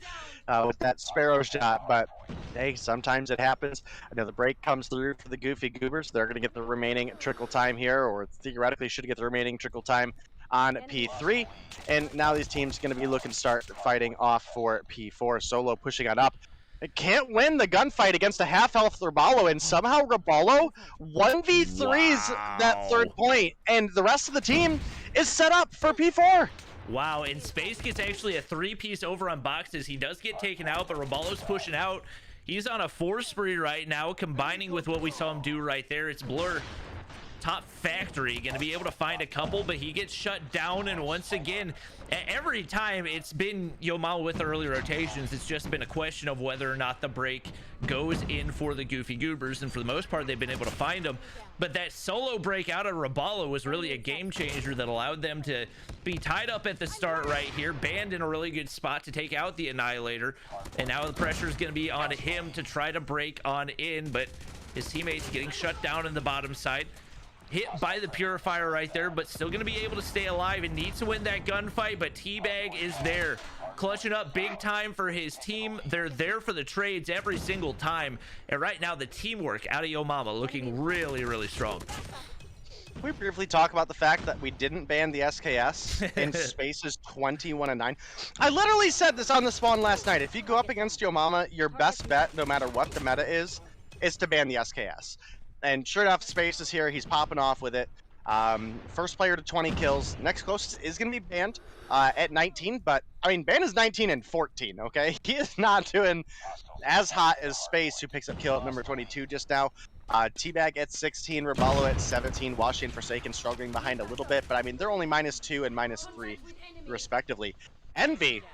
with that Sparrow shot, but hey, sometimes it happens. Another break comes through for the Goofy Goobers. They're gonna get the remaining trickle time here, or theoretically should get the remaining trickle time on P3. And now these teams gonna be looking to start fighting off for P4. Solo pushing on up. It can't win the gunfight against a half-health Raballo, and somehow Raballo 1v3s that third point, and the rest of the team is set up for P4. Wow, and Space gets actually a 3-piece over on boxes. He does get taken out, but Raballo's pushing out. He's on a 4 spree right now, combining with what we saw him do right there. It's Blur. Top Factory gonna be able to find a couple, but he gets shut down. And once again, every time it's been Yo Mama with the early rotations, it's just been a question of whether or not the break goes in for the Goofy Goobers, and for the most part they've been able to find them. But that solo break out of Raballo was really a game changer that allowed them to be tied up at the start right here, banned in a really good spot to take out the Annihilator, and now the pressure is going to be on him to try to break on in, but his teammates getting shut down in the bottom side. Hit by the Purifier right there, but still going to be able to stay alive and needs to win that gunfight. But Teabag is there, clutching up big time for his team. They're there for the trades every single time. And right now, the teamwork out of Yo Mama looking really, really strong. Can we briefly talk about the fact that we didn't ban the SKS in Space's 21-9? I literally said this on the spawn last night. If you go up against Yo Mama, your best bet, no matter what the meta is to ban the SKS. And sure enough, Space is here. He's popping off with it. First player to 20 kills. Next closest is going to be banned at 19. But, I mean, ban is 19 and 14, okay? He is not doing as hot as Space, who picks up kill at number 22 just now. Teabag at 16, Raballo at 17, Washi and Forsaken struggling behind a little bit. But, I mean, they're only -2 and -3, respectively. Envy.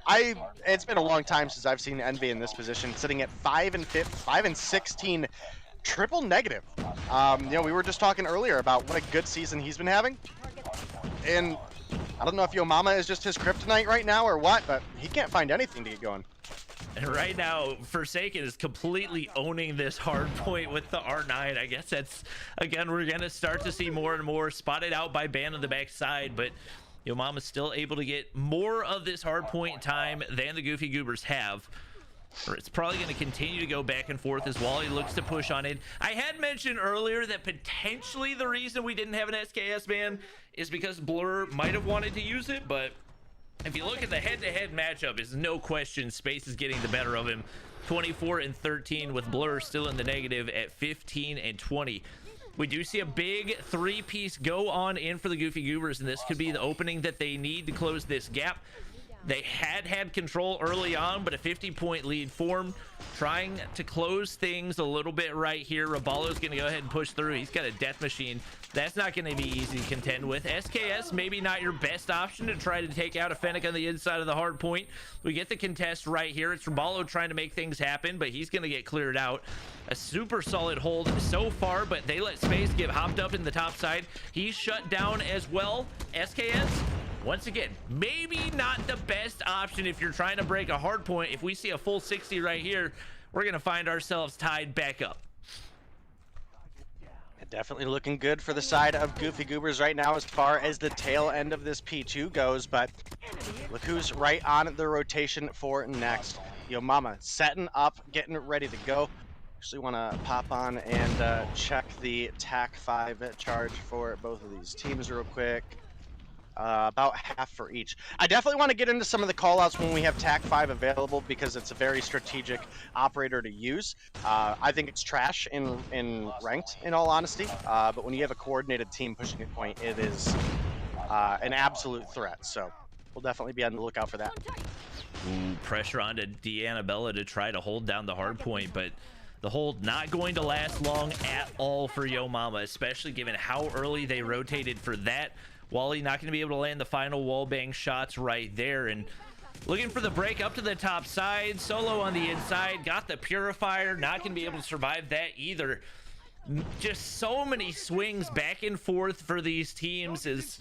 It's been a long time since I've seen Envy in this position, sitting at 5 and 16. Triple negative. You know, we were just talking earlier about what a good season he's been having. And I don't know if Yo Mama is just his kryptonite right now or what, but he can't find anything to get going. And right now, Forsaken is completely owning this hard point with the R9. I guess that's, again, we're going to start to see more and more spotted out by Ban on the backside, but Yo Mama's still able to get more of this hard point time than the Goofy Goobers have. Or it's probably going to continue to go back and forth as Wally looks to push on it. I had mentioned earlier that potentially the reason we didn't have an SKS ban is because Blur might have wanted to use it, but if you look at the head-to-head matchup, it's no question Space is getting the better of him. 24 and 13 with Blur still in the negative at 15 and 20. We do see a big 3-piece go on in for the Goofy Goobers, and this could be the opening that they need to close this gap. They had control early on, but a 50-point lead formed, trying to close things a little bit right here. Raballo's going to go ahead and push through. He's got a death machine. That's not going to be easy to contend with. SKS, maybe not your best option to try to take out a Fennec on the inside of the hard point. We get the contest right here. It's Raballo trying to make things happen, but he's going to get cleared out. A super solid hold so far, but they let Space get hopped up in the top side. He's shut down as well. SKS, once again, maybe not the best option if you're trying to break a hard point. If we see a full 60 right here, we're going to find ourselves tied back up. Definitely looking good for the side of Goofy Goobers right now as far as the tail end of this P2 goes, but look who's right on the rotation for next. Yo Mama setting up, getting ready to go. Actually want to pop on and check the TAC 5 charge for both of these teams real quick. About half for each. I definitely want to get into some of the callouts when we have TAC 5 available because it's a very strategic operator to use. I think it's trash in ranked, in all honesty, but when you have a coordinated team pushing a point, it is an absolute threat. So we'll definitely be on the lookout for that. Ooh, pressure onto Deannabella to try to hold down the hard point, but the hold not going to last long at all for Yo Mama, especially given how early they rotated for that. Wally not going to be able to land the final wall bang shots right there. And looking for the break up to the top side. Solo on the inside. Got the Purifier. Not going to be able to survive that either. Just so many swings back and forth for these teams. It's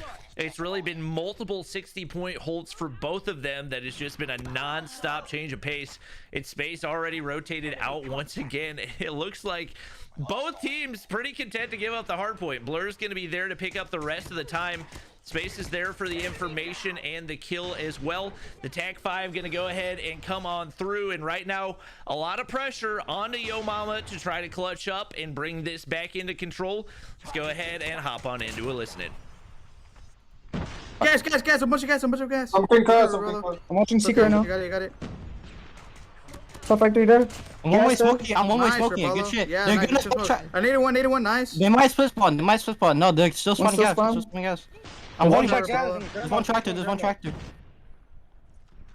really been multiple 60-point holds for both of them. That has just been a non-stop change of pace. It's Space already rotated out once again. It looks like both teams pretty content to give up the hard point. Blur's going to be there to pick up the rest of the time. Space is there for the information and the kill as well. The Tag 5 going to go ahead and come on through. And right now, a lot of pressure onto Yo Mama to try to clutch up and bring this back into control. Let's go ahead and hop on into a listening. Gas, a bunch of gas. I'm pink cars, I'm pink cars. I'm watching secret right now. You got it. Top factory there. I'm one way smoking. Good shit. Yeah, They're nice, gonna smoke. try. I needed one, nice. They might split spawn. No, they're still spawning still gas. spawn? Still spawning gas. I'm holding back Bravo. gas. There's one tractor.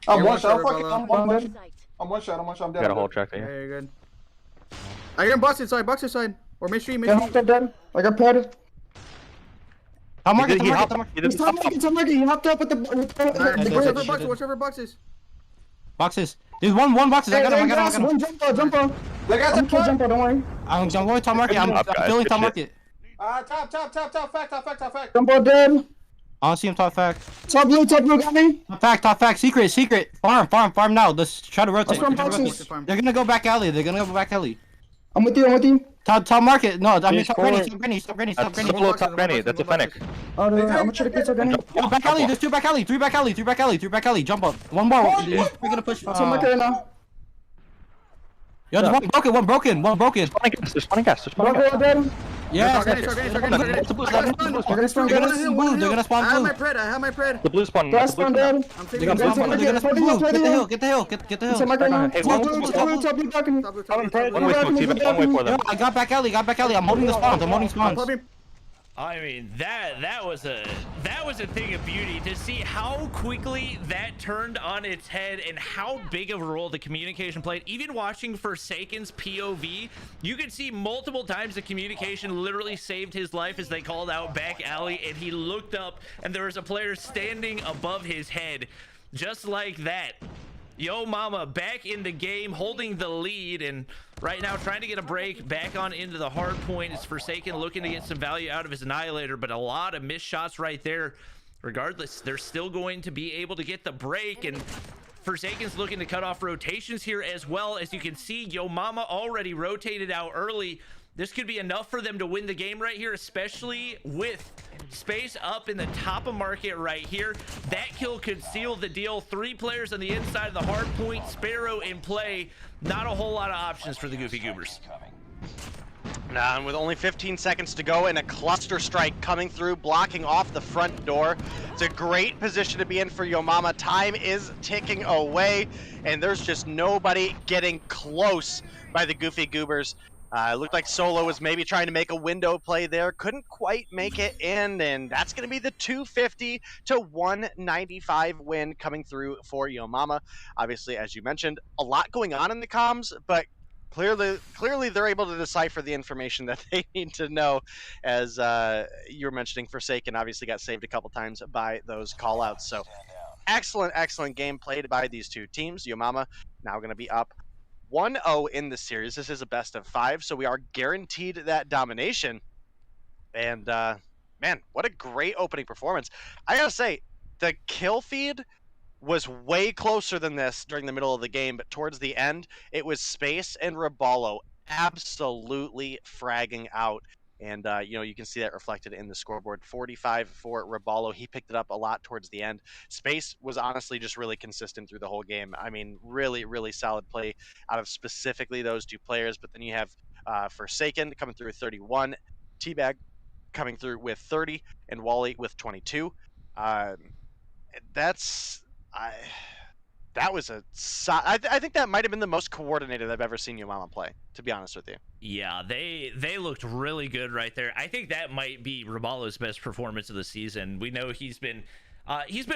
I'm one one shot, shot, I'm brother. I'm one shot, I'm dead. Got a whole track Yeah, here. you're good. I got box inside. Or make sure. I'm dead. I got padded. Tom market. He hopped up with the whichever boxes. Boxes. There's one boxes. I got him. One jump. They got some Jump, don't worry. I'm going Tom market. I'm filling Tom market. Top fact. Jump out dead. I don't see him top fact. Top blue got me. Top fact. Secret. Farm now. Let's try to rotate. Let's run boxes. They're gonna go back alley. I'm with you. Top market. No, I mean top Score. granny. That's solo top granny. That's a Fennec. Oh, I'm gonna try to get granny. Oh, back alley. There's 2 back alley. 3 back alley. Jump up. One more. We're gonna push. So I'm right now. Yo, there's one broken. There's spawning gas. Dead. Yeah. They're gonna spawn They're dead. gonna spawn I blue. have my pred. The blue spawn. Grass spawn dead. They're I'm taking gonna spawn blue. They're gonna spawn blue. Get the hill. Get the hill. Hey, one way smoke, T-back, one way for them. I got back alley. I'm holding the spawns. I mean, that was a thing of beauty to see how quickly that turned on its head and how big of a role the communication played. Even watching Forsaken's POV, you could see multiple times the communication literally saved his life as they called out back alley, and he looked up and there was a player standing above his head, just like that. Yo Mama back in the game, holding the lead, and right now trying to get a break back on into the hard point. It's Forsaken looking to get some value out of his Annihilator, but a lot of missed shots right there. Regardless, they're still going to be able to get the break, and Forsaken's looking to cut off rotations here as well. As you can see, Yo Mama already rotated out early. This could be enough for them to win the game right here, especially with Space up in the top of market right here. That kill could seal the deal. 3 players on the inside of the hard point. Sparrow in play. Not a whole lot of options for the Goofy Goobers. Nah, and with only 15 seconds to go and a cluster strike coming through, blocking off the front door. It's a great position to be in for Yo Mama. Time is ticking away, and there's just nobody getting close by the Goofy Goobers. It looked like Solo was maybe trying to make a window play there, couldn't quite make it in, and that's going to be the 250 to 195 win coming through for Yo Mama. Obviously, as you mentioned, a lot going on in the comms, but clearly they're able to decipher the information that they need to know. As you were mentioning, Forsaken obviously got saved a couple times by those callouts. So excellent game played by these two teams. Yo Mama now going to be up 1-0 in the series. This is a best of 5, so we are guaranteed that domination. And man, what a great opening performance. I gotta say, the kill feed was way closer than this during the middle of the game, but towards the end, it was Space and Raballo absolutely fragging out. And, you can see that reflected in the scoreboard. 45 for Raballo. He picked it up a lot towards the end. Space was honestly just really consistent through the whole game. I mean, really solid play out of specifically those 2 players. But then you have Forsaken coming through with 31, Teabag coming through with 30, and Wally with 22. That was I think that might have been the most coordinated I've ever seen Yo Mama play, to be honest with you. Yeah, they looked really good right there. I think that might be Raballo's best performance of the season. We know he's been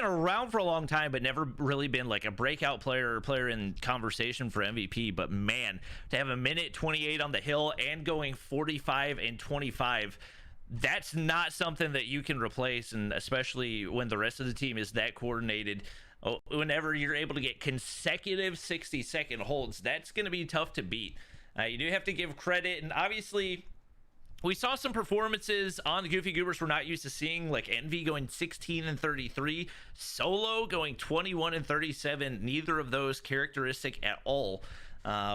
around for a long time, but never really been like a breakout player or player in conversation for MVP. But man, to have a minute 28 on the hill and going 45 and 25, that's not something that you can replace, and especially when the rest of the team is that coordinated. Whenever you're able to get consecutive 60-second holds, that's going to be tough to beat. You do have to give credit, and obviously we saw some performances on the Goofy Goobers we're not used to seeing, like Envy going 16-33, Solo going 21-37. Neither of those characteristic at all.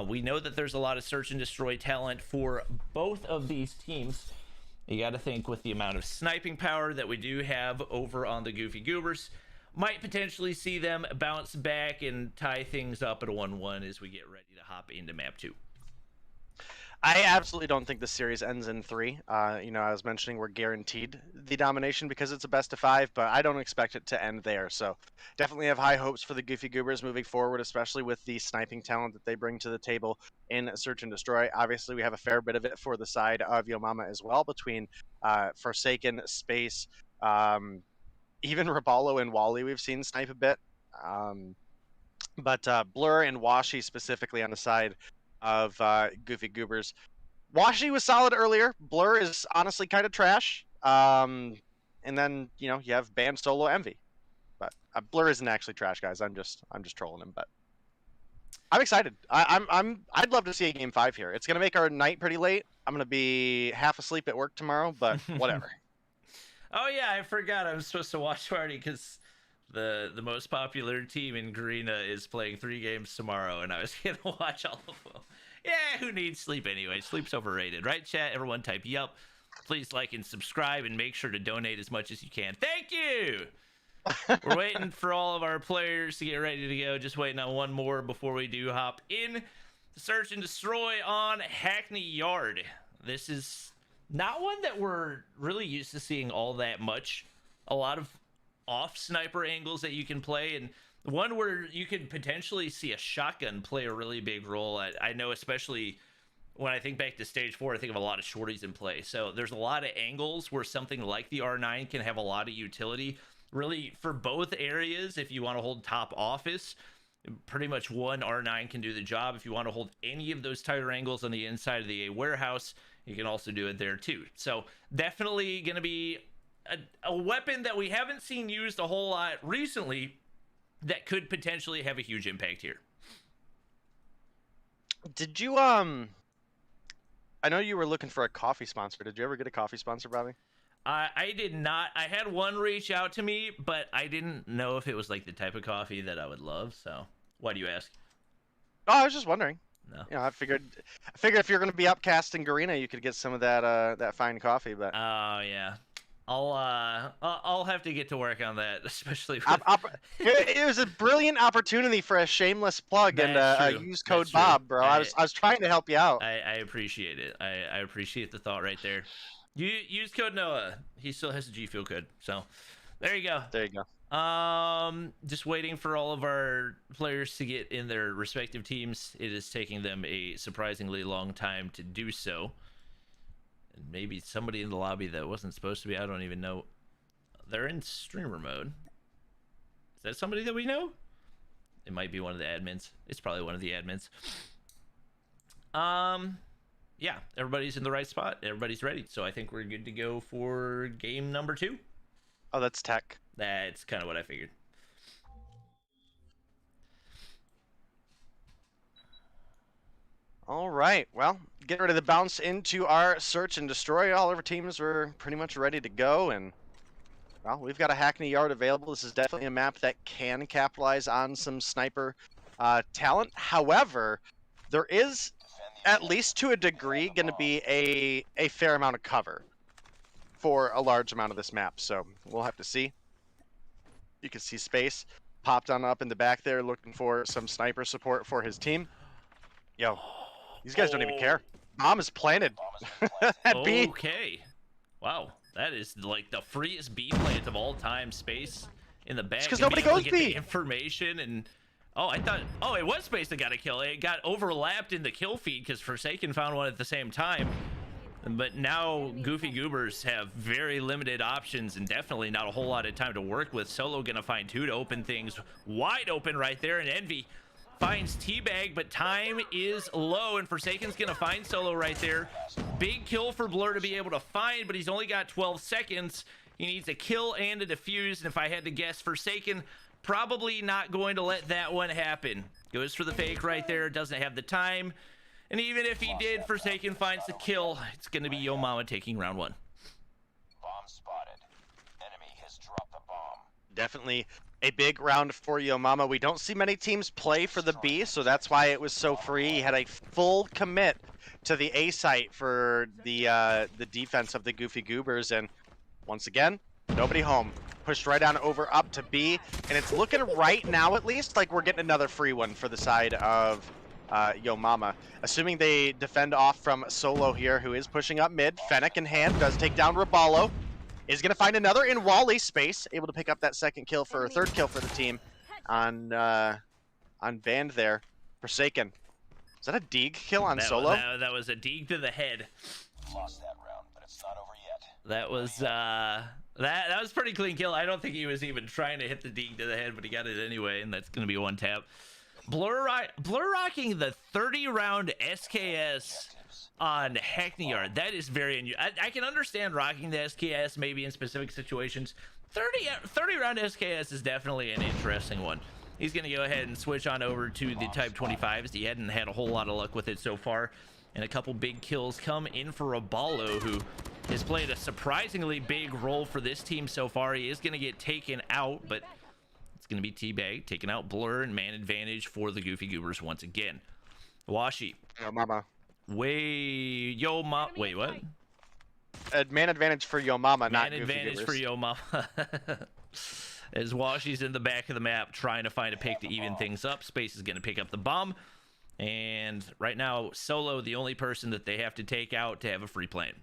We know that there's a lot of search and destroy talent for both of these teams. You got to think with the amount of sniping power that we do have over on the Goofy Goobers, might potentially see them bounce back and tie things up at a 1-1 as we get ready to hop into map 2. I absolutely don't think the series ends in 3. You know, I was mentioning we're guaranteed the domination because it's a best of 5, but I don't expect it to end there. So definitely have high hopes for the Goofy Goobers moving forward, especially with the sniping talent that they bring to the table in Search and Destroy. Obviously, we have a fair bit of it for the side of Yo Mama as well, between Forsaken, Space, even Raballo and Wally we've seen snipe a bit. But Blur and Washi specifically on the side of Goofy Goobers. Washi was solid earlier. Blur is honestly kind of trash. And then, you know, you have Band Solo Envy. But Blur isn't actually trash, guys. I'm just trolling him, but I'm excited. I'd love to see a game 5 here. It's gonna make our night pretty late. I'm gonna be half asleep at work tomorrow, but whatever. Oh yeah, I forgot I was supposed to watch party because the most popular team in Garena is playing 3 games tomorrow, and I was gonna watch all of them. Yeah, who needs sleep anyway? Sleep's overrated, right, chat? Everyone type yup. Please like and subscribe, and make sure to donate as much as you can. Thank you. We're waiting for all of our players to get ready to go. Just waiting on one more before we do hop in to Search and Destroy on Hackney Yard. This is not one that we're really used to seeing all that much. A lot of off sniper angles that you can play, and one where you could potentially see a shotgun play a really big role. I know, especially when I think back to stage 4, I think of a lot of shorties in play. So there's a lot of angles where something like the R9 can have a lot of utility. Really, for both areas, if you want to hold top office, pretty much one R9 can do the job. If you want to hold any of those tighter angles on the inside of the A warehouse, you can also do it there too. So definitely going to be a weapon that we haven't seen used a whole lot recently that could potentially have a huge impact here. Did you I know you were looking for a coffee sponsor. Did you ever get a coffee sponsor, Bobby? I did not. I had one reach out to me, but I didn't know if it was like the type of coffee that I would love. So why do you ask? Oh, I was just wondering. No. You know, I figured if you're going to be upcast in Garena, you could get some of that fine coffee. But oh yeah, I'll have to get to work on that, especially. It was a brilliant opportunity for a shameless plug and use code Bob, bro. I was trying to help you out. I appreciate it. I appreciate the thought right there. You use code Noah. He still has a G Fuel code, so there you go. There you go. Just waiting for all of our players to get in their respective teams. It is taking them a surprisingly long time to do so. And maybe somebody in the lobby that wasn't supposed to be. I don't even know. They're in streamer mode. Is that somebody that we know? It might be one of the admins. It's probably one of the admins. Yeah, everybody's in the right spot. Everybody's ready. So I think we're good to go for game number 2. Oh, that's tech. That's kind of what I figured. All right. Well, get ready to bounce into our Search and Destroy. All of our teams were pretty much ready to go. And, well, we've got a Hackney Yard available. This is definitely a map that can capitalize on some sniper talent. However, there is, at least to a degree, going to be a fair amount of cover for a large amount of this map. So we'll have to see. You can see Space popped on up in the back there looking for some sniper support for his team. Yo, these guys don't even care. Bomb is planted. At B. Okay. Wow. That is like the freest B plant of all time. Space in the back. Because nobody goes B. Information and... Oh, I thought... Oh, it was Space that got a kill. It got overlapped in the kill feed because Forsaken found one at the same time. But now Goofy Goobers have very limited options and definitely not a whole lot of time to work with. Solo gonna find 2 to open things wide open right there, and Envy finds Teabag, but time is low, and Forsaken's gonna find Solo right there. Big kill for Blur to be able to find, but he's only got 12 seconds. He needs a kill and a defuse, and if I had to guess, Forsaken probably not going to let that one happen. Goes for the fake right there, doesn't have the time, and even if he did, Forsaken finds the kill. It's gonna be Yo Mama taking round 1. Bomb spotted. Enemy has dropped the bomb. Definitely a big round for Yo Mama. We don't see many teams play for the B, so that's why it was so free. He had a full commit to the A site for the defense of the Goofy Goobers, and once again, nobody home. Pushed right on over up to B, and it's looking right now at least like we're getting another free one for the side of Yo Mama. Assuming they defend off from Solo here, who is pushing up mid. Fennec in hand, does take down Raballo. Is going to find another in Wally space, able to pick up that second kill for a third kill for the team on Band there. Forsaken. Is that a Deeg kill on Solo? That was a Deeg to the head. Lost that round, but it's not over yet. That was that was pretty clean kill. I don't think he was even trying to hit the Deeg to the head, but he got it anyway, and that's going to be one tap. Blur rocking the 30-round SKS on Hackneyard. That is very unusual. I can understand rocking the SKS maybe in specific situations. 30-round SKS is definitely an interesting one. He's going to go ahead and switch on over to the Type 25s. He hadn't had a whole lot of luck with it so far. And a couple big kills come in for Raballo, who has played a surprisingly big role for this team so far. He is going to get taken out, but it's going to be Teabag taking out Blur, and man advantage for the Goofy Goobers once again. Washi. Yo Mama. Wait, what? Man advantage for Yo Mama, not Man Goofy advantage Goobers. for Yo Mama. As Washi's in the back of the map trying to find a pick to even things up. Space is going to pick up the bomb. And right now, Solo, the only person that they have to take out to have a free plane.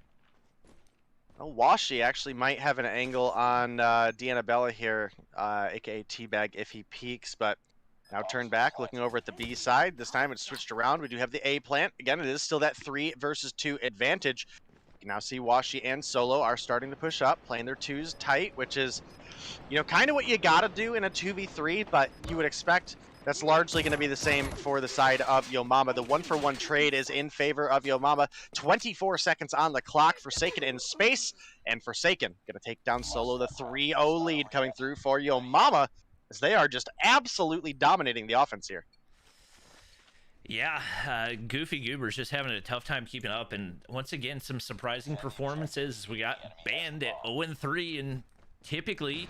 Well, Washi actually might have an angle on Deannabella here, aka Teabag, if he peeks, but now turn back, looking over at the B side. This time it's switched around. We do have the A plant. Again, it is still that 3 versus 2 advantage. You can now see Washi and Solo are starting to push up, playing their 2s tight, which is, you know, kind of what you got to do in a 2v3, but you would expect that's largely going to be the same for the side of Yo Mama. The 1-for-1 trade is in favor of Yo Mama. 24 seconds on the clock. Forsaken in space, and Forsaken going to take down Solo. The 3-0 lead coming through for Yo Mama, as they are just absolutely dominating the offense here. Yeah, Goofy Goobers just having a tough time keeping up, and once again, some surprising performances. We got Band at 0-3, and typically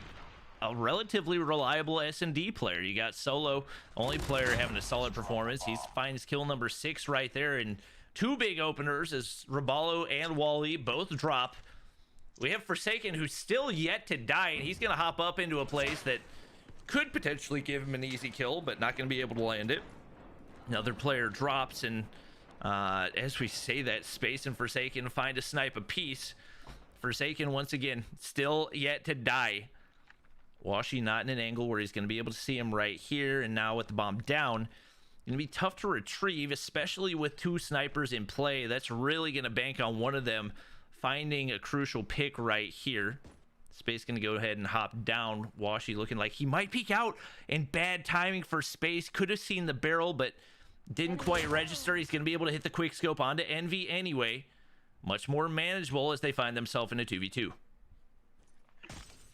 a relatively reliable S&D player. You got Solo, only player having a solid performance. He finds kill number 6 right there, and 2 big openers as Raballo and Wally both drop. We have Forsaken, who's still yet to die, and he's going to hop up into a place that could potentially give him an easy kill, but not going to be able to land it. Another player drops, and as we say that, Space and Forsaken find a snipe apiece. Forsaken, once again, still yet to die. Washi not in an angle where he's going to be able to see him right here, and now with the bomb down, going to be tough to retrieve, especially with 2 snipers in play. That's really going to bank on one of them finding a crucial pick right here. Space going to go ahead and hop down. Washi looking like he might peek out, and bad timing for Space. Could have seen the barrel, but didn't quite register. He's going to be able to hit the quick scope onto Envy anyway. Much more manageable as they find themselves in a 2v2.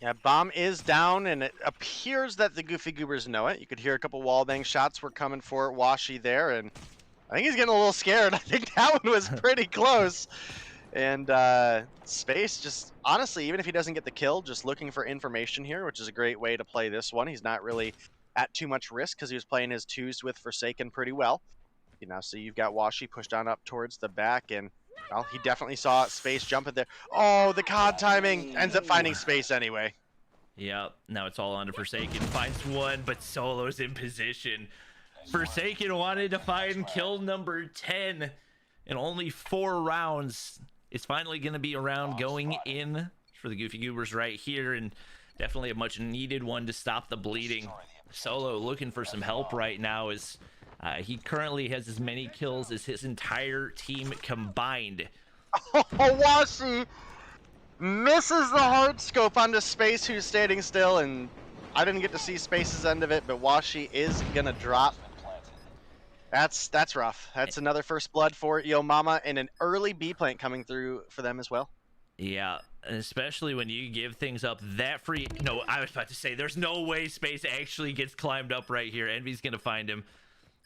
Yeah, bomb is down, and it appears that the Goofy Goobers know it. You could hear a couple wallbang shots were coming for Washi there, and I think he's getting a little scared. I think that one was pretty close. And Space just, honestly, even if he doesn't get the kill, just looking for information here, which is a great way to play this one. He's not really at too much risk because he was playing his 2s with Forsaken pretty well. You now see you've got Washi pushed on up towards the back, and well, he definitely saw Space jumping there. Oh, the COD timing ends up finding Space anyway. Yep, now it's all onto Forsaken. Finds one, but Solo's in position. Forsaken wanted to find kill number 10 in only 4 rounds. It's finally going to be a round going in for the Goofy Goobers right here, and definitely a much needed one to stop the bleeding. Solo looking for some help right now as he currently has as many kills as his entire team combined. Oh, Washi misses the hard scope onto Space, who's standing still, and I didn't get to see Space's end of it, but Washi is gonna drop. That's rough. That's another first blood for Yo Mama, and an early B plant coming through for them as well. Yeah, especially when you give things up that free. No, I was about to say, there's no way Space actually gets climbed up right here. Envy's going to find him.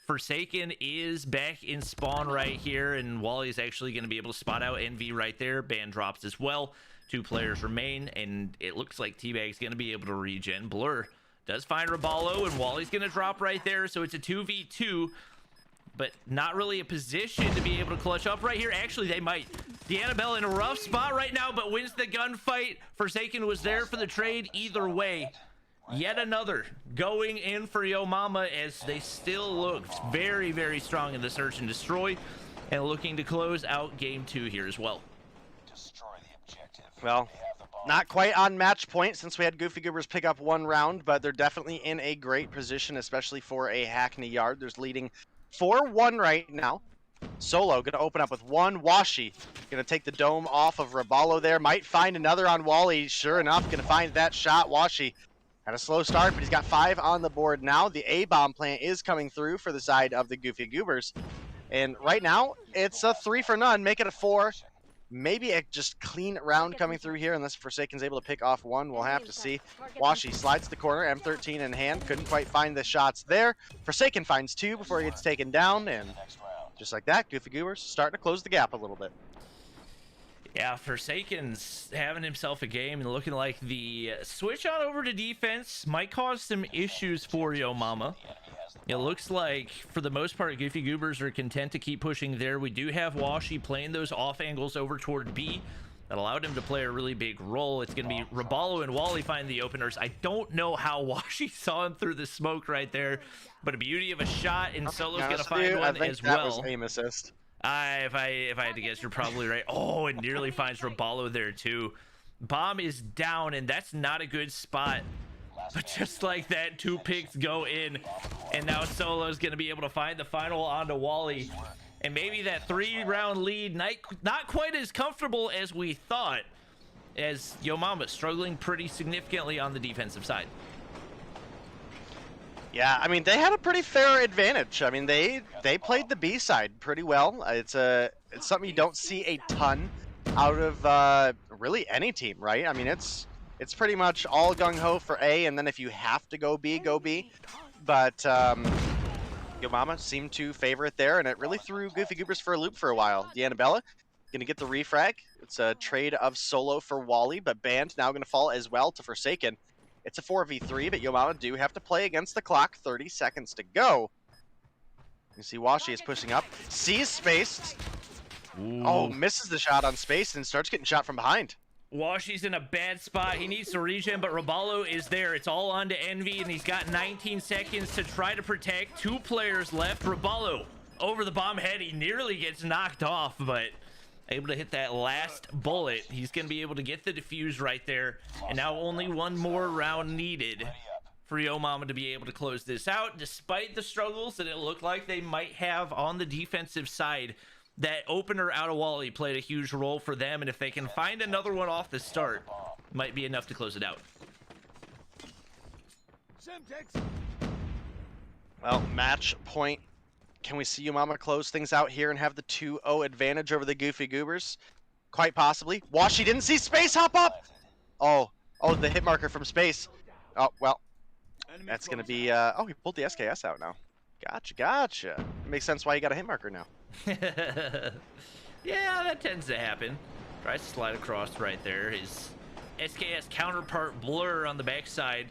Forsaken is back in spawn right here, and Wally's actually going to be able to spot out Envy right there. Ban drops as well. 2 players remain, and it looks like Teabag's going to be able to regen. Blur does find Raballo, and Wally's going to drop right there, so it's a 2v2, but not really a position to be able to clutch up right here. Actually, they might. The Annabelle in a rough spot right now, but wins the gunfight. Forsaken was there for the trade either way. Yet another going in for Yo Mama, as they still look very, very strong in the search and destroy, and looking to close out game 2 here as well. Destroy the objective. Well, not quite on match point since we had Goofy Goobers pick up 1 round, but they're definitely in a great position, especially for a Hackney Yard. There's leading 4-1 right now. Solo gonna open up with 1. Washi gonna take the dome off of Raballo there. Might find another on Wally. Sure enough, gonna find that shot. Washi had a slow start, but he's got 5 on the board now. The A-bomb plant is coming through for the side of the Goofy Goobers. And right now, it's a 3 for none. Make it a 4. Maybe a just clean round coming through here, unless Forsaken's able to pick off 1. We'll have to see. Washi slides to the corner, M13 in hand. Couldn't quite find the shots there. Forsaken finds 2 before he gets taken down, and just like that, Goofy Goobers starting to close the gap a little bit. Yeah, Forsaken's having himself a game and looking like the switch on over to defense might cause some issues for Yo Mama. It looks like, for the most part, Goofy Goobers are content to keep pushing there. We do have Washi playing those off angles over toward B. That allowed him to play a really big role. It's going to be Raballo and Wally find the openers. I don't know how Washi saw him through the smoke right there, but a beauty of a shot, and Solo's going to find one as well. That was aim assist. If I had to guess, you're probably right. Oh, it nearly finds Raballo there too. Bomb is down, and that's not a good spot. But just like that, 2 picks go in, and now Solo's going to be able to find the final onto Wally. And maybe that 3-round lead, not quite as comfortable as we thought, as Yo Mama struggling pretty significantly on the defensive side. Yeah, I mean, they had a pretty fair advantage. I mean, they played the B side pretty well. It's something you don't see a ton out of really any team, right? I mean, it's pretty much all gung-ho for A, and then if you have to go B, go B. But Yo Mama seemed to favor it there, and it really threw Goofy Goobers for a loop for a while. The Annabella gonna get the refrag. It's a trade of Solo for Wally, but Band now gonna fall as well to Forsaken. It's a 4v3, but Yo Mama do have to play against the clock. 30 seconds to go. You see Washi is pushing up. Sees Space. Ooh. Oh, misses the shot on Space and starts getting shot from behind. Washi's in a bad spot. He needs to regen, but Raballo is there. It's all on to Envy, and he's got 19 seconds to try to protect. 2 players left. Raballo over the bomb head. He nearly gets knocked off, but able to hit that last bullet. He's going to be able to get the defuse right there. And now only 1 more round needed for Yo Mama to be able to close this out. Despite the struggles that it looked like they might have on the defensive side, that opener out of Wally played a huge role for them. And if they can find another one off the start, might be enough to close it out. Well, match point. Can we see Yo Mama close things out here and have the 2-0 advantage over the Goofy Goobers? Quite possibly. Washi didn't see Space hop up! Oh, the hit marker from Space. Oh, well. That's going to be... oh, he pulled the SKS out now. Gotcha. It makes sense why you got a hit marker now. Yeah, that tends to happen. Tries to slide across right there. His SKS counterpart Blur on the backside.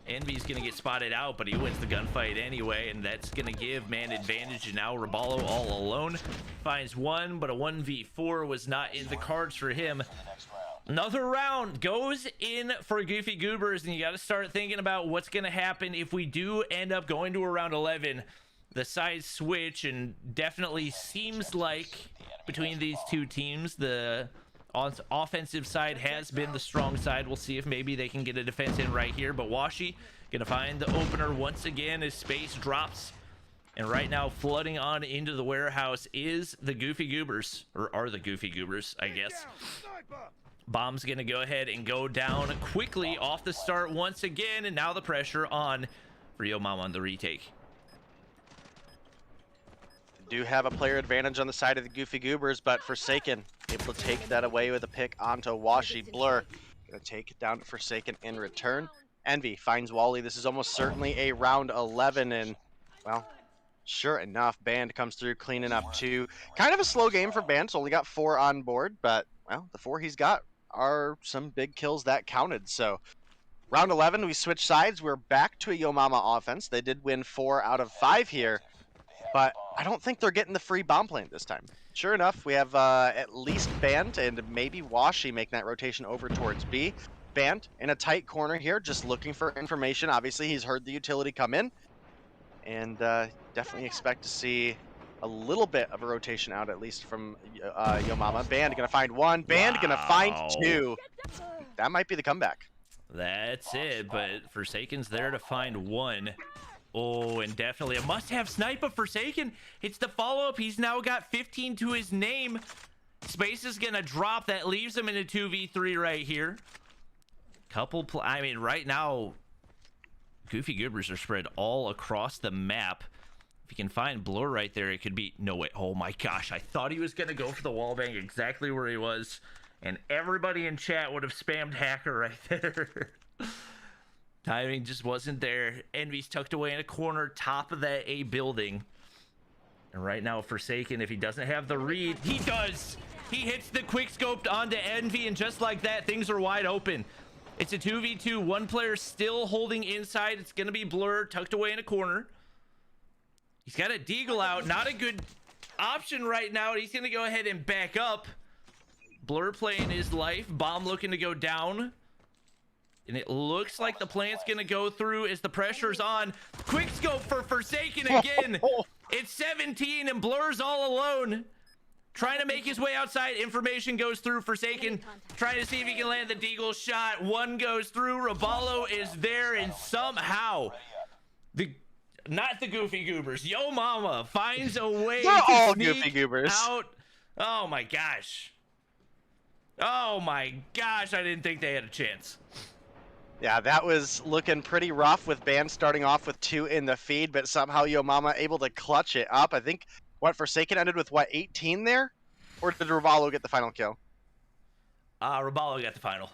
Envy's gonna get spotted out, but he wins the gunfight anyway, and that's gonna give man advantage. And now Raballo all alone finds 1, but a 1v4 was not in the cards for him. Another round goes in for Goofy Goobers, and you got to start thinking about what's gonna happen if we do end up going to a round 11. The sides switch, and definitely seems like between these 2 teams, the offensive side has been the strong side. We'll see if maybe they can get a defense in right here, but Washi gonna find the opener once again as Space drops, and right now flooding on into the warehouse is the Goofy Goobers, or are the Goofy Goobers, I guess. Bomb's gonna go ahead and go down quickly off the start once again, and now the pressure on for Yo Mama on the retake. do have a player advantage on the side of the Goofy Goobers, but Forsaken able to take that away with a pick onto Washi. Blur gonna take it down to Forsaken in return. Envy finds Wally. This is almost certainly a round 11, and well, sure enough, Band comes through cleaning up 2. Kind of a slow game for Band, so only got 4 on board, but well, the 4 he's got are some big kills that counted. So round 11, we switch sides. We're back to a Yo Mama offense. They did win 4 out of 5 here, but I don't think they're getting the free bomb plant this time. Sure enough, we have at least Band and maybe Washi making that rotation over towards B. Band in a tight corner here, just looking for information. Obviously, he's heard the utility come in, and definitely expect to see a little bit of a rotation out, at least from Yo Mama. Band gonna find 1, Band gonna find 2. That might be the comeback. That's it, but Forsaken's there to find 1. Oh, and definitely a must-have snipe of Forsaken. It's the follow-up. He's now got 15 to his name. Space is gonna drop. That leaves him in a 2v3 right here. I mean, right now, Goofy Goobers are spread all across the map. If you can find Blur right there, it could be... No, wait. Oh, my gosh. I thought he was going to go for the wallbang exactly where he was. And everybody in chat would have spammed Hacker right there. Timing just wasn't there. Envy's tucked away in a corner, top of that A building. And right now, Forsaken, if he doesn't have the read, he does! He hits the quick scoped onto Envy, and just like that, things are wide open. It's a 2v2. One player still holding inside. It's going to be Blur, tucked away in a corner. He's got a Deagle out. Not a good option right now. He's going to go ahead and back up. Blur playing his life. Bomb looking to go down. And it looks like the plant's going to go through as the pressure's on. Quick scope for Forsaken again. It's 17 and Blur's all alone. Trying to make his way outside. Information goes through. Forsaken trying to see if he can land the Deagle shot. 1 goes through. Raballo is there, and somehow not the Goofy Goobers, Yo Mama finds a way They're to all sneak Goofy Goobers out. Oh my gosh. Oh my gosh, I didn't think they had a chance. Yeah, that was looking pretty rough with Band starting off with 2 in the feed, but somehow Yo Mama able to clutch it up. I think Forsaken ended with 18 there? Or did Raballo get the final kill? Raballo got the final.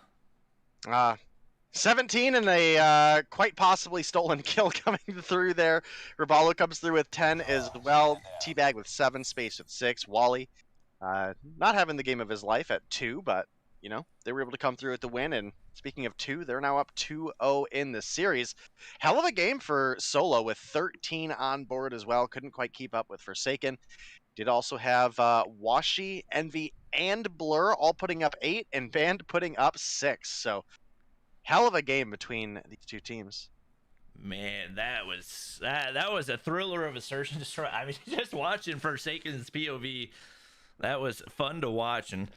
17 and a quite possibly stolen kill coming through there. Raballo comes through with 10 as well. Teabag with 7, Space with 6. Wally not having the game of his life at 2, but you know, they were able to come through with the win. And speaking of 2, they're now up 2-0 in the series. Hell of a game for Solo with 13 on board as well. Couldn't quite keep up with Forsaken. Did also have Washi, Envy, and Blur all putting up 8, and Band putting up 6. So hell of a game between these 2 teams. Man, that was a thriller of a search and destroy. I mean, just watching Forsaken's POV, that was fun to watch. And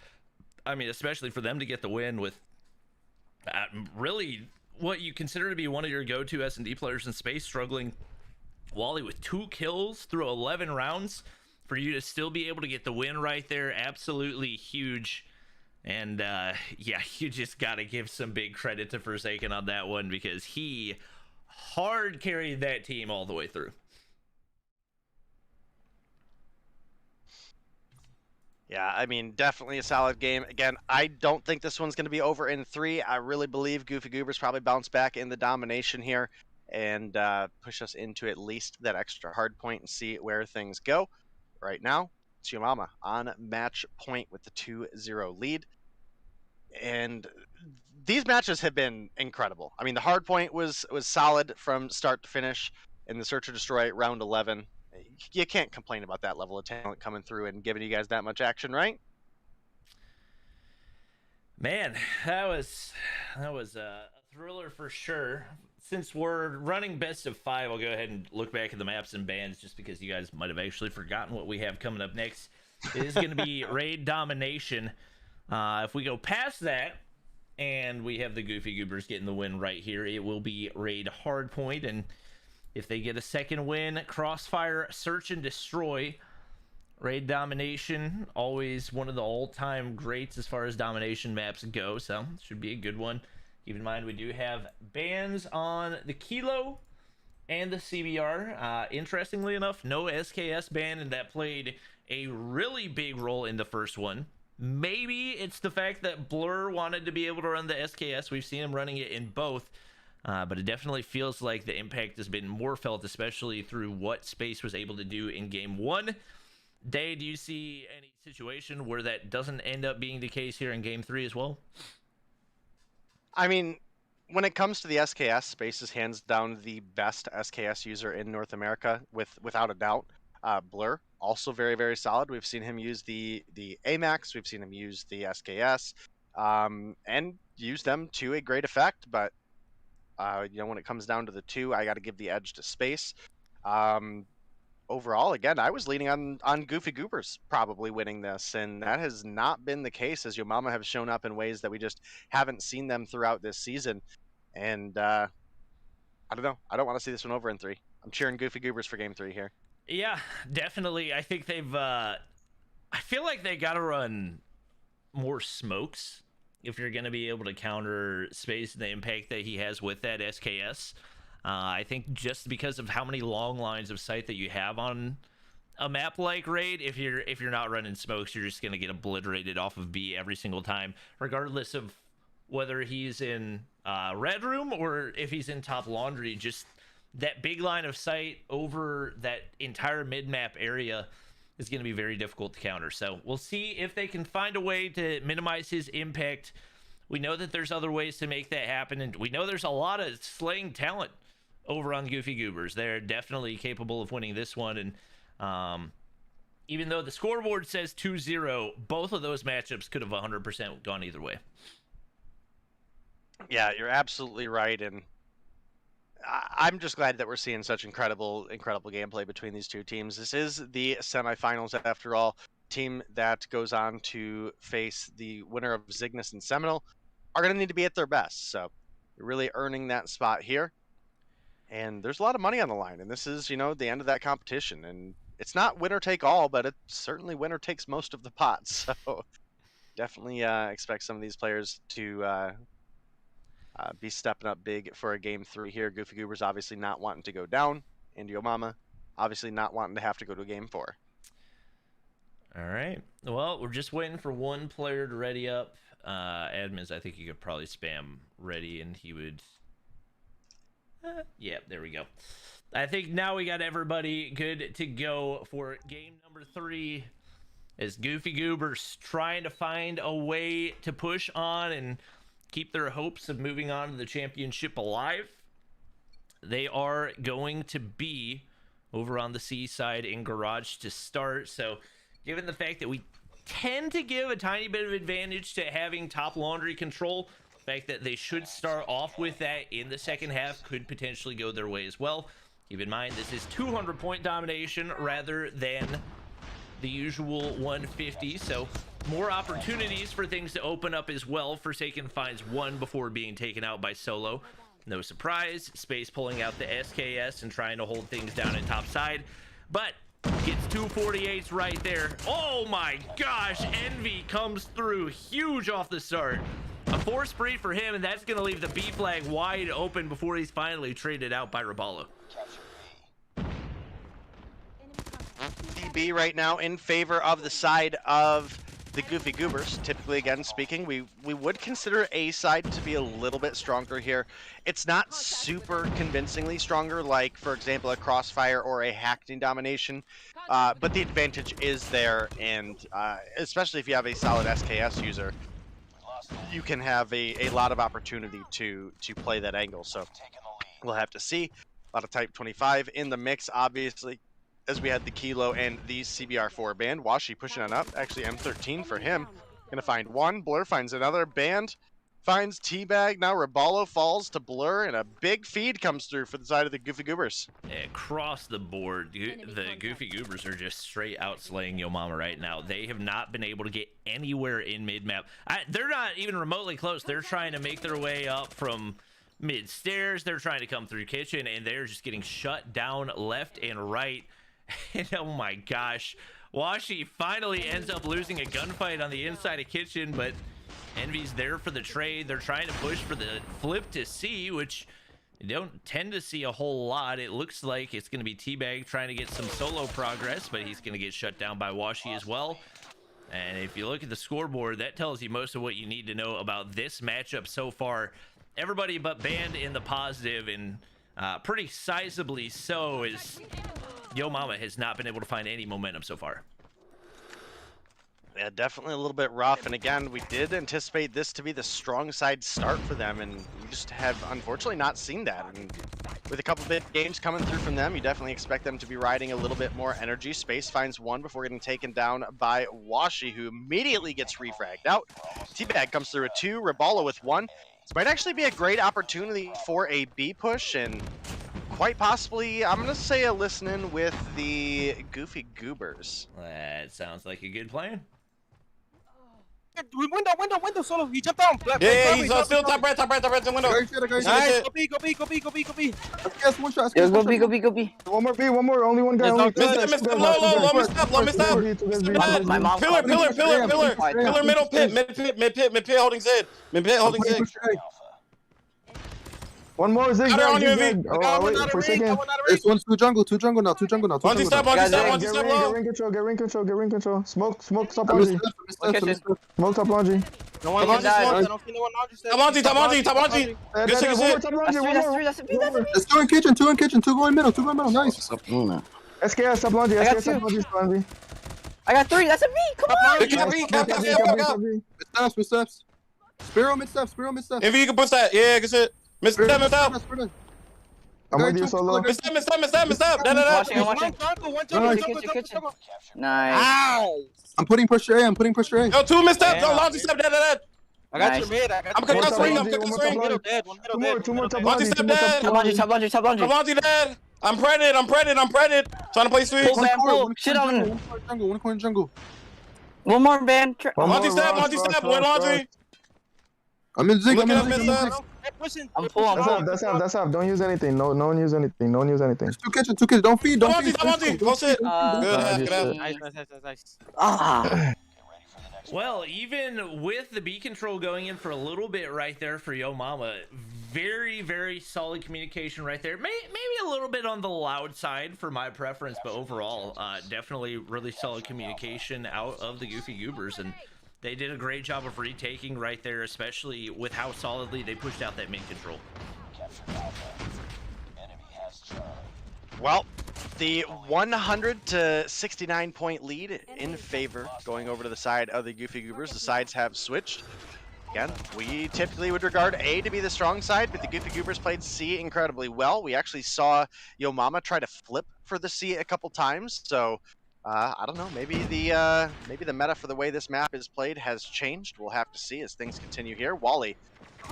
I mean, especially for them to get the win with really what you consider to be one of your go-to S&D players in space, struggling. Wally with 2 kills through 11 rounds. For you to still be able to get the win right there, absolutely huge. And yeah, you just got to give some big credit to Forsaken on that one, because he hard carried that team all the way through. Yeah, I mean, definitely a solid game. Again, I don't think this one's going to be over in 3. I really believe Goofy Goobers probably bounce back in the domination here and push us into at least that extra hard point and see where things go. Right now, it's Yo Mama on match point with the 2-0 lead. And these matches have been incredible. I mean, the hard point was solid from start to finish in the Search or Destroy round 11. You can't complain about that level of talent coming through and giving you guys that much action, right? Man, that was a thriller for sure. Since we're running best of 5, I'll go ahead and look back at the maps and bands, just because you guys might have actually forgotten what we have coming up next. It is going to be Raid Domination. If we go past that and we have the Goofy Goobers getting the win right here, it will be Raid Hardpoint. And if they get a second win, Crossfire, Search and Destroy. Raid Domination, always one of the all-time greats as far as domination maps go, so should be a good one. Keep in mind, we do have bans on the Kilo and the CBR. Interestingly enough, no SKS ban, and that played a really big role in the first one. Maybe it's the fact that Blur wanted to be able to run the SKS. We've seen him running it in both, but it definitely feels like the impact has been more felt, especially through what Space was able to do in Game 1. Day, do you see any situation where that doesn't end up being the case here in Game 3 as well? I mean, when it comes to the SKS, Space is hands down the best SKS user in North America, without a doubt. Blur, also very, very solid. We've seen him use the AMAX, we've seen him use the SKS, and use them to a great effect. But when it comes down to the two, I got to give the edge to Space. Overall, again, I was leaning on Goofy Goobers probably winning this, and that has not been the case, as Yo Mama have shown up in ways that we just haven't seen them throughout this season. And I don't know. I don't want to see this one over in 3. I'm cheering Goofy Goobers for Game 3 here. Yeah, definitely. I think they've I feel like they got to run more smokes if you're going to be able to counter Space and the impact that he has with that SKS. I think just because of how many long lines of sight that you have on a map like Raid, if you're not running smokes, you're just going to get obliterated off of B every single time, regardless of whether he's in Red Room or if he's in Top Laundry. Just that big line of sight over that entire mid-map area is going to be very difficult to counter. So we'll see if they can find a way to minimize his impact. We know that there's other ways to make that happen, and we know there's a lot of slaying talent over on Goofy Goobers. They're definitely capable of winning this one, and even though the scoreboard says 2-0, both of those matchups could have 100% gone either way. Yeah, you're absolutely right, and I'm just glad that we're seeing such incredible gameplay between these two teams. This is the semifinals, after all. Team that goes on to face the winner of Zygnus and Seminole are going to need to be at their best. So you're really earning that spot here. And there's a lot of money on the line. And this is, the end of that competition. And it's not winner take all, but it's certainly winner takes most of the pot. So definitely expect some of these players to be stepping up big for a Game 3 here. Goofy Goobers obviously not wanting to go down. And Yo Mama obviously not wanting to have to go to Game 4. All right. Well, we're just waiting for one player to ready up. Admins, I think you could probably spam ready and he would... yeah, there we go. I think now we got everybody good to go for game number 3 as Goofy Goobers trying to find a way to push on and keep their hopes of moving on to the championship alive. They are going to be over on the C side in Garage to start. So given the fact that we tend to give a tiny bit of advantage to having Top Laundry control, the fact that they should start off with that in the second half could potentially go their way as well. Keep in mind, this is 200-point domination rather than the usual 150, so more opportunities for things to open up as well. Forsaken finds one before being taken out by Solo. No surprise, Space pulling out the SKS and trying to hold things down in top side, but gets 248s right there. Oh my gosh, Envy comes through huge off the start. A 4 spree for him, and that's going to leave the B flag wide open before he's finally traded out by Raballo. DB right now in favor of the side of the Goofy Goobers. Typically, again speaking, we would consider A side to be a little bit stronger here. It's not super convincingly stronger, like, for example, a Crossfire or a Hackney domination, but the advantage is there, and especially if you have a solid SKS user, you can have a lot of opportunity to play that angle. So we'll have to see. A lot of Type 25 in the mix, obviously, as we had the Kilo and the CBR4 band. Washi pushing on up. Actually, M13 for him. Gonna find one. Blur finds another. Band finds Teabag. Now Raballo falls to Blur, and a big feed comes through for the side of the Goofy Goobers. Across the board, the Goofy Goobers are just straight out slaying Yo Mama right now. They have not been able to get anywhere in mid-map. They're not even remotely close. They're trying to make their way up from mid-stairs. They're trying to come through kitchen, and they're just getting shut down left and right. And oh my gosh, Washi finally ends up losing a gunfight on the inside of kitchen, but Envy's there for the trade. They're trying to push for the flip to C, which You don't tend to see a whole lot. It looks like it's going to be Teabag trying to get some solo progress, but he's going to get shut down by Washi as well. And if you look at the scoreboard, that tells you most of what you need to know about this matchup so far. Everybody but Band in the positive, and pretty sizably so, as Yo Mama has not been able to find any momentum so far. Yeah, definitely a little bit rough. And again, we did anticipate this to be the strong side start for them, and we just have unfortunately not seen that. And with a couple big games coming through from them, you definitely expect them to be riding a little bit more energy. Space finds one before getting taken down by Washi, who immediately gets refragged out. Teabag comes through with 2, Rabalo with 1. This might actually be a great opportunity for a B push, and quite possibly, I'm going to say a listen-in with the Goofy Goobers. That sounds like a good plan. Window, solo. He jumped down. Yeah, he's still top right, in window. Nice. Go B. Yes, one shot. Yo, go B. One more. Only one guy. Only Miss low, miss up. My mom. Pillar, middle pit, mid pit, holding Zed. One more, Zig. On you, V. Wait, for a second. It's 1, 2 jungle now. One step low. Get ring control. Smoke, stop laundry. Smoke, top laundry. No one died. I don't see no one laundry. Top laundry. Good shit. That's a B. Let's 2 in kitchen, 2 going middle, nice. SKS, stop laundry. I got 3. That's a B. Come on. Mid steps. Spiro mid steps. If you can push that, yeah, good shit. Miss up. I'm with you, Solo. Miss up. I'm watching. Nice. Ow. I'm putting pressure A. Yo, 2 missed up. Yo, laundry step. Dead. I got your mid. I'm cooking a swing. Two more top Laundry step dead. Top laundry. Laundry dead. I'm pregnant. Trying to play sweet. Pull, man, pull. Shit on. One corner jungle. One more, man. Laundry step. One laundry. I'm in Zig. I'm full. That's up. Don't use anything. No one use anything. It's 2 kitchen. Don't feed. Top laundry. Go sit. Good. Nice. Ah. Well, even with the B control going in for a little bit right there for Yo Mama, very, very solid communication right there. Maybe a little bit on the loud side for my preference, but overall, definitely really solid communication out of the Goofy Goobers, and they did a great job of retaking right there, especially with how solidly they pushed out that mid control. Well, the 100 to 69 point lead in favor going over to the side of the Goofy Goobers. The sides have switched. Again, we typically would regard A to be the strong side, but the Goofy Goobers played C incredibly well. We actually saw Yo Mama try to flip for the C a couple times, so I don't know, maybe the meta for the way this map is played has changed. We'll have to see as things continue here. Wally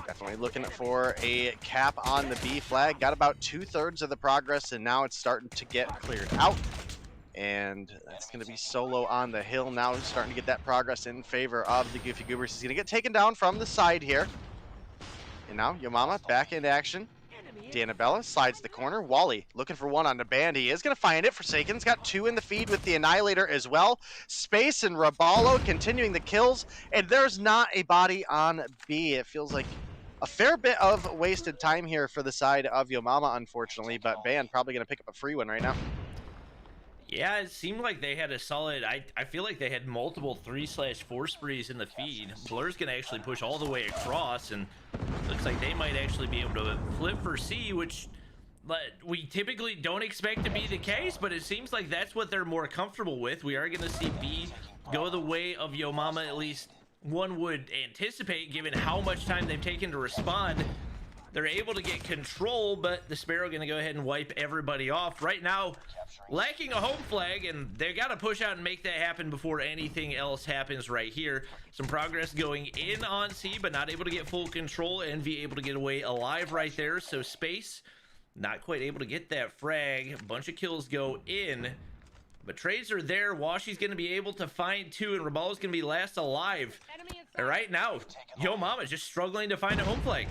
definitely looking for a cap on the B flag. Got about 2/3 of the progress, and now it's starting to get cleared out. And that's going to be Solo on the hill now, starting to get that progress in favor of the Goofy Goobers. He's going to get taken down from the side here. And now Yo Mama back into action. D'Annabella slides the corner. Wally looking for one on the Band. He is going to find it. Forsaken's got 2 in the feed with the Annihilator as well. Space and Rabalo continuing the kills. And there's not a body on B. It feels like a fair bit of wasted time here for the side of Yo Mama, unfortunately. But Band probably going to pick up a free one right now. Yeah, it seemed like they had a solid, I feel like they had multiple 3/4 sprees in the feed. Blur's going to actually push all the way across, and looks like they might actually be able to flip for C, which we typically don't expect to be the case, but it seems like that's what they're more comfortable with. We are going to see B go the way of Yo Mama, at least one would anticipate, given how much time they've taken to respond. They're able to get control, but the Sparrow going to go ahead and wipe everybody off. Right now, lacking a home flag, and they got to push out and make that happen before anything else happens right here. Some progress going in on C, but not able to get full control. Envy able to get away alive right there, so Space not quite able to get that frag. A bunch of kills go in, but trades are there. Washi's going to be able to find 2, and Rabalo's going to be last alive. And right now, Yo Mama's just struggling to find a home flag.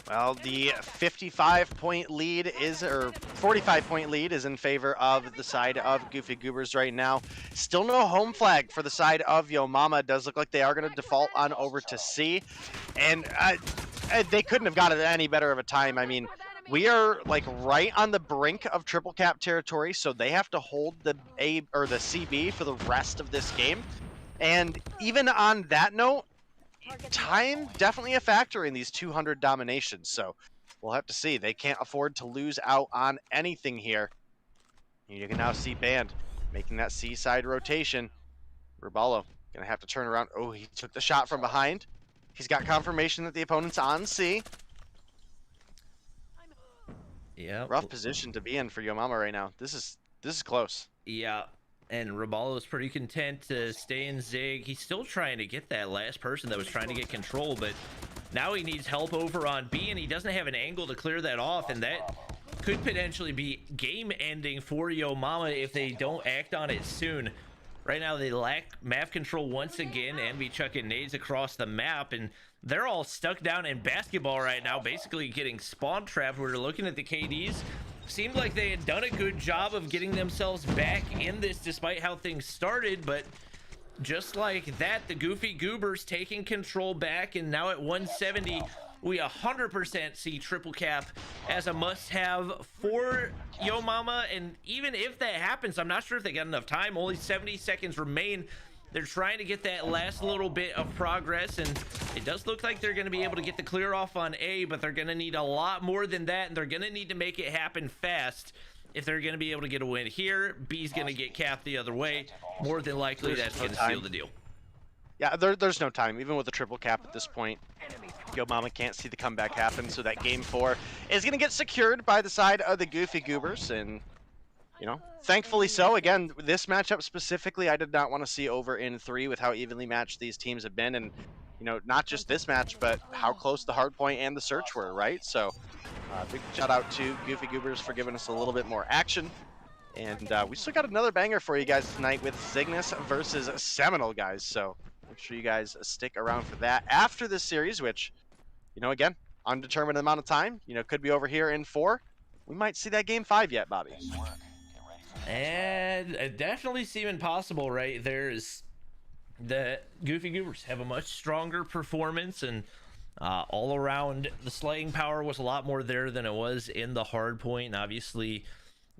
Well, the 55-point lead is, or 45-point lead is in favor of the side of Goofy Goobers right now. Still no home flag for the side of Yo Mama. It does look like they are going to default on over to C. And they couldn't have got it any better of a time. I mean, we are like right on the brink of triple cap territory, so they have to hold the A or the CB for the rest of this game. And even on that note, time definitely a factor in these 200 dominations. So we'll have to see. They can't afford to lose out on anything here. You can now see Band making that C-side rotation. Ruballo gonna have to turn around. Oh, he took the shot from behind. He's got confirmation that the opponent's on C. Yeah. Rough position to be in for Yo Mama right now. This is close. Yeah. And Ruballo's pretty content to stay in Zig. He's still trying to get that last person that was trying to get control, but now he needs help over on B, and he doesn't have an angle to clear that off, and that could potentially be game ending for Yo Mama if they don't act on it soon. Right now they lack map control once again, and be chucking nades across the map, and they're all stuck down in basketball right now, basically getting spawn trapped. We're looking at the KDs. Seemed like they had done a good job of getting themselves back in this despite how things started, but just like that, the Goofy Goobers taking control back, and now at 170, we 100% see triple cap as a must-have for Yo Mama. And even if that happens, I'm not sure if they got enough time. Only 70 seconds remain. They're trying to get that last little bit of progress, and it does look like they're going to be able to get the clear off on A, but they're going to need a lot more than that, and they're going to need to make it happen fast if they're going to be able to get a win here. B's going to get capped the other way. More than likely, that's going to seal the deal. Yeah, there's no time. Even with a triple cap at this point, Yo Mama can't see the comeback happen, so that game 4 is going to get secured by the side of the Goofy Goobers, and you know, thankfully so. Again, this matchup specifically, I did not want to see over in 3 with how evenly matched these teams have been, and you know, not just this match, but how close the hardpoint and the search were, right? So, big shout out to Goofy Goobers for giving us a little bit more action, and we still got another banger for you guys tonight with Zygnus versus Seminal, guys. So make sure you guys stick around for that after this series, which, you know, again, undetermined amount of time. You know, could be over here in 4. We might see that game 5 yet, Bobby. And it definitely seeming possible, right? There's the Goofy Goobers have a much stronger performance, and all around the slaying power was a lot more there than it was in the hard point. And obviously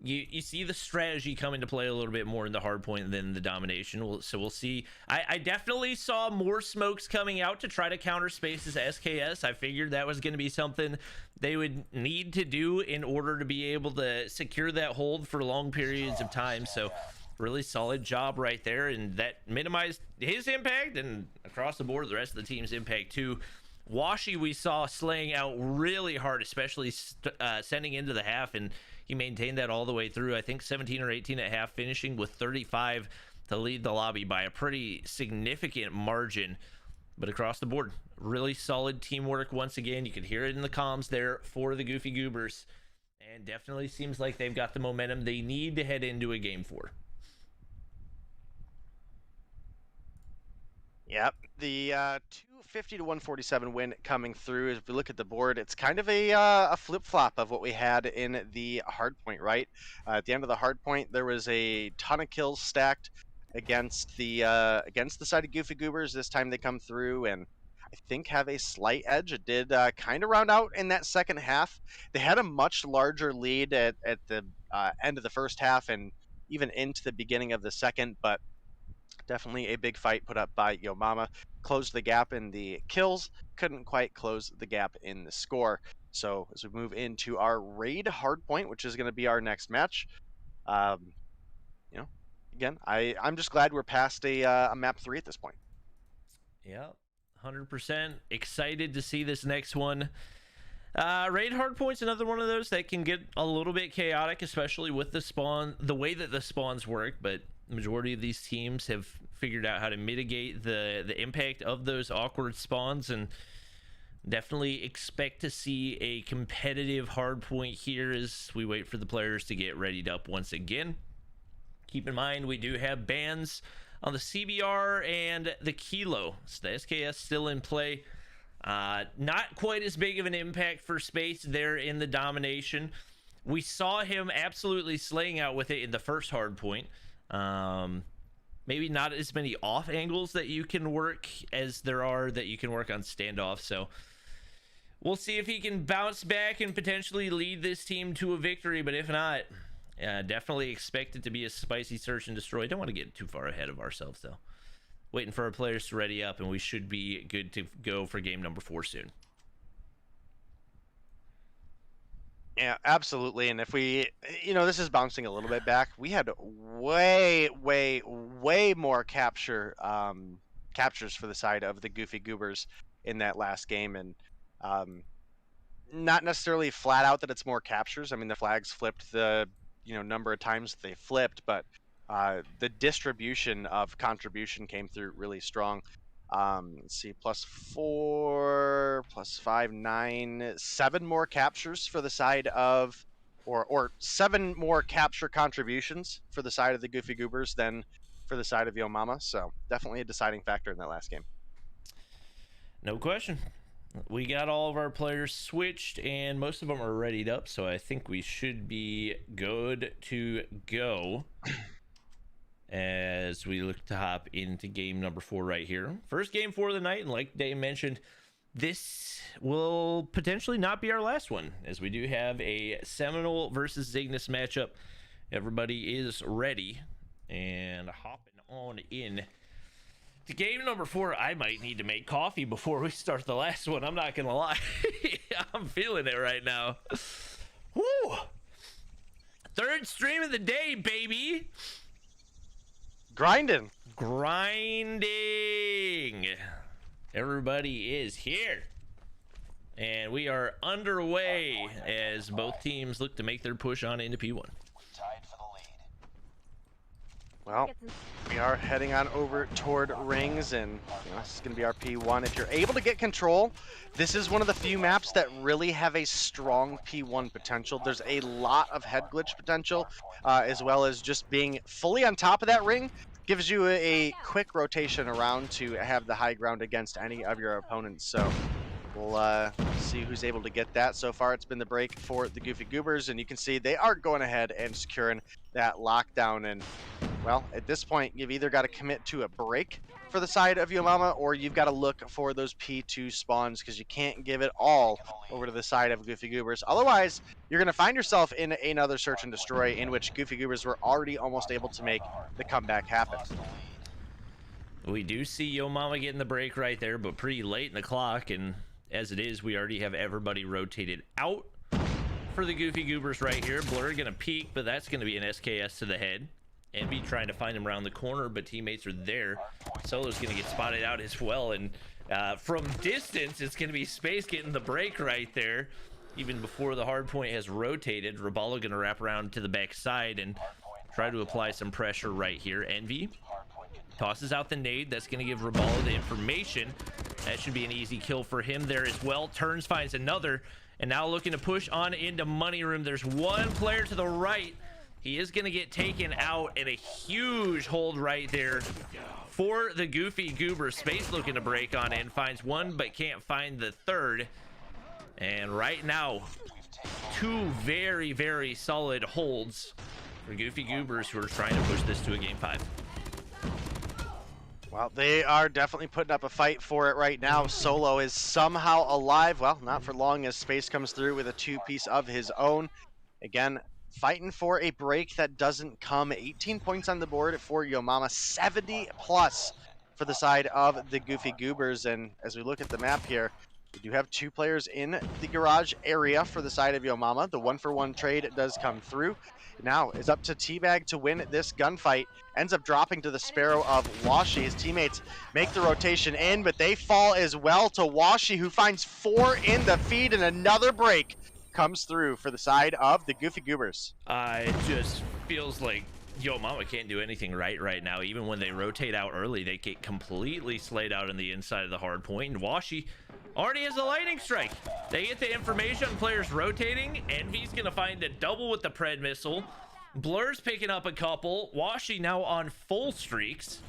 you see the strategy come into play a little bit more in the hard point than the domination. So we'll see. I definitely saw more smokes coming out to try to counter Space's SKS. I figured that was going to be something they would need to do in order to be able to secure that hold for long periods of time. So really solid job right there, and that minimized his impact, and across the board the rest of the team's impact too. Washi we saw slaying out really hard, especially sending into the half, and he maintained that all the way through. I think 17 or 18 at half, finishing with 35 to lead the lobby by a pretty significant margin. But across the board, really solid teamwork once again. You could hear it in the comms there for the Goofy Goobers, and definitely seems like they've got the momentum they need to head into a game 4. Yep, the 250 to 147 win coming through. As we look at the board, it's kind of a flip-flop of what we had in the hardpoint, right? At the end of the hardpoint, there was a ton of kills stacked against the side of Goofy Goobers. This time they come through and I think have a slight edge. It did kind of round out in that second half. They had a much larger lead at the end of the first half and even into the beginning of the second, but definitely a big fight put up by Yo Mama. Closed the gap in the kills, couldn't quite close the gap in the score. So as we move into our raid hardpoint, which is going to be our next match, you know, again, I'm just glad we're past a map 3 at this point. Yeah, 100% excited to see this next one. Raid hardpoint's another one of those that can get a little bit chaotic, especially with the spawn, the way that the spawns work, but the majority of these teams have figured out how to mitigate the impact of those awkward spawns, and definitely expect to see a competitive hardpoint here as we wait for the players to get readied up once again. Keep in mind, we do have bans on the CBR and the Kilo, so the SKS still in play. Not quite as big of an impact for Space there in the domination. We saw him absolutely slaying out with it in the first hardpoint. Maybe not as many off angles that you can work as there are that you can work on standoff. So we'll see if he can bounce back and potentially lead this team to a victory. But if not, definitely expect it to be a spicy search and destroy. Don't want to get too far ahead of ourselves, though. Waiting for our players to ready up, and we should be good to go for game number 4 soon. Yeah, absolutely. And if we, this is bouncing a little bit back. We had way more captures for the side of the Goofy Goobers in that last game, and not necessarily flat out that it's more captures. I mean, the flags flipped the number of times they flipped, but the distribution of contribution came through really strong. Let's see, +4, +5, 9, 7 more captures for the side of, or 7 more capture contributions for the side of the Goofy Goobers than for the side of Yo Mama. So definitely a deciding factor in that last game. No question. We got all of our players switched, and most of them are readied up, so I think we should be good to go as we look to hop into game number 4 right here. First game for the night, and like Dave mentioned, this will potentially not be our last one, as we do have a Seminole versus Zygnus matchup. Everybody is ready and hopping on in to game number 4. I might need to make coffee before we start the last one. I'm not gonna lie. I'm feeling it right now. Woo! 3rd stream of the day, baby. Grinding. Everybody is here, and we are underway as both teams look to make their push on into P1. Tied for the lead. Well, we are heading on over toward rings, and this is going to be our P1. If you're able to get control, this is one of the few maps that really have a strong P1 potential. There's a lot of head glitch potential, as well as just being fully on top of that ring gives you a quick rotation around to have the high ground against any of your opponents. So we'll see who's able to get that. So far, it's been the break for the Goofy Goobers, and you can see they are going ahead and securing that lockdown. And, well, at this point, you've either got to commit to a break for the side of Yo Mama, or you've got to look for those P2 spawns, because you can't give it all over to the side of Goofy Goobers. Otherwise, you're going to find yourself in another search and destroy in which Goofy Goobers were already almost able to make the comeback happen. We do see Yo Mama getting the break right there, but pretty late in the clock, and as it is, we already have everybody rotated out for the Goofy Goobers right here. Blur gonna peek, but that's gonna be an SKS to the head. Envy trying to find him around the corner, but teammates are there. Solo's gonna get spotted out as well, and from distance, it's gonna be Space getting the break right there. Even before the hard point has rotated, Rabalo gonna wrap around to the back side and try to apply some pressure right here. Envy tosses out the nade. That's going to give Rabalo the information. That should be an easy kill for him there as well. Turns, finds another, and now looking to push on into Money Room. There's one player to the right. He is going to get taken out, and a huge hold right there for the Goofy Goober. Space looking to break on in. Finds one, but can't find the third. And right now, 2 very, very solid holds for Goofy Goobers, who are trying to push this to a game 5. Well, they are definitely putting up a fight for it right now. Solo is somehow alive. Well, not for long, as Space comes through with a 2-piece of his own. Again, fighting for a break that doesn't come. 18 points on the board for Yo Mama, 70 plus for the side of the Goofy Goobers. And as we look at the map here, we do have 2 players in the garage area for the side of Yo Mama. The 1-for-1 trade does come through. Now it's up to Teabag to win this gunfight. Ends up dropping to the Sparrow of Washi. His teammates make the rotation in, but they fall as well to Washi, who finds 4 in the feed, and another break comes through for the side of the Goofy Goobers. It just feels like Yo Mama can't do anything right now. Even when they rotate out early, they get completely slayed out on the inside of the hard point, and Washi already has a lightning strike. They get the information on players rotating. Envy's gonna find a double with the Pred missile. Blur's picking up a couple. Washi now on full streaks.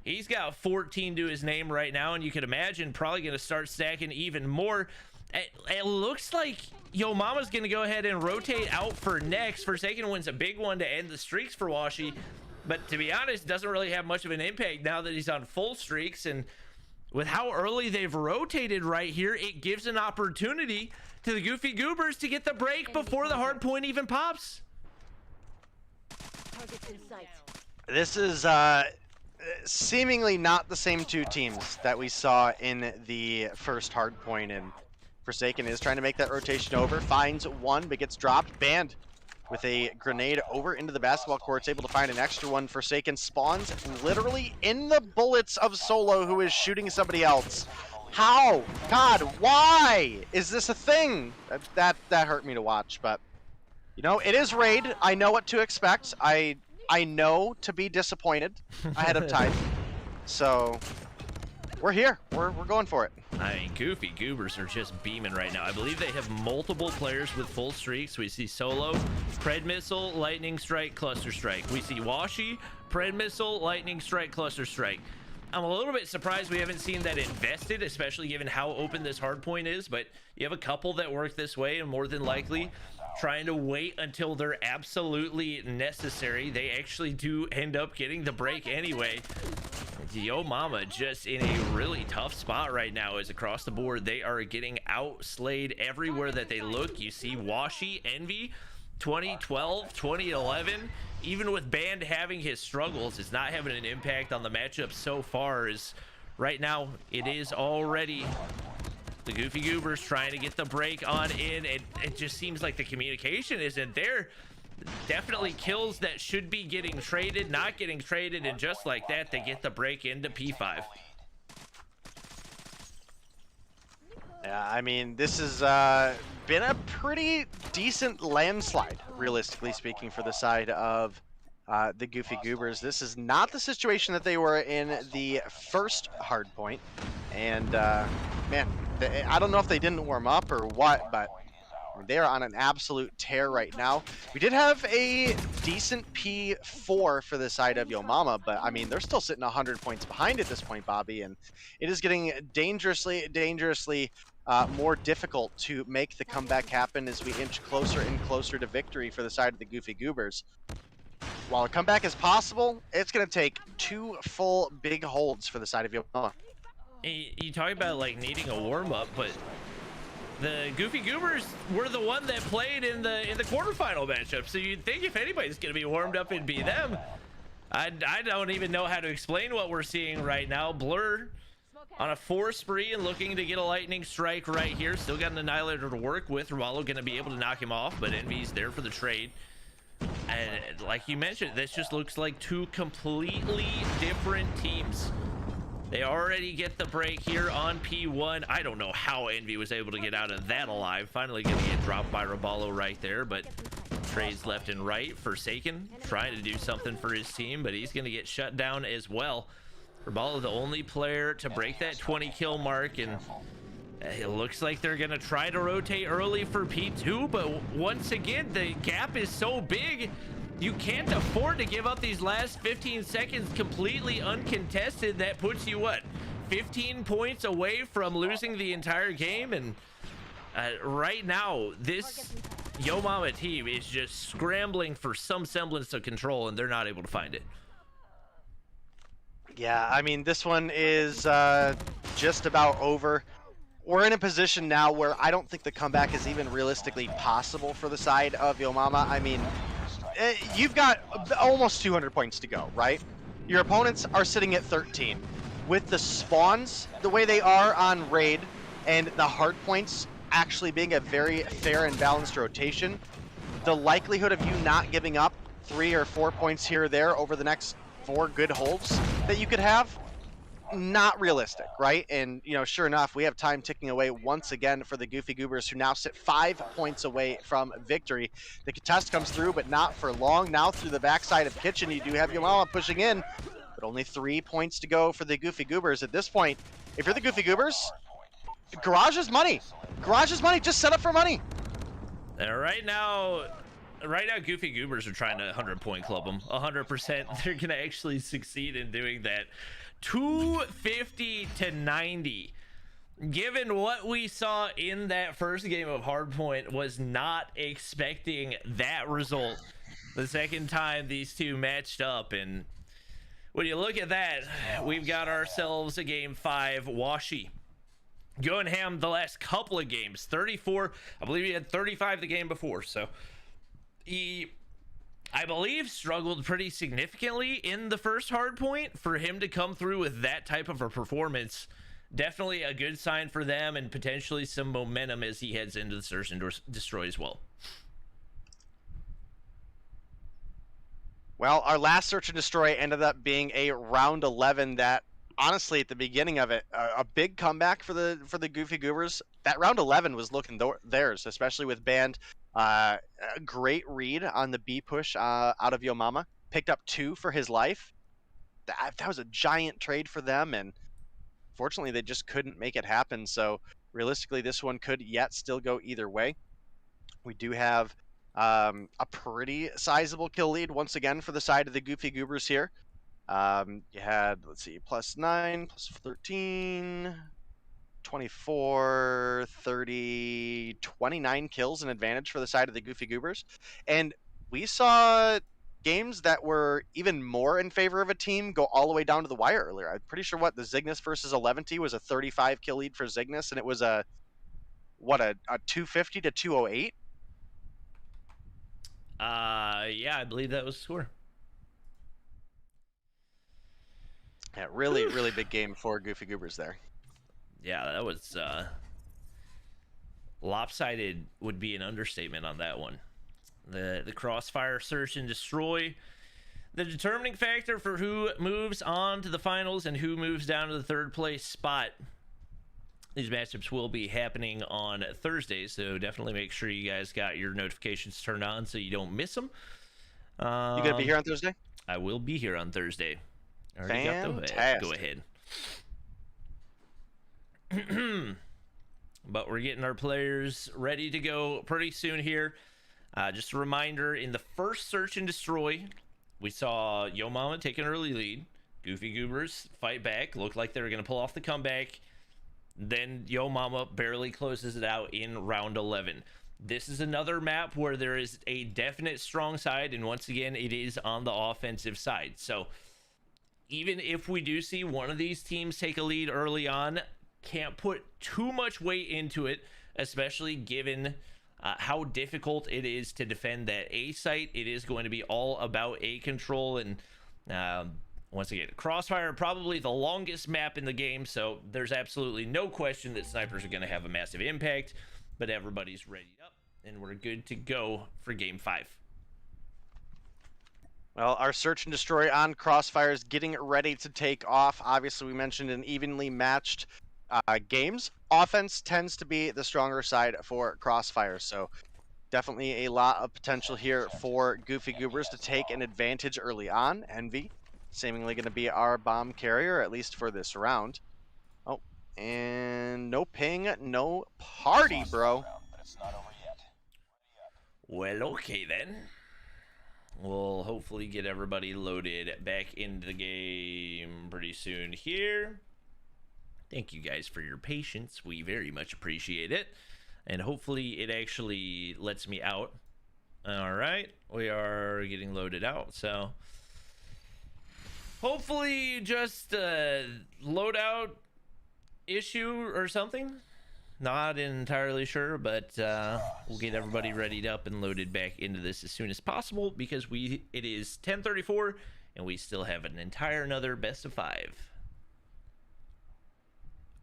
He's got 14 to his name right now, and you can imagine probably gonna start stacking even more. It looks like Yo Mama's gonna go ahead and rotate out for next. Forsaken wins a big one to end the streaks for Washi, but to be honest, doesn't really have much of an impact now that he's on full streaks. And with how early they've rotated right here, it gives an opportunity to the Goofy Goobers to get the break before the hard point even pops. This is seemingly not the same two teams that we saw in the first hard point, and Forsaken is trying to make that rotation over, finds one but gets dropped, banned with a grenade over into the basketball court, able to find an extra one. Forsaken spawns literally in the bullets of Solo, who is shooting somebody else. How? God, why is this a thing? That hurt me to watch, but you know, it is raid. I know what to expect. I know to be disappointed ahead of time. So we're here. We're going for it. I mean, Goofy Goobers are just beaming right now. I believe they have multiple players with full streaks. We see Solo, Pred Missile, Lightning Strike, Cluster Strike. We see Washi, Pred Missile, Lightning Strike, Cluster Strike. I'm a little bit surprised we haven't seen that invested, especially given how open this hard point is, but you have a couple that work this way, and more than likely trying to wait until they're absolutely necessary. They actually do end up getting the break anyway. Yo Mama just in a really tough spot right now, as across the board they are getting outslayed everywhere that they look. You see Washi, Envy, 2012, 2011, even with Band having his struggles, it's not having an impact on the matchup so far, as right now it is already the Goofy Goobers trying to get the break on in. It just seems like the communication isn't there. Definitely kills that should be getting traded, not getting traded, and just like that, they get the break into P5. Yeah, I mean, this has been a pretty decent landslide, realistically speaking, for the side of the Goofy Goobers. This is not the situation that they were in the first hard point. And, man, I don't know if they didn't warm up or what, but they're on an absolute tear right now. We did have a decent P4 for the side of Yo Mama, but I mean, they're still sitting 100 points behind at this point, Bobby, and it is getting dangerously more difficult to make the comeback happen as we inch closer and closer to victory for the side of the Goofy Goobers. While a comeback is possible, it's going to take 2 full big holds for the side of Yo Mama. You talk about like needing a warm-up, but the Goofy Goobers were the one that played in the quarterfinal matchup, so you'd think if anybody's going to be warmed up, it'd be them. I don't even know how to explain what we're seeing right now. Blur on a 4 spree and looking to get a lightning strike right here. Still got an Annihilator to work with. Rwalo going to be able to knock him off, but Envy's there for the trade. And like you mentioned, this just looks like 2 completely different teams. They already get the break here on P1. I don't know how Envy was able to get out of that alive. Finally going to get dropped by Rwalo right there, but trades left and right. Forsaken trying to do something for his team, but he's going to get shut down as well. Rwalo, the only player to break that 20 kill mark, and it looks like they're going to try to rotate early for P2, but once again, the gap is so big, you can't afford to give up these last 15 seconds completely uncontested. That puts you, what, 15 points away from losing the entire game? And right now, this Yo Mama team is just scrambling for some semblance of control, and they're not able to find it. Yeah, I mean, this one is just about over. We're in a position now where I don't think the comeback is even realistically possible for the side of Yo Mama. I mean, you've got almost 200 points to go, right? Your opponents are sitting at 13. With the spawns the way they are on raid and the hard points actually being a very fair and balanced rotation, the likelihood of you not giving up 3 or 4 points here or there over the next 4 good holds that you could have, not realistic, right? And, you know, sure enough, we have time ticking away once again for the Goofy Goobers, who now sit 5 points away from victory. The contest comes through, but not for long. Now through the backside of Kitchen, you do have Yo Mama pushing in, but only 3 points to go for the Goofy Goobers. At this point, if you're the Goofy Goobers, garage is money. Garage is money. Just set up for money. Right now, Goofy Goobers are trying to 100-point club them. 100%. They're going to actually succeed in doing that. 250 to 90. Given what we saw in that first game of Hardpoint, was not expecting that result the second time these two matched up. And when you look at that, we've got ourselves a game 5 washy. Going ham the last couple of games, 34. I believe he had 35 the game before. So he, I believe, struggled pretty significantly in the first hard point. For him to come through with that type of a performance, definitely a good sign for them and potentially some momentum as he heads into the Search and Destroy as well. Well, our last Search and Destroy ended up being a round 11 that, honestly, at the beginning of it, a big comeback for the Goofy Goobers. That round 11 was looking theirs, especially with Band. A great read on the B push out of Yo Mama. Picked up 2 for his life. That was a giant trade for them, and fortunately, they just couldn't make it happen. So realistically, this one could yet still go either way. We do have a pretty sizable kill lead once again for the side of the Goofy Goobers here. You had, let's see, +9, +13, 24, 30, 29 kills, an advantage for the side of the Goofy Goobers. And we saw games that were even more in favor of a team go all the way down to the wire earlier. I'm pretty sure the Zygnus versus 11T was a 35 kill lead for Zygnus, and it was a 250 to 208. Yeah, I believe that was the score. Yeah, really, really big game for Goofy Goobers there. Yeah, that was lopsided would be an understatement on that one. The Crossfire Search and Destroy, the determining factor for who moves on to the finals and who moves down to the 3rd place spot. These matchups will be happening on Thursday, so definitely make sure you guys got your notifications turned on so you don't miss them. You gonna be here on Thursday? I will be here on Thursday. Fantastic. Go ahead. But we're getting our players ready to go pretty soon here. Just a reminder, in the first Search and Destroy, we saw Yo Mama take an early lead. Goofy Goobers fight back. Looked like they were going to pull off the comeback. Then Yo Mama barely closes it out in round 11. This is another map where there is a definite strong side, and once again, it is on the offensive side. So even if we do see one of these teams take a lead early on, can't put too much weight into it, especially given how difficult it is to defend that A site. It is going to be all about A control, and once again, Crossfire, probably the longest map in the game, so there's absolutely no question that snipers are going to have a massive impact, but everybody's ready up, and we're good to go for game 5. Well, our Search and Destroy on Crossfire is getting ready to take off. Obviously, we mentioned an evenly matched games. Offense tends to be the stronger side for Crossfire, so definitely a lot of potential here for Goofy Goobers to take an advantage early on. Envy seemingly going to be our bomb carrier, at least for this round. Oh, and no ping, no party, bro. Well, okay then. We'll hopefully get everybody loaded back into the game pretty soon here. Thank you guys for your patience. We very much appreciate it. And hopefully it actually lets me out. All right, we are getting loaded out. So hopefully just a loadout issue or something. Not entirely sure, but we'll get everybody readied up and loaded back into this as soon as possible, because it is 10:34 and we still have an entire another best of 5.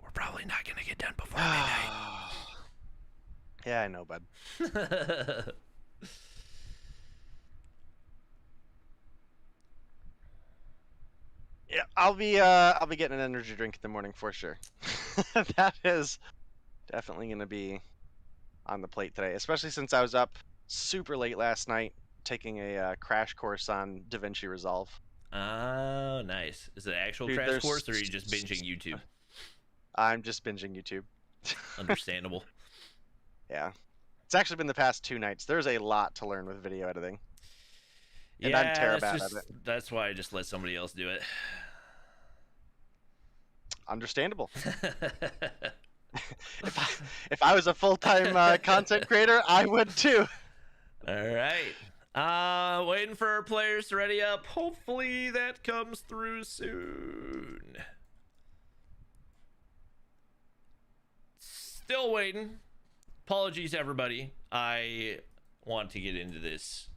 We're probably not gonna get done before midnight. Yeah, I know, bud. Yeah, I'll be getting an energy drink in the morning for sure. That is definitely gonna be on the plate today, especially since I was up super late last night taking a crash course on DaVinci Resolve. Oh, nice. Is it an actual Dude, crash course, or are you just binging YouTube? I'm just binging YouTube. Understandable. Yeah. It's actually been the past 2 nights. There's a lot to learn with video editing. And I'm terrible at it. That's why I just let somebody else do it. Understandable. If I was a full-time content creator, I would too. All right. Waiting for our players to ready up. Hopefully that comes through soon. Still waiting. Apologies, everybody. I want to get into this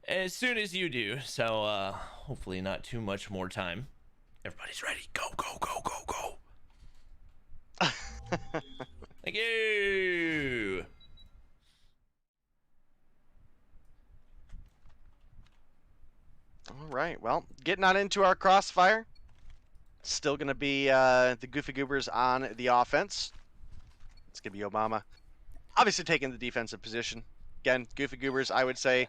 as soon as you do. So, hopefully not too much more time. Everybody's ready. Go, go, go, go, go. Thank you. All right, well, getting on into our crossfire. Still going to be the Goofy Goobers on the offense. It's going to be Obama. Obviously taking the defensive position. Again, Goofy Goobers, I would say,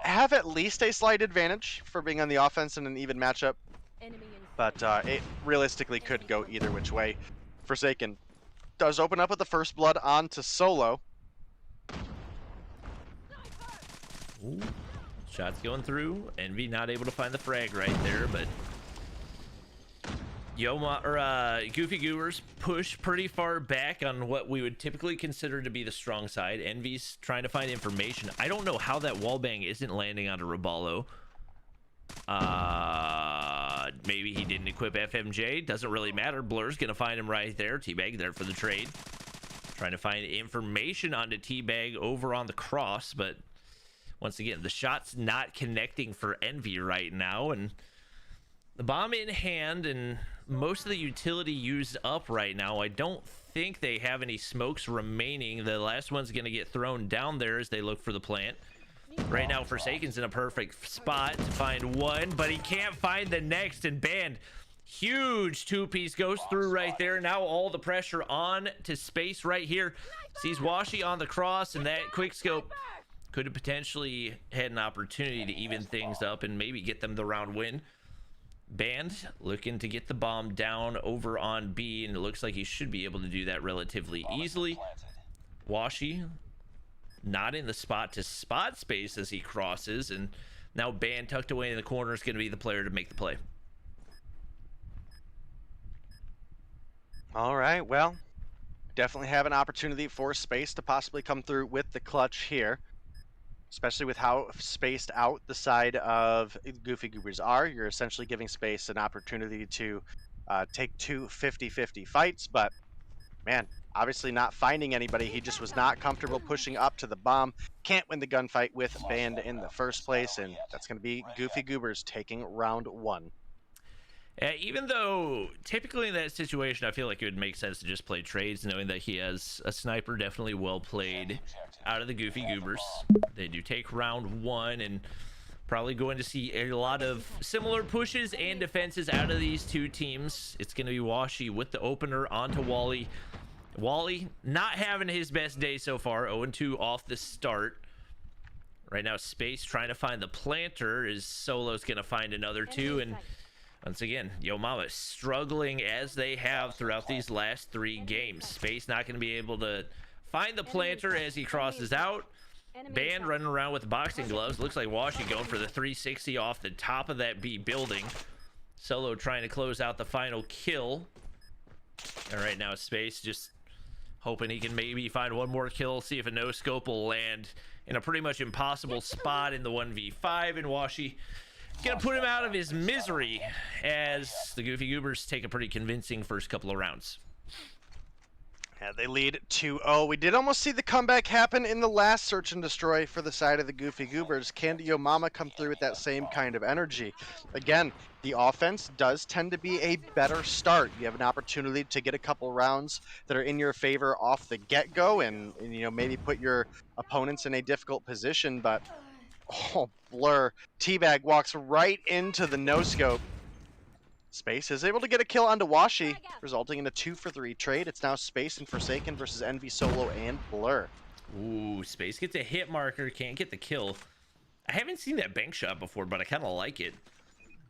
have at least a slight advantage for being on the offense in an even matchup. But it realistically could go either which way. Forsaken does open up with the first blood onto Solo. Ooh. Shots going through. Envy not able to find the frag right there, but Goofy Goobers push pretty far back on what we would typically consider to be the strong side. Envy's trying to find information. I don't know how that wallbang isn't landing onto Raballo. Maybe he didn't equip FMJ. Doesn't really matter. Blur's gonna find him right there. Teabag there for the trade. Trying to find information onto Teabag over on the cross, but once again, the shot's not connecting for Envy right now, and the bomb in hand and most of the utility used up right now. I don't think they have any smokes remaining. The last one's going to get thrown down there as they look for the plant. Right now, Forsaken's in a perfect spot to find one, but he can't find the next, and Band, huge two-piece goes through right there. Now all the pressure on to Space right here. Sees Washi on the cross, and that quick scope could have potentially had an opportunity to even things up and maybe get them the round win. Band looking to get the bomb down over on B, and it looks like he should be able to do that relatively easily. Washi not in the spot to spot Space as he crosses, and now Band tucked away in the corner is going to be the player to make the play. All right, well, definitely have an opportunity for Space to possibly come through with the clutch here. Especially with how spaced out the side of Goofy Goobers are. You're essentially giving Space an opportunity to take two 50-50 fights, but man, obviously not finding anybody. He just was not comfortable pushing up to the bomb. Can't win the gunfight with Band in the first place, and that's going to be Goofy Goobers taking round one. Even though typically in that situation, I feel like it would make sense to just play trades, knowing that he has a sniper. Definitely well played out of the Goofy Goobers. They do take round one, and probably going to see a lot of similar pushes and defenses out of these two teams. It's going to be Washi with the opener onto Wally. Wally not having his best day so far, 0-2 off the start. Right now, Space trying to find the planter, as Solo's going to find another two, and once again, Yo Mama struggling as they have throughout these last three games. Space not going to be able to find the planter as he crosses out. Band running around with boxing gloves. Looks like Washi going for the 360 off the top of that B building. Solo trying to close out the final kill. And right now, Space just hoping he can maybe find one more kill. See if a no-scope will land in a pretty much impossible spot in the 1v5. And Washi gonna put him out of his misery as the Goofy Goobers take a pretty convincing first couple of rounds. Yeah, they lead 2-0. We did almost see the comeback happen in the last search and destroy for the side of the Goofy Goobers. Can Yo Mama come through with that same kind of energy? Again, the offense does tend to be a better start. You have an opportunity to get a couple rounds that are in your favor off the get-go, and you know, maybe put your opponents in a difficult position, but oh, Blur. Teabag walks right into the no-scope. Space is able to get a kill onto Washi, resulting in a 2-for-3 trade. It's now Space and Forsaken versus Envy, Solo, and Blur. Ooh, Space gets a hit marker, can't get the kill. I haven't seen that bank shot before, but I kind of like it.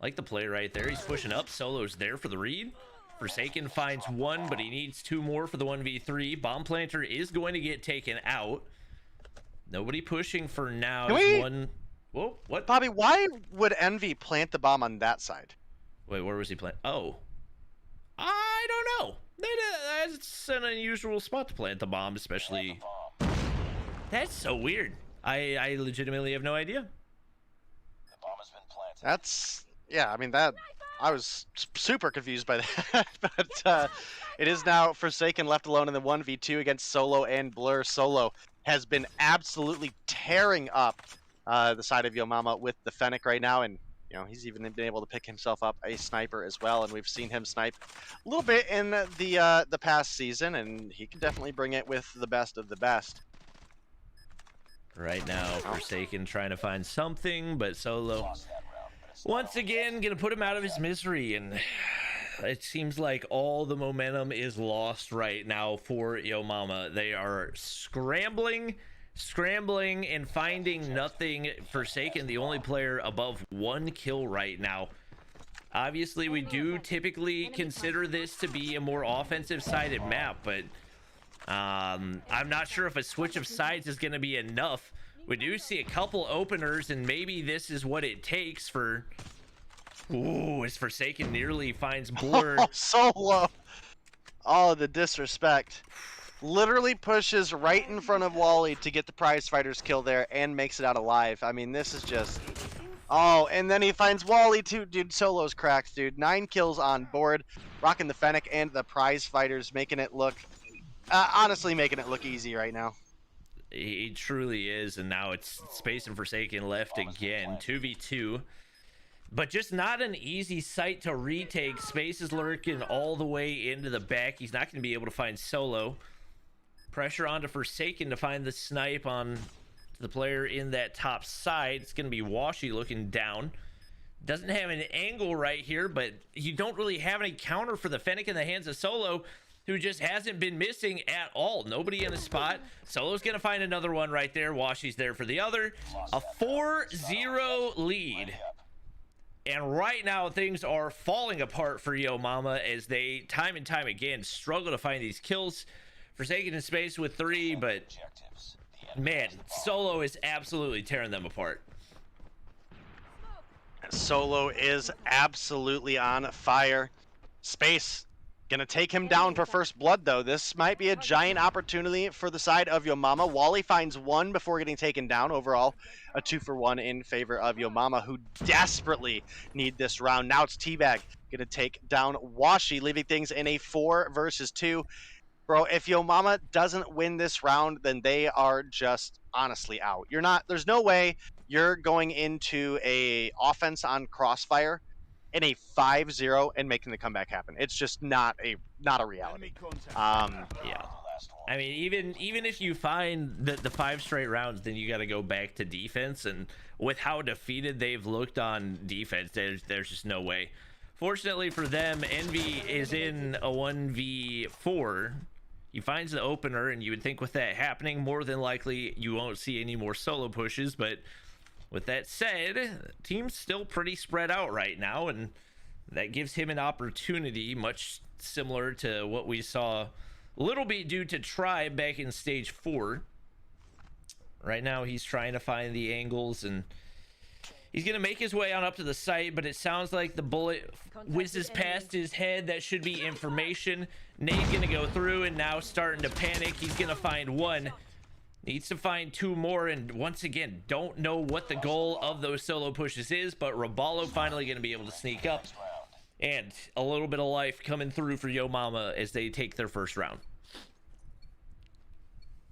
Like the play right there. He's pushing up. Solo's there for the read. Forsaken finds one, but he needs two more for the 1v3. Bomb planter is going to get taken out. Nobody pushing for now. One... Whoa, what? Bobby, why would Envy plant the bomb on that side? Wait, where was he playing? Oh. I don't know. That's an unusual spot to plant the bomb, especially... That's so weird. I legitimately have no idea. The bomb has been planted. That's, yeah, I mean, that, I was super confused by that. But it is now Forsaken left alone in the 1v2 against Solo and Blur. Solo has been absolutely tearing up the side of Yo Mama with the Fennec right now, and you know, he's even been able to pick himself up a sniper as well, and we've seen him snipe a little bit in the past season, and he can definitely bring it with the best of the best. Right now, Forsaken trying to find something, but Solo once again gonna put him out of his misery, and it seems like all the momentum is lost right now for Yo Mama. They are scrambling, and finding nothing. Forsaken, the only player above 1 kill right now. Obviously, we do typically consider this to be a more offensive-sided map, but I'm not sure if a switch of sides is going to be enough. We do see a couple openers, and maybe this is what it takes for... Ooh, as Forsaken nearly finds Blur. Oh, Solo! Oh, the disrespect. Literally pushes right in front of Wally to get the prize fighter's kill there and makes it out alive. I mean, this is just... Oh, and then he finds Wally too. Dude, Solo's cracked, dude. 9 kills on board. Rocking the Fennec and the prize fighters, making it look... honestly, making it look easy right now. He truly is, and now it's Space and Forsaken left again. 2v2. But just not an easy site to retake. Space is lurking all the way into the back. He's not going to be able to find Solo. Pressure onto Forsaken to find the snipe on the player in that top side. It's going to be Washy looking down. Doesn't have an angle right here, but you don't really have any counter for the Fennec in the hands of Solo, who just hasn't been missing at all. Nobody in the spot. Solo's going to find another one right there. Washy's there for the other. A 4-0 lead. And right now, things are falling apart for Yo Mama as they, time and time again, struggle to find these kills. Forsaken in space with 3, but man, Solo is absolutely tearing them apart. Solo is absolutely on fire. Space gonna take him down for first blood, though. This might be a giant opportunity for the side of Yo Mama. Wally finds 1 before getting taken down. Overall, a 2-for-1 in favor of Yo Mama, who desperately need this round. Now it's Teabag gonna take down Washy, leaving things in a 4 versus 2. Bro, if Yo Mama doesn't win this round, then they are just honestly out. You're not, there's no way you're going into a offense on Crossfire in a 5-0 and making the comeback happen. It's just not a reality. Yeah. I mean, even if you find the 5 straight rounds, then you got to go back to defense, and with how defeated they've looked on defense, there's just no way. Fortunately for them, Envy is in a 1v4. He finds the opener, and you would think with that happening, more than likely you won't see any more solo pushes. But with that said, team's still pretty spread out right now, and that gives him an opportunity, much similar to what we saw a little bit due to Tribe back in stage 4. Right now, he's trying to find the angles, and he's going to make his way on up to the site, but it sounds like the bullet whizzes past his head. That should be information. Nade's going to go through, and now starting to panic. He's going to find 1. Needs to find 2 more, and once again, don't know what the goal of those solo pushes is, but Robalo finally going to be able to sneak up. And a little bit of life coming through for Yo Mama as they take their first round.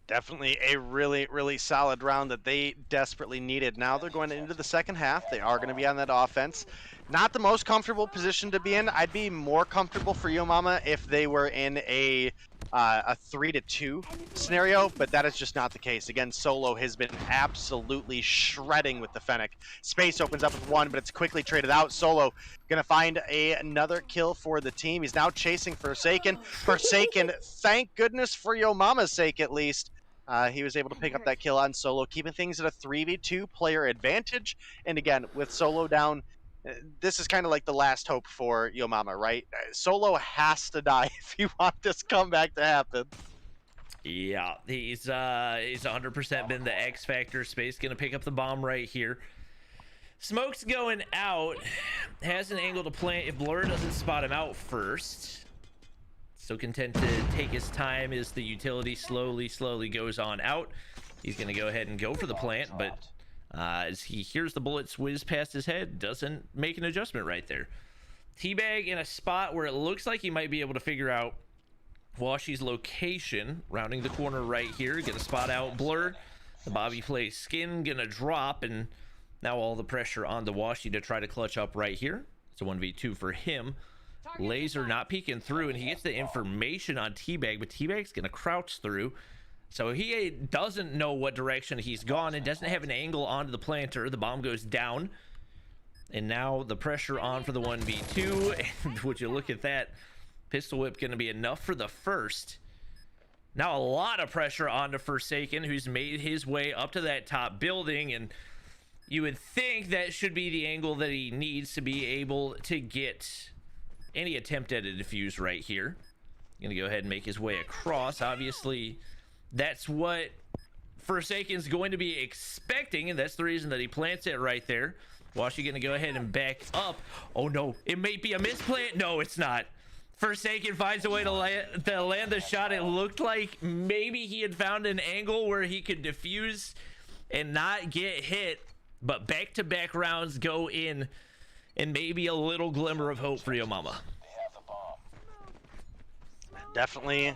Definitely a really, really solid round that they desperately needed. Now they're going into the second half. They are going to be on that offense. Not the most comfortable position to be in. I'd be more comfortable for Yo Mama if they were in a 3-2 scenario, but that is just not the case. Again, Solo has been absolutely shredding with the Fennec. Space opens up with 1, but it's quickly traded out. Solo gonna find another kill for the team. He's now chasing Forsaken. Forsaken, thank goodness for Yo Mama's sake at least, he was able to pick up that kill on Solo, keeping things at a 3v2 player advantage. And again, with Solo down, this is kind of like the last hope for Yo Mama, right? Solo has to die if you want this comeback to happen. Yeah, he's 100% been the X factor. Space gonna pick up the bomb right here. Smoke's going out. Has an angle to plant if Blur doesn't spot him out first. Still content to take his time as the utility slowly goes on out. He's going to go ahead and go for the plant, but as he hears the bullets whiz past his head, doesn't make an adjustment right there. Teabag in a spot where it looks like he might be able to figure out Washi's location, rounding the corner right here, gonna spot out Blur. The Bobby Flay skin gonna drop, and now all the pressure on the Washi to try to clutch up right here. It's a 1v2 for him. Laser not peeking through, and he gets the information on Teabag, but Teabag's gonna crouch through, so he doesn't know what direction he's gone and doesn't have an angle onto the planter. The bomb goes down, and now the pressure on for the 1v2. And would you look at that, pistol whip gonna be enough for the first. Now a lot of pressure onto Forsaken, who's made his way up to that top building, and you would think that should be the angle that he needs to be able to get any attempt at a defuse right here. Gonna go ahead and make his way across. Obviously, that's what Forsaken's going to be expecting, and that's the reason that he plants it right there. Washi gonna go ahead and back up. Oh no, it may be a misplant. No, it's not. Forsaken finds a way to land the shot. It looked like maybe he had found an angle where he could defuse and not get hit, but back-to-back rounds go in, and maybe a little glimmer of hope for Yo Mama. Definitely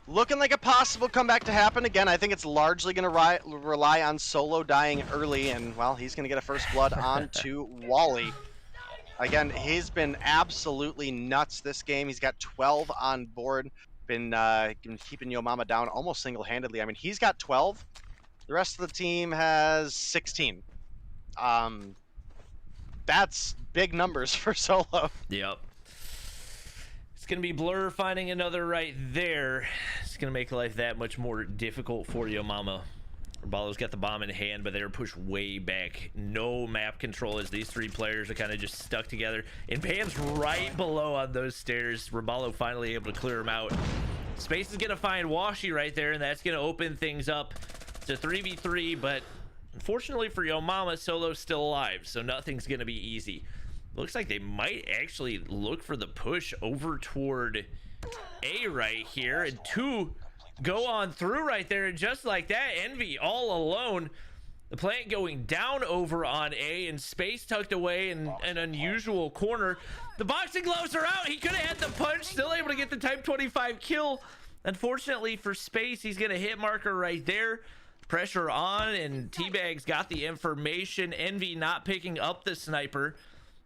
looking like a possible comeback to happen. Again, I think it's largely going to rely on Solo dying early, and, well, he's going to get a first blood onto Wally. Again, he's been absolutely nuts this game. He's got 12 on board, been keeping Yo Mama down almost single-handedly. I mean, he's got 12. The rest of the team has 16. That's big numbers for Solo. Yep. It's going to be Blur finding another right there. It's going to make life that much more difficult for Yo Mama. Rabalo's got the bomb in hand, but they're pushed way back. No map control as these three players are kind of just stuck together. And Bam's right below on those stairs. Rabalo finally able to clear him out. Space is going to find Washi right there, and that's going to open things up to 3v3, but unfortunately for Yo Mama, Solo's still alive, so nothing's going to be easy. Looks like they might actually look for the push over toward A right here, and two go on through right there, and just like that, Envy all alone. The plant going down over on A, and Space tucked away in an unusual corner. The boxing gloves are out. He could have had the punch, still able to get the Type 25 kill. Unfortunately for Space, he's going to hit marker right there. Pressure on, and Teabag's got the information. Envy not picking up the sniper.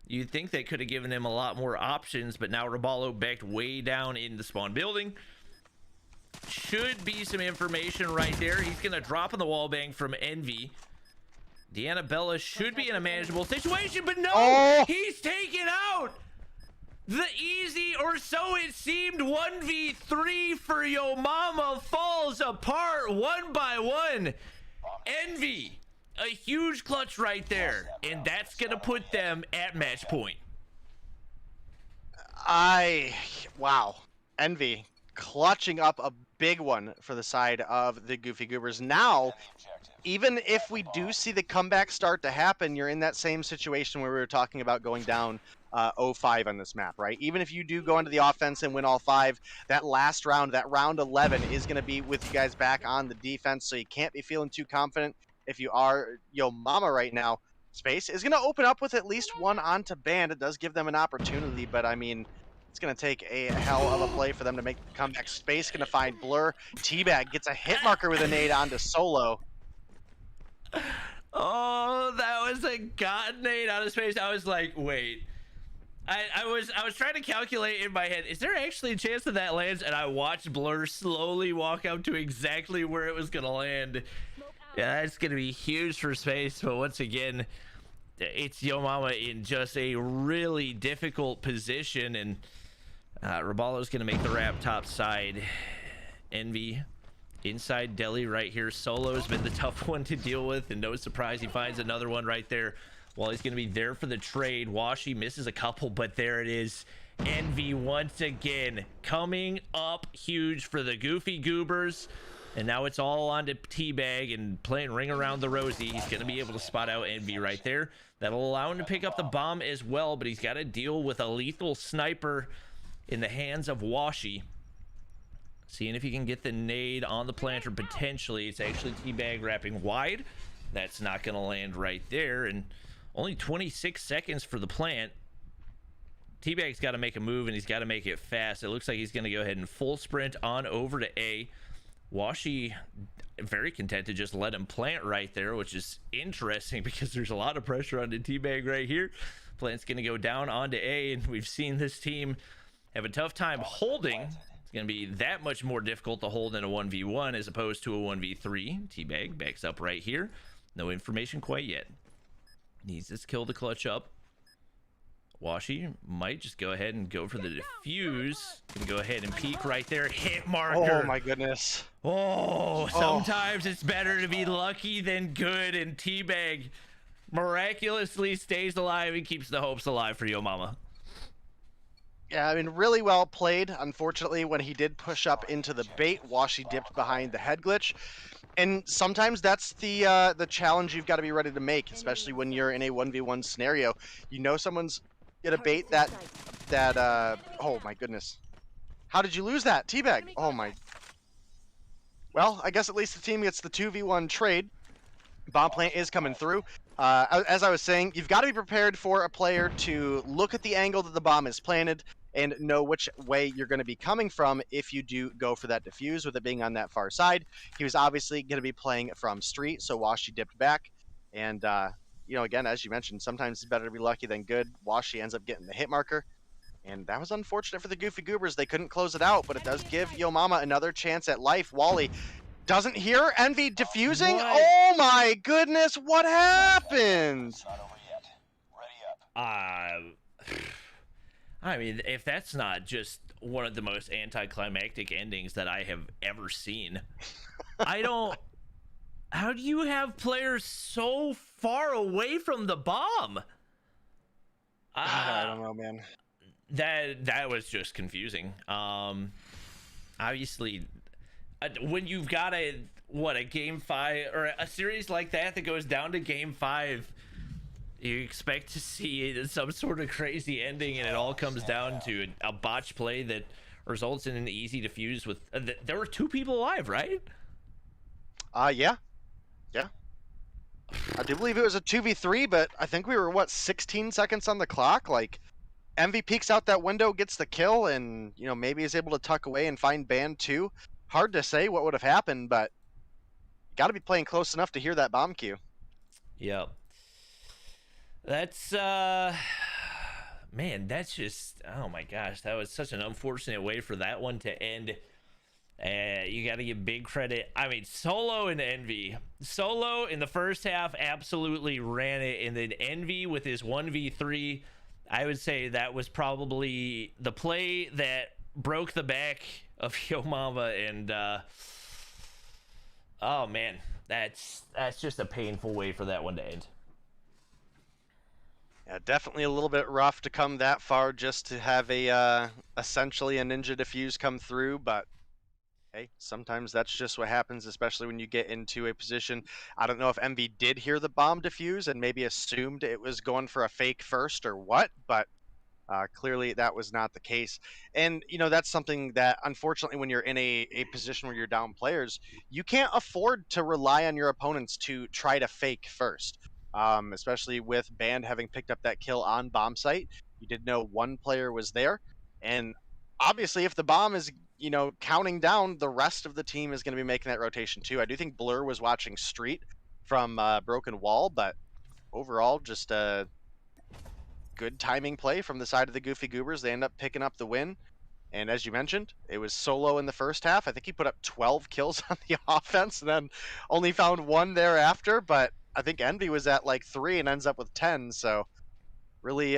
You'd think they could have given him a lot more options, but now Rabalo backed way down in the spawn building. Should be some information right there. He's going to drop on the wall bang from Envy. Deanna Bella should be in a manageable situation, but no! He's taken out! The easy, or so it seemed, 1v3 for Yo Mama falls apart one by one. Envy, a huge clutch right there, and that's going to put them at match point. Wow. Envy clutching up a big one for the side of the Goofy Goobers. Now, even if we do see the comeback start to happen, you're in that same situation where we were talking about going down 0-5 on this map, right? Even if you do go into the offense and win all 5, that last round, that round 11, is going to be with you guys back on the defense, so you can't be feeling too confident if you are Yo Mama right now. Space is going to open up with at least one onto Band. It does give them an opportunity, but I mean, it's going to take a hell of a play for them to make the comeback. Space going to find Blur. Teabag gets a hit marker with a nade onto Solo. Oh, that was a god nade out of Space. I was like, wait. I was trying to calculate in my head, is there actually a chance that that lands? And I watched Blur slowly walk up to exactly where it was gonna land. Yeah, that's gonna be huge for Space, but once again, it's Yo Mama in just a really difficult position, and Rabalo's gonna make the wrap top side. Envy inside Deli right here. Solo's been the tough one to deal with, and no surprise he finds another one right there. Well, he's going to be there for the trade. Washi misses a couple, but there it is. Envy once again coming up huge for the Goofy Goobers. And now it's all on to Teabag and playing Ring Around the Rosie. He's going to be able to spot out Envy right there. That'll allow him to pick up the bomb as well, but he's got to deal with a lethal sniper in the hands of Washi. seeing if he can get the nade on the planter. Potentially, it's actually Teabag wrapping wide. That's not going to land right there, and only 26 seconds for the plant. Teabag's got to make a move, and he's got to make it fast. It looks like he's going to go ahead and full sprint on over to A. Washi very content to just let him plant right there, which is interesting because there's a lot of pressure on the Teabag right here. Plant's going to go down onto A, and we've seen this team have a tough time holding. It's going to be that much more difficult to hold in a 1v1 as opposed to a 1v3. Teabag backs up right here. No information quite yet. Needs this kill to clutch up. Washi might just go ahead and go for the defuse. Gonna go ahead and peek right there. Hit marker. Oh my goodness. Oh, sometimes it's better to be lucky than good, and Teabag miraculously stays alive and keeps the hopes alive for Yo Mama. Yeah, I mean, really well played. Unfortunately, when he did push up into the bait, Washi dipped behind the head glitch. And sometimes that's the challenge you've got to be ready to make, especially when you're in a 1v1 scenario. You know someone's gonna bait that oh my goodness. How did you lose that? Teabag. Oh my. Well, I guess at least the team gets the 2v1 trade. Bomb plant is coming through. As I was saying, you've got to be prepared for a player to look at the angle that the bomb is planted and know which way you're going to be coming from if you do go for that defuse with it being on that far side. He was obviously going to be playing from street, so Washi dipped back. And, you know, again, as you mentioned, sometimes it's better to be lucky than good. Washi ends up getting the hit marker. And that was unfortunate for the Goofy Goobers. They couldn't close it out, but it does give Yo Mama another chance at life. Wally doesn't hear Envy diffusing. What? Oh my goodness, what happened? It's not over yet. Ready up. I mean, if that's not just one of the most anticlimactic endings that I have ever seen, I don't. How do you have players so far away from the bomb? I don't know, man. That was just confusing. Obviously, when you've got a game 5 or a series like that goes down to game 5, you expect to see some sort of crazy ending, and it all comes down to a botch play that results in an easy defuse with there were 2 people alive, right? Yeah. I do believe it was a 2v3, but I think we were, what, 16 seconds on the clock? Like, Envy peeks out that window, gets the kill, and, you know, maybe is able to tuck away and find Band 2. Hard to say what would have happened, but got to be playing close enough to hear that bomb cue. Yep. That's, man, that's just, oh my gosh, that was such an unfortunate way for that one to end. You got to give big credit. I mean, Solo and Envy. Solo in the first half absolutely ran it, and then Envy with his 1v3, I would say that was probably the play that broke the back of Yo Mama, and oh man, that's just a painful way for that one to end. Yeah, definitely a little bit rough to come that far just to have a essentially a ninja defuse come through, but hey, sometimes that's just what happens, especially when you get into a position. I don't know if MV did hear the bomb defuse and maybe assumed it was going for a fake first or what, but clearly that was not the case. And, you know, that's something that, unfortunately, when you're in a position where you're down players, you can't afford to rely on your opponents to try to fake first, especially with Band having picked up that kill on bomb site. You did know one player was there, and obviously if the bomb is, you know, counting down, the rest of the team is going to be making that rotation too. I do think Blur was watching Street from Broken Wall, but overall just a good timing play from the side of the Goofy Goobers. They end up picking up the win, and as you mentioned, it was Solo in the first half. I think he put up 12 kills on the offense and then only found 1 thereafter, but I think Envy was at like 3 and ends up with 10, so really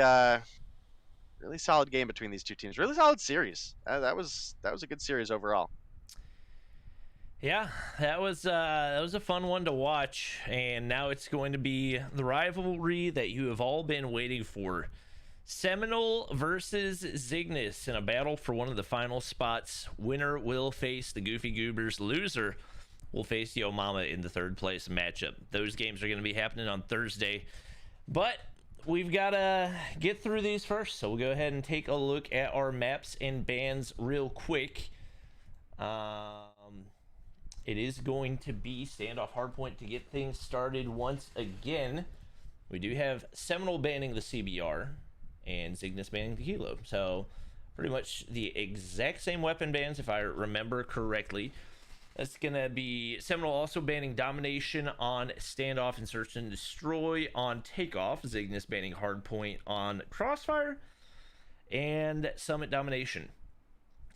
really solid game between these two teams. Really solid series. That was a good series overall. Yeah, that was a fun one to watch, and now it's going to be the rivalry that you have all been waiting for. Seminole versus Zygnus in a battle for one of the final spots. Winner will face the Goofy Goobers. Loser will face Yo Mama in the 3rd place matchup. Those games are going to be happening on Thursday, but we've got to get through these first, so we'll go ahead and take a look at our maps and bans real quick. It is going to be standoff hardpoint to get things started once again. We do have Seminal banning the CBR and Zygnus banning the Kilo. So pretty much the exact same weapon bans, if I remember correctly. That's going to be Seminal also banning Domination on Standoff and Search and Destroy on Takeoff. Zygnus banning Hardpoint on Crossfire. And Summit Domination.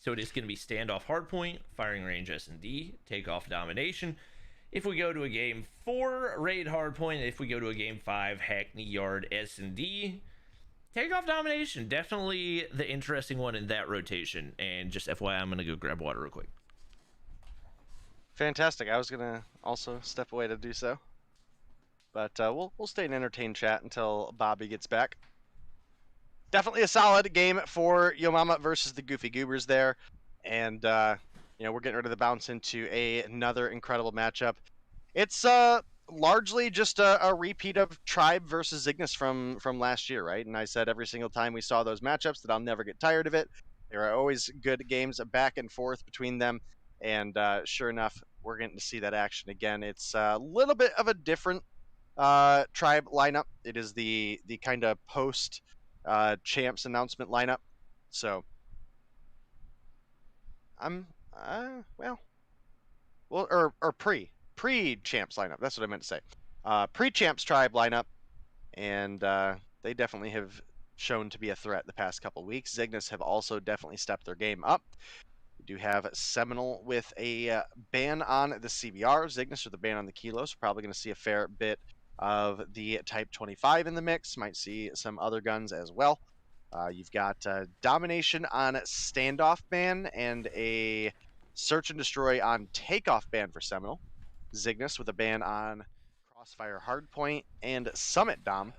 So it is going to be Standoff Hardpoint, Firing Range S&D, Takeoff Domination. If we go to a game 4, Raid Hardpoint. If we go to a game 5, Hackney Yard S&D. Takeoff Domination, definitely the interesting one in that rotation. And just FYI, I'm going to go grab water real quick. Fantastic. I was gonna also step away to do so, but we'll stay and entertain chat until Bobby gets back. Definitely a solid game for Yo Mama versus the Goofy Goobers there, and you know, we're getting ready to bounce into another incredible matchup. It's largely just a repeat of Tribe versus Zygnus from last year, right? And I said every single time we saw those matchups that I'll never get tired of it. There are always good games back and forth between them. And sure enough, we're getting to see that action again. It's a little bit of a different Tribe lineup. It is the kind of post champs announcement lineup. So I'm or pre champs lineup. That's what I meant to say. Pre champs Tribe lineup, and they definitely have shown to be a threat the past couple weeks. Zygnus have also definitely stepped their game up. We do have Seminal with a ban on the CBR, Zygnus with a ban on the Kilos. Probably going to see a fair bit of the Type 25 in the mix. Might see some other guns as well. You've got Domination on Standoff ban and a Search and Destroy on Takeoff ban for Seminal. Zygnus with a ban on Crossfire Hardpoint and Summit Dom.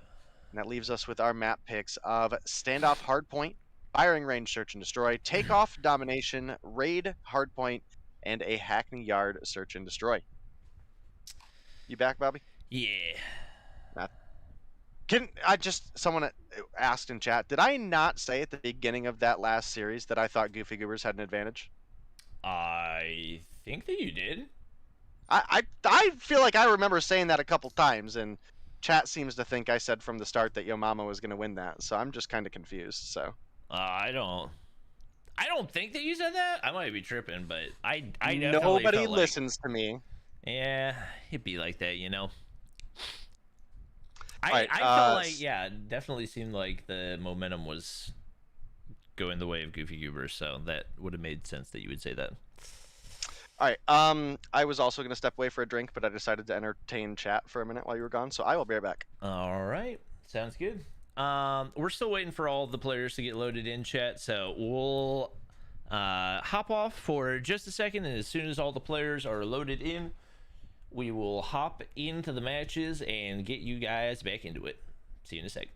And that leaves us with our map picks of Standoff Hardpoint, Firing Range Search and Destroy, Takeoff Domination, Raid Hardpoint, and a Hackney Yard Search and Destroy. You back, Bobby? Yeah. Someone asked in chat, did I not say at the beginning of that last series that I thought Goofy Goobers had an advantage? I think that you did. I feel like I remember saying that a couple times, and chat seems to think I said from the start that Yo Mama was going to win that, so I'm just kind of confused, so. I don't think that you said that. I might be tripping, but I definitely Nobody felt listens to me. Yeah, it'd be like that, you know. I Right, felt like, yeah, it definitely seemed like the momentum was going the way of Goofy Goobers, so that would have made sense that you would say that. All right. I was also going to step away for a drink, but I decided to entertain chat for a minute while you were gone, so I will be right back. All right. Sounds good. We're still waiting for all the players to get loaded in, chat, so we'll hop off for just a second, and as soon as all the players are loaded in, we will hop into the matches and get you guys back into it. See you in a sec.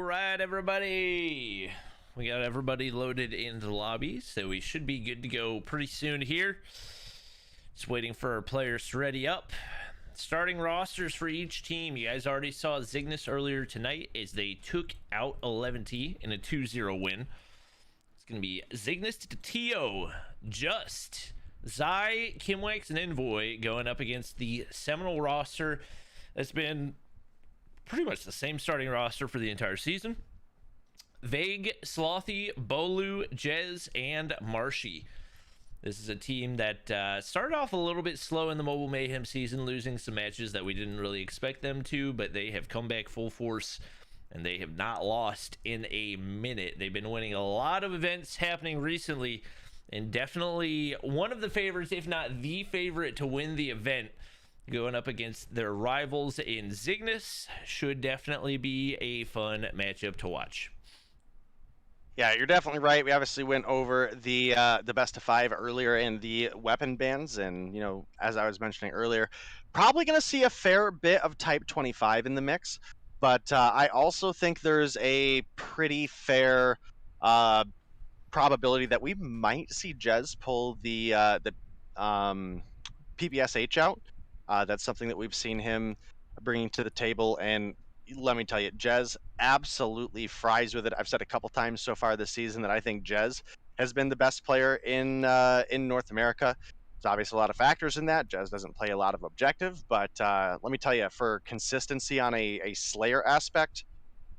right, everybody. We got everybody loaded into the lobby, so we should be good to go pretty soon here. Just waiting for our players to ready up. Starting rosters for each team. You guys already saw Zygnus earlier tonight as they took out 11T in a 2-0 win. It's going to be Zygnus to Tio, Just, Zai, Kimwex, and Envoy going up against the Seminole roster. That's been pretty much the same starting roster for the entire season. Vague, Slothy, Bolu, Jez, and Marshy. This is a team that started off a little bit slow in the Mobile Mayhem season, losing some matches that we didn't really expect them to, but they have come back full force, and they have not lost in a minute. They've been winning a lot of events happening recently, and definitely one of the favorites, if not the favorite, to win the event, going up against their rivals in Zygnus. Should definitely be a fun matchup to watch. Yeah, you're definitely right. We obviously went over the best of 5 earlier in the weapon bans, and as I was mentioning earlier, probably going to see a fair bit of Type 25 in the mix. But I also think there's a pretty fair probability that we might see Jez pull the PBSH out. That's something that we've seen him bringing to the table, and let me tell you, Jez absolutely fries with it. I've said a couple times so far this season that I think Jez has been the best player in North America. There's obviously a lot of factors in that. Jez doesn't play a lot of objective, but let me tell you, for consistency on a Slayer aspect,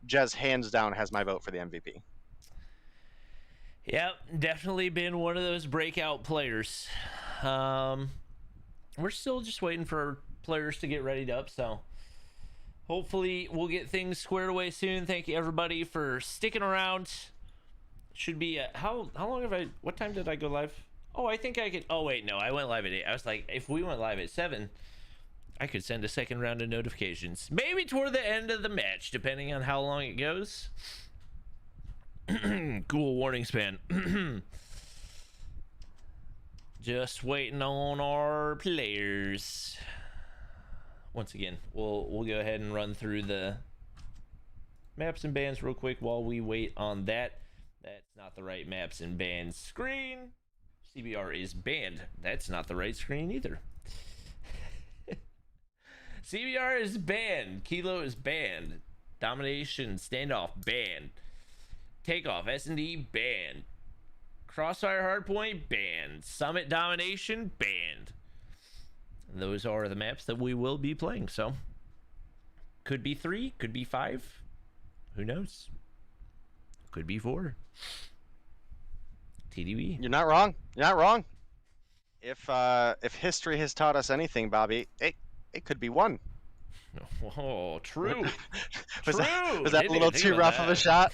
Jez hands down has my vote for the MVP. Yep, definitely been one of those breakout players. We're still just waiting for players to get readied up, so hopefully we'll get things squared away soon. Thank you everybody for sticking around. Should be how long have I, what time did I go live? Oh, I think I could, oh wait, no, I went live at 8. I was like, if we went live at 7, I could send a second round of notifications. Maybe toward the end of the match, depending on how long it goes. Cool warning span. Just waiting on our players. Once again, we'll go ahead and run through the maps and bans real quick while we wait on that. That's not the right maps and bans screen. CBR is banned. That's not the right screen either. CBR is banned. Kilo is banned. Domination standoff banned. Takeoff S&D banned. Crossfire Hardpoint banned. Summit Domination banned. Those are the maps that we will be playing, so could be 3, could be 5, who knows, could be 4. TDB. You're not wrong. You're not wrong. If history has taught us anything, Bobby, it could be 1. Oh, true. was true. That a little too rough of a shot?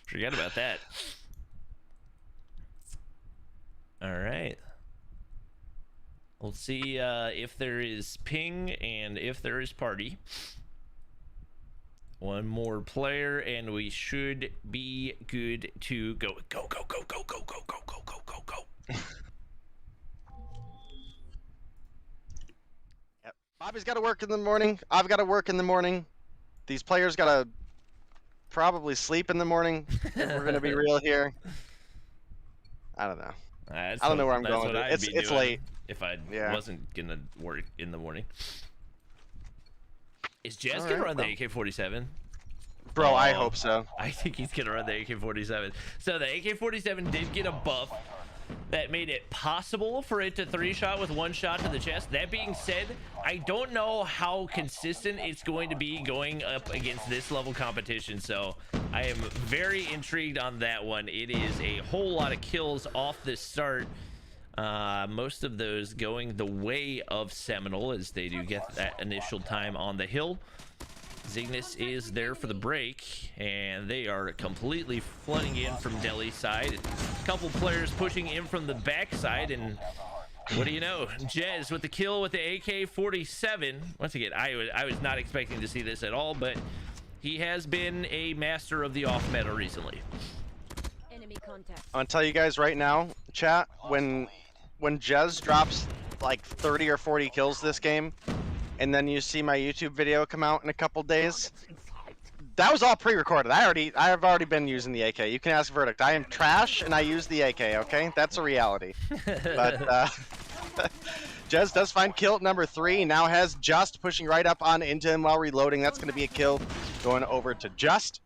Forget about that. All right. We'll see if there is ping and if there is party. One more player and we should be good to go. Go, go, go, go, go, go, go, go, go, go, go. Yep. Bobby's got to work in the morning. I've got to work in the morning. These players got to probably sleep in the morning. If we're going to be real here. I don't know. I don't know where I'm going with it. It's late. If I wasn't gonna work in the morning. Is Jazz gonna run the AK-47? Bro, I hope so. I think he's gonna run the AK-47. So the AK-47 did get a buff that made it possible for it to 3-shot with 1 shot to the chest. That being said, I don't know how consistent it's going to be going up against this level competition, so I am very intrigued on that one. It is a whole lot of kills off the start. Most of those going the way of Seminole as they do get that initial time on the hill. Zygnus is there for the break, and they are completely flooding in from Delhi side. A couple players pushing in from the backside, and what do you know? Jez with the kill with the AK-47. Once again, I was not expecting to see this at all, but he has been a master of the off meta recently. I'm gonna tell you guys right now, chat, when Jez drops like 30 or 40 kills this game, and then you see my YouTube video come out in a couple days, That was all pre-recorded. I've already been using the AK. You can ask Verdict. I am trash and I use the AK, okay? That's a reality. But Jez does find kill number 3. Now has Just pushing right up on into him while reloading. That's going to be a kill going over to Just.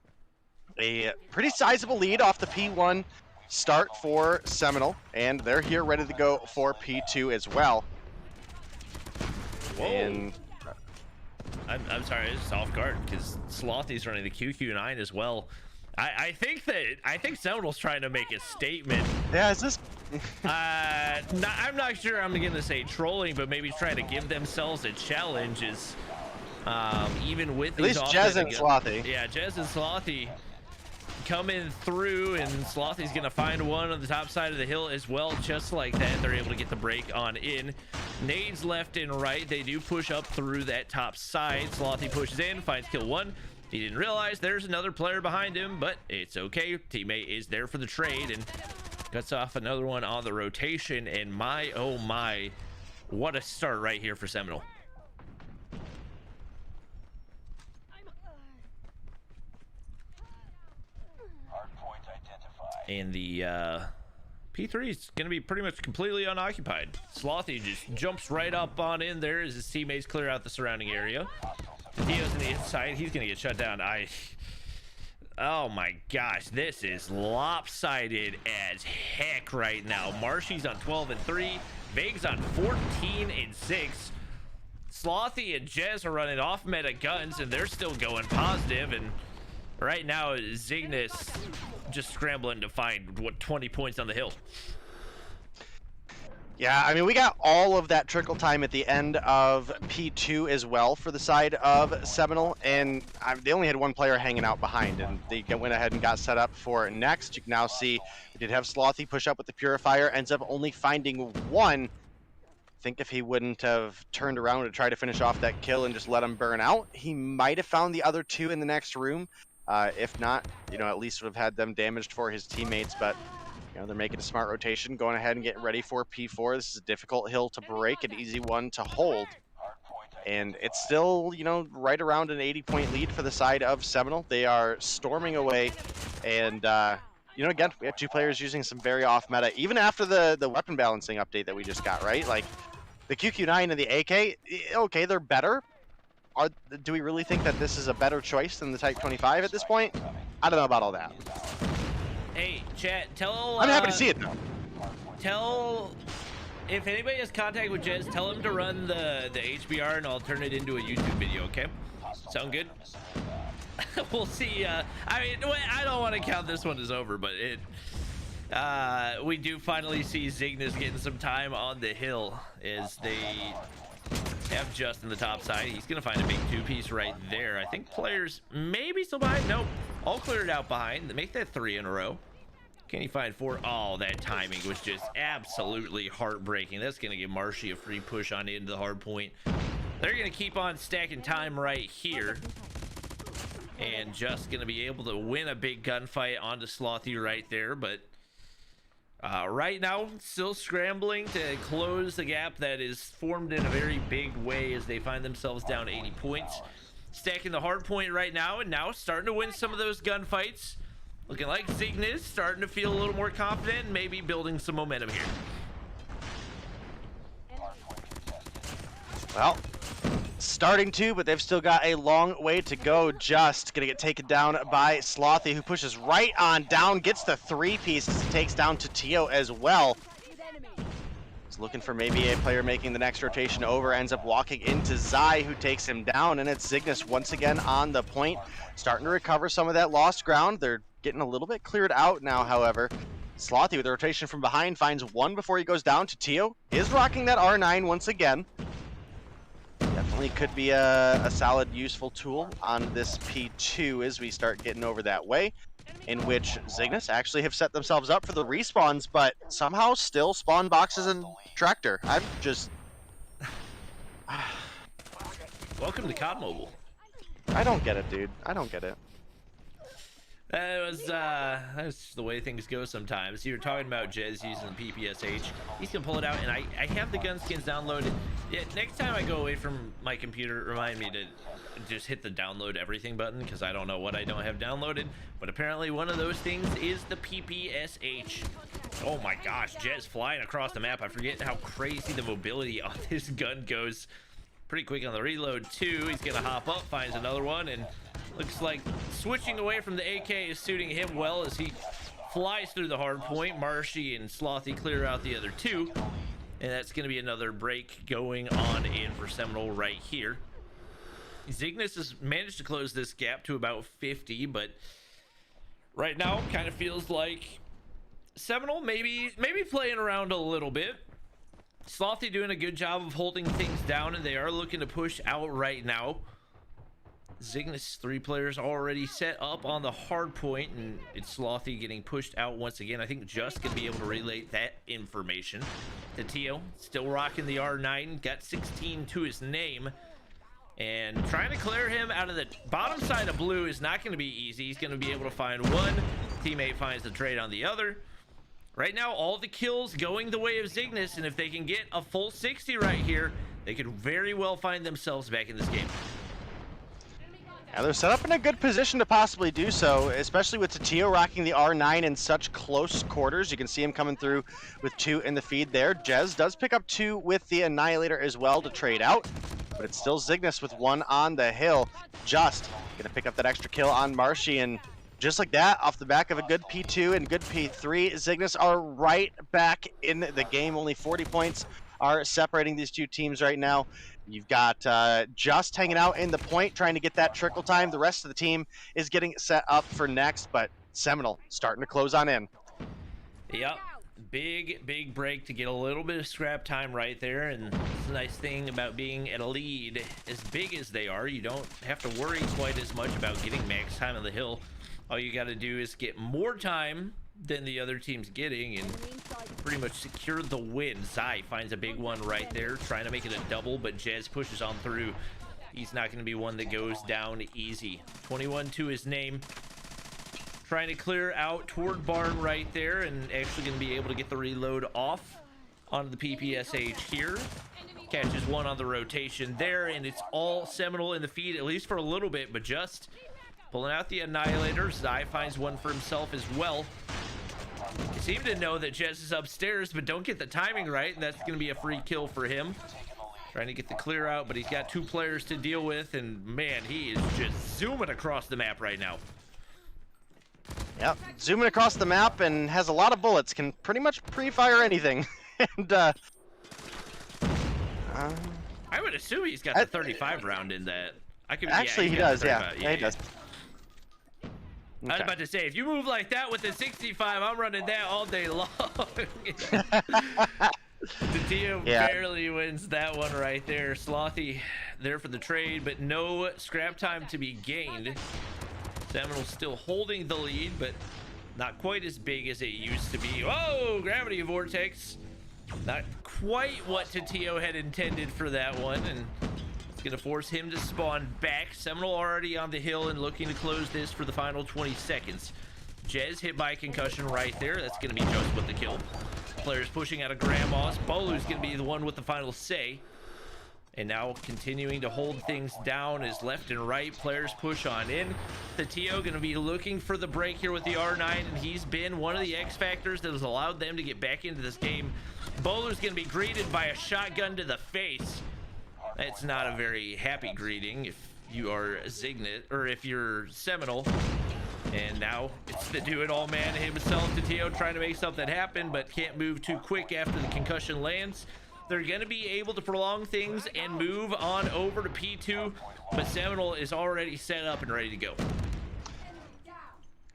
A pretty sizable lead off the P1 start for Seminole, and they're here ready to go for P2 as well. Whoa. And I'm sorry, I was just off guard because Slothy's running the QQ9 as well. I think Seminole's trying to make a statement. yeah, is this? I'm not sure I'm gonna say trolling, but maybe trying to give themselves a challenge is even with At least Jez and Slothy. Yeah, Jez and Slothy coming through, and Slothy's gonna find one on the top side of the hill as well. Just like that, they're able to get the break on in. Nades left and right. They do push up through that top side. Slothy pushes in, finds kill 1. He didn't realize there's another player behind him, but it's okay. Teammate is there for the trade and cuts off another one on the rotation. And my, oh my, what a start right here for Seminole. Hardpoint identified. And the P3 is going to be pretty much completely unoccupied. Slothy just jumps right up on in there as his teammates clear out the surrounding area. Dio's on the inside. He's going to get shut down. Oh my gosh, this is lopsided as heck right now. Marshy's on 12 and 3. Vague's on 14 and 6. Slothy and Jez are running off meta guns, and they're still going positive. And right now, Zygnus just scrambling to find, 20 points on the hill. Yeah, I mean, we got all of that trickle time at the end of P2 as well for the side of Seminole, and they only had one player hanging out behind, and they went ahead and got set up for next. You can now see we did have Slothy push up with the Purifier, ends up only finding one. I think if he wouldn't have turned around to try to finish off that kill and just let him burn out, he might have found the other 2 in the next room. If not, at least would have had them damaged for his teammates, but they're making a smart rotation, going ahead and getting ready for P4. This is a difficult hill to break, an easy one to hold. And it's still, right around an 80-point lead for the side of Seminole. They are storming away. And, again, we have 2 players using some very off-meta, even after the weapon balancing update that we just got, right? Like, the QQ9 and the AK, okay, they're better. Do we really think that this is a better choice than the Type 25 at this point? I don't know about all that. Hey, chat, tell... I'm happy to see it, though. Tell... If anybody has contact with Jez, tell him to run the HBR and I'll turn it into a YouTube video, okay? Sound good? We'll see. I mean, I don't want to count this one as over, but we do finally see Zygnus getting some time on the hill as they have Just in the top side. He's going to find a big 2-piece right there. I think players maybe still behind. Nope. All cleared out behind. Make that 3 in a row. Can he find 4? Oh, that timing was just absolutely heartbreaking. That's going to give Marshy a free push on into the hard point. They're going to keep on stacking time right here. And Just going to be able to win a big gunfight onto Slothy right there. But right now, still scrambling to close the gap that is formed in a very big way as they find themselves down 80 points. Stacking the hard point right now, and now starting to win some of those gunfights. Looking like Zygnus starting to feel a little more confident and maybe building some momentum here. Well, starting to, but they've still got a long way to go. Just gonna get taken down by Slothy, who pushes right on down, gets the 3-piece, takes down Tio as well. He's looking for maybe a player making the next rotation over, ends up walking into Zy, who takes him down, and it's Zygnus once again on the point, starting to recover some of that lost ground. They're getting a little bit cleared out now, however. Slothy with the rotation from behind finds one before he goes down. Tio is rocking that R9 once again. Definitely could be a solid, useful tool on this P2 as we start getting over that way, in which Zygnus actually have set themselves up for the respawns, but somehow still spawn boxes and tractor. I'm just... Welcome to COD Mobile. I don't get it, dude. I don't get it. That's the way things go sometimes. You were talking about Jez using the PPSH. He's gonna pull it out, and I have the gun skins downloaded. Yeah, next time I go away from my computer, remind me to just hit the download everything button, because I don't know what I don't have downloaded. But apparently one of those things is the PPSH. Oh my gosh, Jez flying across the map. I forget how crazy the mobility on this gun goes. Pretty quick on the reload too. He's gonna hop up, finds another one, and looks like switching away from the AK is suiting him well as he flies through the hard point. Marshy and Slothy clear out the other two, and that's going to be another break going on in for Seminole right here. Zygnus has managed to close this gap to about 50, but right now kind of feels like Seminole maybe playing around a little bit. Slothy doing a good job of holding things down, and they are looking to push out right now. Zygnus, 3 players already set up on the hard point, and it's Slothy getting pushed out once again. I think Just gonna be able to relay that information to Tio. Still rocking the R9, got 16 to his name, and trying to clear him out of the bottom side of blue is not going to be easy. He's going to be able to find one. Teammate finds the trade on the other. Right now, all the kills going the way of Zygnus, and if they can get a full 60 right here, they could very well find themselves back in this game. Yeah, they're set up in a good position to possibly do so, especially with Tatio rocking the R9 in such close quarters. You can see him coming through with 2 in the feed there. Jez does pick up 2 with the Annihilator as well to trade out, but it's still Zygnus with 1 on the hill. Just gonna pick up that extra kill on Marshy, and just like that, off the back of a good P2 and good P3, Zygnus are right back in the game. Only 40 points are separating these two teams right now. You've got Just hanging out in the point, trying to get that trickle time. The rest of the team is getting set up for next, but Seminole starting to close on in. Yep. Big break to get a little bit of scrap time right there, and it's a nice thing about being at a lead as big as they are. You don't have to worry quite as much about getting max time on the hill. All you got to do is get more time than the other team's getting and pretty much secure the win. Zai finds a big one right there, trying to make it a double, but Jez pushes on through. He's not going to be one that goes down easy. 21 to his name. Trying to clear out toward barn right there, and actually going to be able to get the reload off onto the PPSH here. Catches one on the rotation there, and it's all Seminole in the feed, at least for a little bit, but Just pulling out the Annihilator. Zai finds one for himself as well. You seem to know that Jez is upstairs, but don't get the timing right, and that's going to be a free kill for him. Trying to get the clear out, but he's got 2 players to deal with, and man, he is just zooming across the map right now. Yep, zooming across the map and has a lot of bullets, can pretty much pre-fire anything. And I would assume he's got the 35 round in that. Actually, he does, yeah. Yeah, he does. I was about to say, if you move like that with the 65, I'm running that all day long. Tatio barely wins that one right there. Slothy there for the trade, but no scrap time to be gained. Seminole still holding the lead, but not quite as big as it used to be. Whoa, gravity vortex. Not quite what Tatio had intended for that one, and it's going to force him to spawn back. Seminole already on the hill and looking to close this for the final 20 seconds. Jez hit by a concussion right there. That's going to be Just with the kill. Players pushing out of Grandma's. Bolu's going to be the one with the final say. And now continuing to hold things down as left and right players push on in. Tatio going to be looking for the break here with the R9, and he's been one of the X factors that has allowed them to get back into this game. Bolu's going to be greeted by a shotgun to the face. It's not a very happy greeting if you are Zygnus, or if you're Seminole. And now it's the do-it-all man himself, Tatio, trying to make something happen, but can't move too quick after the concussion lands. They're going to be able to prolong things and move on over to P2, but Seminole is already set up and ready to go.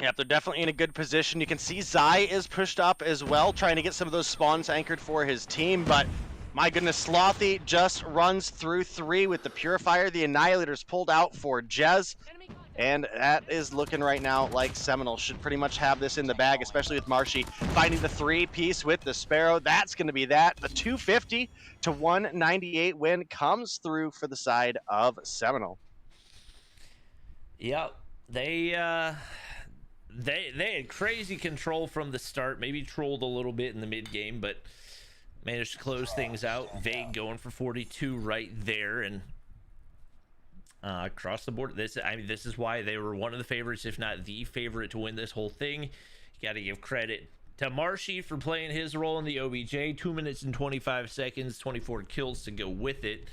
Yep, they're definitely in a good position. You can see Zai is pushed up as well, trying to get some of those spawns anchored for his team, but my goodness, Slothy just runs through 3 with the Purifier. The Annihilator's pulled out for Jez, and that is looking right now like Seminole should pretty much have this in the bag, especially with Marshy finding the 3-piece with the Sparrow. That's going to be that. The 250 to 198 win comes through for the side of Seminole. Yep, they they had crazy control from the start. Maybe trolled a little bit in the mid game, but managed to close things out. Vague going for 42 right there, and across the board. This is why they were one of the favorites, if not the favorite, to win this whole thing. You got to give credit to Marshy for playing his role in the OBJ. 2 minutes and 25 seconds, 24 kills to go with it.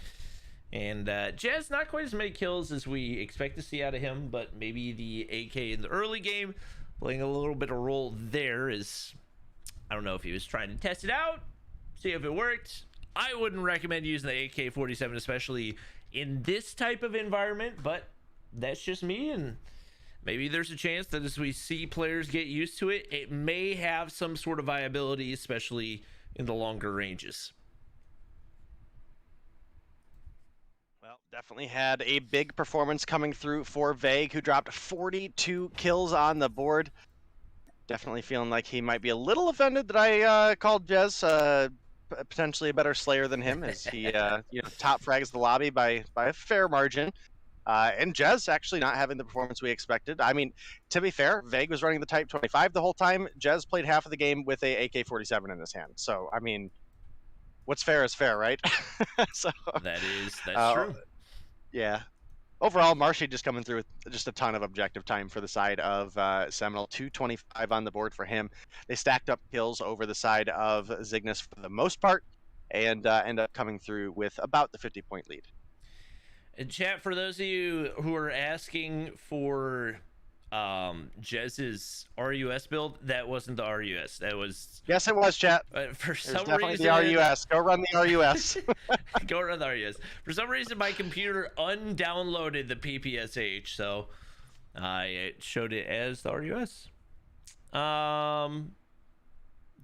And Jez, not quite as many kills as we expect to see out of him, but maybe the AK in the early game playing a little bit of role there. Is, I don't know if he was trying to test it out, see if it worked. I wouldn't recommend using the AK-47, especially in this type of environment, but that's just me, and maybe there's a chance that as we see players get used to it, it may have some sort of viability, especially in the longer ranges. Well, definitely had a big performance coming through for Vague, who dropped 42 kills on the board. Definitely feeling like he might be a little offended that I called Jez potentially a better Slayer than him, as he top frags the lobby by a fair margin. And Jez actually not having the performance we expected. I mean, to be fair, Vague was running the Type 25 the whole time. Jez played half of the game with a AK-47 in his hand. So, I mean, what's fair is fair, right? So That's true. Yeah. Overall, Marshy just coming through with just a ton of objective time for the side of Seminole. 225 on the board for him. They stacked up kills over the side of Zygnus for the most part, and end up coming through with about the 50-point lead. And chat, for those of you who are asking for Jez's RUS build, that wasn't the RUS. That was... Yes, it was, chat. For some definitely reason... the RUS. Go run the RUS. Go run the RUS. For some reason, my computer undownloaded the PPSH, so it showed it as the RUS.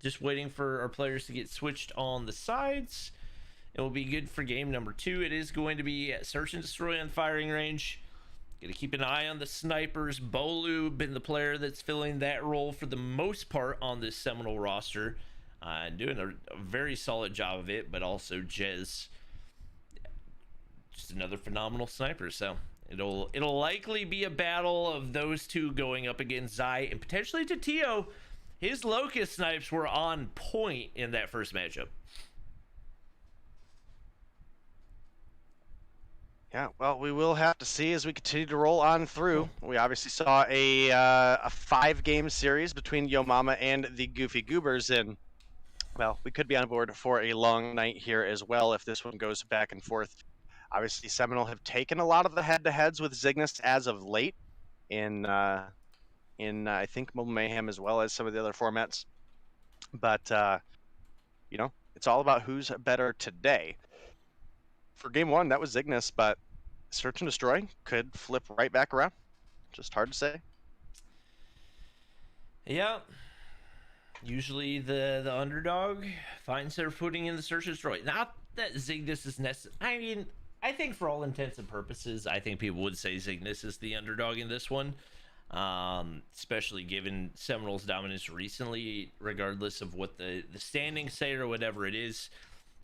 Just waiting for our players to get switched on the sides. It will be good for game number 2. It is going to be search and destroy on firing range. Gonna keep an eye on the snipers. Bolu been the player that's filling that role for the most part on this Seminole roster, doing a very solid job of it. But also Jez, just another phenomenal sniper. So it'll likely be a battle of those two going up against Zai and potentially Tatio. His Locust snipes were on point in that first matchup. Yeah, well, we will have to see as we continue to roll on through. We obviously saw a 5-game series between Yo Mama and the Goofy Goobers, and, well, we could be on board for a long night here as well if this one goes back and forth. Obviously, Seminole have taken a lot of the head-to-heads with Zygnus as of late in I think, Mobile Mayhem as well as some of the other formats. But, it's all about who's better today. For game 1, that was Zygnus, but search and destroy could flip right back around. Just hard to say. Yeah. Usually the underdog finds their footing in the search and destroy. Not that Zygnus is necessary. I mean, I think for all intents and purposes, I think people would say Zygnus is the underdog in this one. Especially given Seminole's dominance recently, regardless of what the standings say or whatever it is.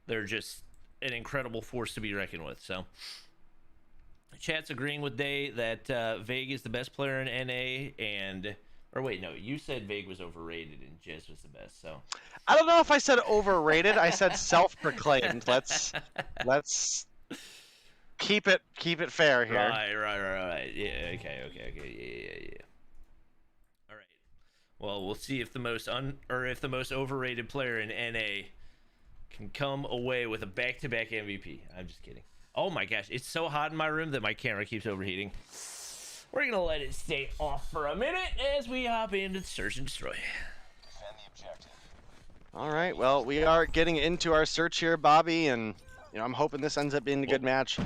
They're just an incredible force to be reckoned with. So chat's agreeing with Day that Vague is the best player in NA, and or wait, no, you said Vague was overrated and Jez was the best. So I don't know if I said overrated. I said self-proclaimed. Let's keep it fair here. Right. Yeah, okay. Yeah. All right. Well, we'll see if the most overrated player in NA can come away with a back-to-back MVP. I'm just kidding. Oh my gosh, it's so hot in my room that my camera keeps overheating. We're gonna let it stay off for a minute as we hop into the search and destroy. Defend the objective. All right, well, we are getting into our search here, Bobby, and I'm hoping this ends up being a good match.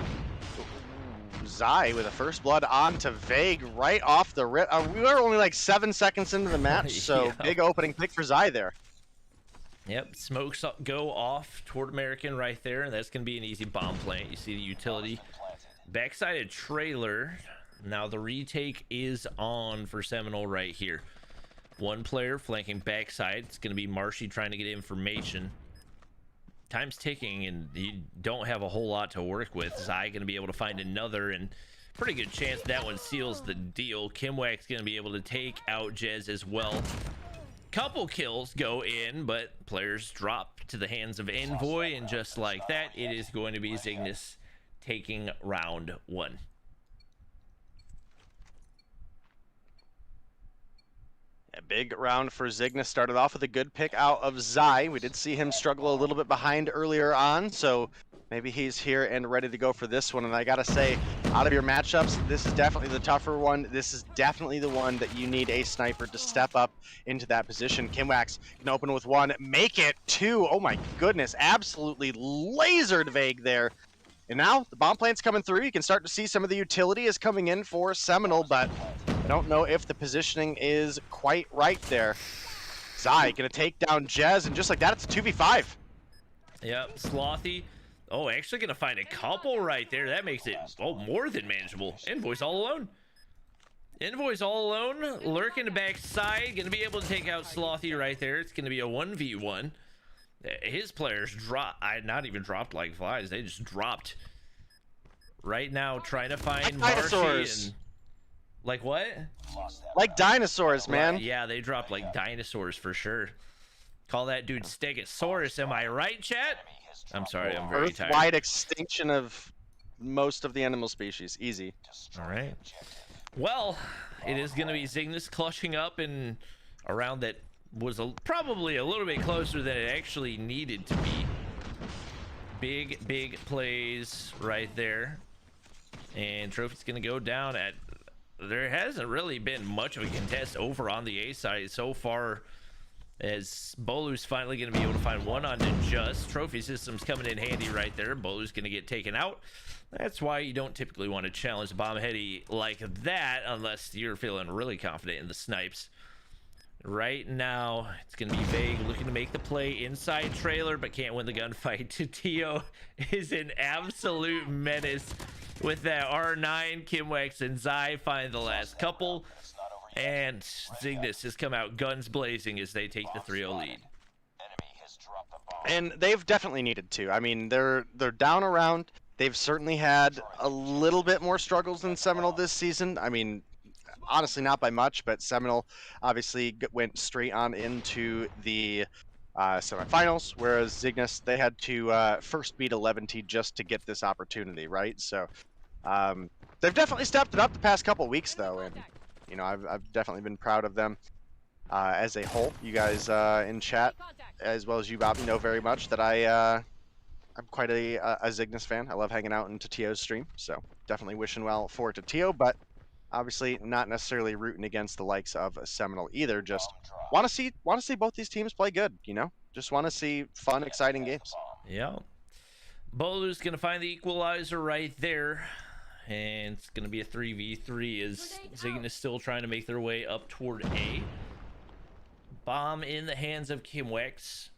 Zai with a first blood onto Vague right off the rip. We were only like 7 seconds into the match, so Yeah. Big opening pick for Zai there. Yep, smokes go off toward American right there, and that's going to be an easy bomb plant. You see the utility. Backside trailer. Now the retake is on for Seminole right here. One player flanking backside. It's going to be Marshy trying to get information. Time's ticking, and you don't have a whole lot to work with. Zai going to be able to find another and pretty good chance that one seals the deal. Kimwack's going to be able to take out Jez as well. Couple kills go in, but players drop to the hands of Envoy, and just like that, it is going to be Zygnus taking round 1. A big round for Zygnus. Started off with a good pick out of Zai. We did see him struggle a little bit behind earlier on, so maybe he's here and ready to go for this one. And I gotta say, out of your matchups, this is definitely the tougher one. This is definitely the one that you need a sniper to step up into that position. Kimwax can open with 1, make it 2. Oh my goodness, absolutely lasered Vague there. And now the bomb plant's coming through. You can start to see some of the utility is coming in for Seminole, but I don't know if the positioning is quite right there. Zai gonna take down Jez, and just like that, it's a 2v5. Yep, Slothy. Oh, actually gonna find a couple right there. That makes it, oh, more than manageable. Envoy's all alone. Envoy's all alone, lurking the backside, gonna be able to take out Slothy right there. It's gonna be a 1v1. His players not even dropped like flies. They just dropped. Right now, trying to find Marshy and... Like what? Like dinosaurs, man. Yeah, they dropped like dinosaurs for sure. Call that dude Stegosaurus, am I right, chat? I'm sorry, I'm very tired. Earth-wide extinction of most of the animal species. Easy. All right. Well, it is going to be Zygnus clutching up in a round that was probably a little bit closer than it actually needed to be. Big plays right there. And Trophy's going to go down at... There hasn't really been much of a contest over on the A side so far, as Bolu's finally going to be able to find one on Just. Trophy system's coming in handy right there. Bolu's going to get taken out. That's why you don't typically want to challenge the bomb heady like that unless you're feeling really confident in the snipes. Right now, it's going to be Vague looking to make the play inside trailer, but can't win the gunfight. Tio is an absolute menace with that R9. Kimwax and Zai find the last couple, and Zygnus has come out guns blazing as they take the 3-0 lead. And they've definitely needed to. I mean, they're down around. They've certainly had a little bit more struggles than Seminole this season. I mean, honestly, not by much, but Seminole obviously went straight on into the semifinals, whereas Zygnus, they had to first beat 11T just to get this opportunity, right? So they've definitely stepped it up the past couple weeks, though, and you know, I've definitely been proud of them as a whole. You guys in chat, as well as you, Bobby, know very much that I'm quite a Zygnus fan. I love hanging out into Tio's stream, so definitely wishing well for Tio, but obviously not necessarily rooting against the likes of Seminole either. Just want to see both these teams play good, you know? Just want to see fun, exciting games. Yeah. Bolu's going to find the equalizer right there. And it's going to be a 3v3 as Zygnus still trying to make their way up toward A. Bomb in the hands of Kimwax.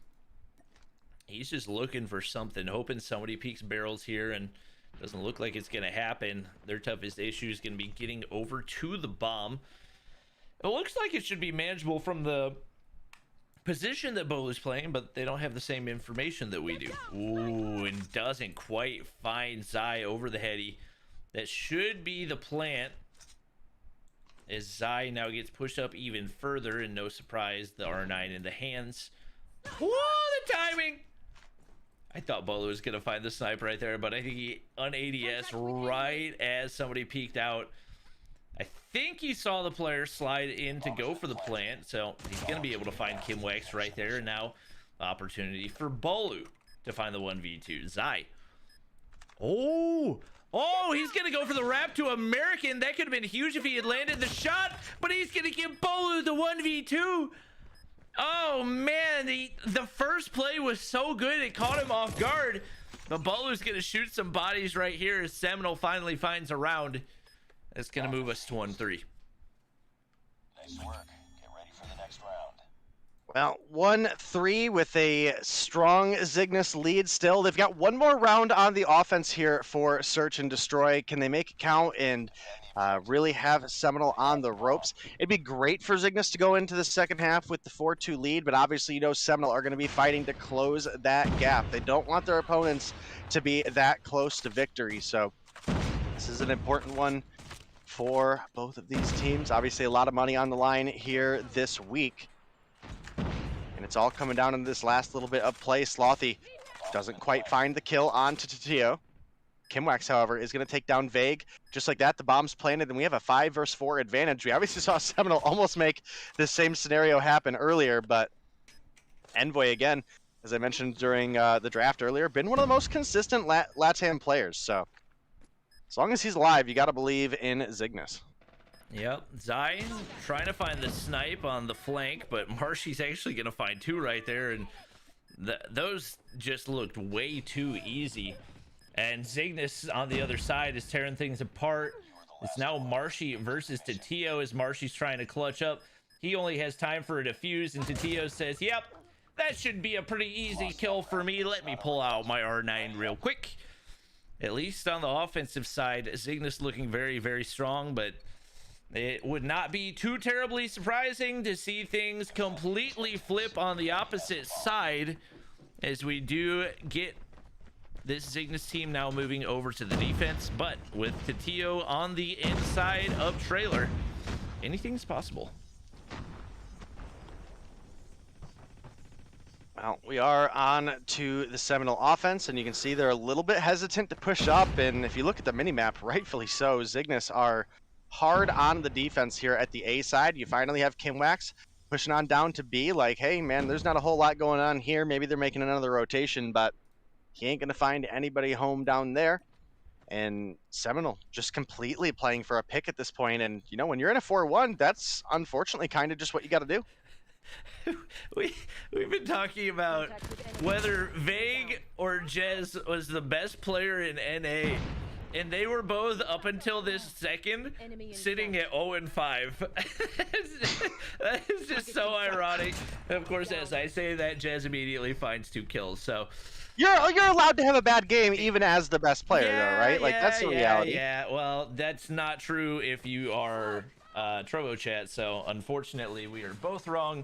He's just looking for something, hoping somebody peeks barrels here, and doesn't look like it's going to happen. Their toughest issue is going to be getting over to the bomb. It looks like it should be manageable from the position that Bolu's playing, but they don't have the same information that we do. Ooh, and doesn't quite find Zai over the heady. That should be the plant, as Zai now gets pushed up even further, and no surprise, the R9 in the hands. Whoa, the timing! I thought Bolu was going to find the sniper right there, but I think he un-ADS right as somebody peeked out. I think he saw the player slide in to go for the plant, so he's going to be able to find Kimwax right there. And now, opportunity for Bolu to find the 1v2. Zai. Oh, he's going to go for the wrap to American. That could have been huge if he had landed the shot, but he's going to give Bolu the 1v2. Oh man, the first play was so good it caught him off guard. But Bolu's gonna shoot some bodies right here as Seminole finally finds a round. That's gonna move us to 1-3. Nice work. Get ready for the next round. Well, 1-3 with a strong Zygnus lead still. They've got one more round on the offense here for Search and Destroy. Can they make it count and really have Seminole on the ropes? It'd be great for Zygnus to go into the second half with the 4-2 lead, but obviously, you know, Seminole are going to be fighting to close that gap. They don't want their opponents to be that close to victory, so This is an important one for both of these teams. Obviously, a lot of money on the line here this week. And it's all coming down to this last little bit of play. Slothy doesn't quite find the kill on Tatio. Kimwax, however, is going to take down Vague. Just like that, the bomb's planted, and we have a 5 versus 4 advantage. We obviously saw Seminole almost make the same scenario happen earlier, but Envoy, again, as I mentioned during the draft earlier, been one of the most consistent LATAM players. So as long as he's alive, you got to believe in Zygnus. Yep, Zy trying to find the snipe on the flank, but Marshy's actually going to find 2 right there, and those just looked way too easy. And Zygnus on the other side is tearing things apart. It's now Marshy versus Tatio as Marshy's trying to clutch up. He only has time for a defuse, and Tatio says, yep, that should be a pretty easy kill for me. Let me pull out my R9 real quick. At least on the offensive side, Zygnus looking very, very strong, but it would not be too terribly surprising to see things completely flip on the opposite side as we do get this Zygnus team now moving over to the defense, but with Tatio on the inside of trailer, anything's possible. Well, we are on to the Seminole offense, and you can see they're a little bit hesitant to push up, and if you look at the minimap, rightfully so, Zygnus are hard on the defense here at the A side. You finally have Kimwax pushing on down to B, like, hey, man, there's not a whole lot going on here. Maybe they're making another rotation, but he ain't going to find anybody home down there. And Seminole just completely playing for a pick at this point. And, you know, when you're in a 4-1, that's unfortunately kind of just what you got to do. We've been talking about whether Vague or Jez was the best player in NA. And they were both, up until this second, sitting at 0-5. That is just so ironic. And of course, as I say that, Jez immediately finds 2 kills. So you're allowed to have a bad game even as the best player, though, right? Like, that's the reality. Yeah, well, that's not true if you are Trovo Chat. So unfortunately, we are both wrong.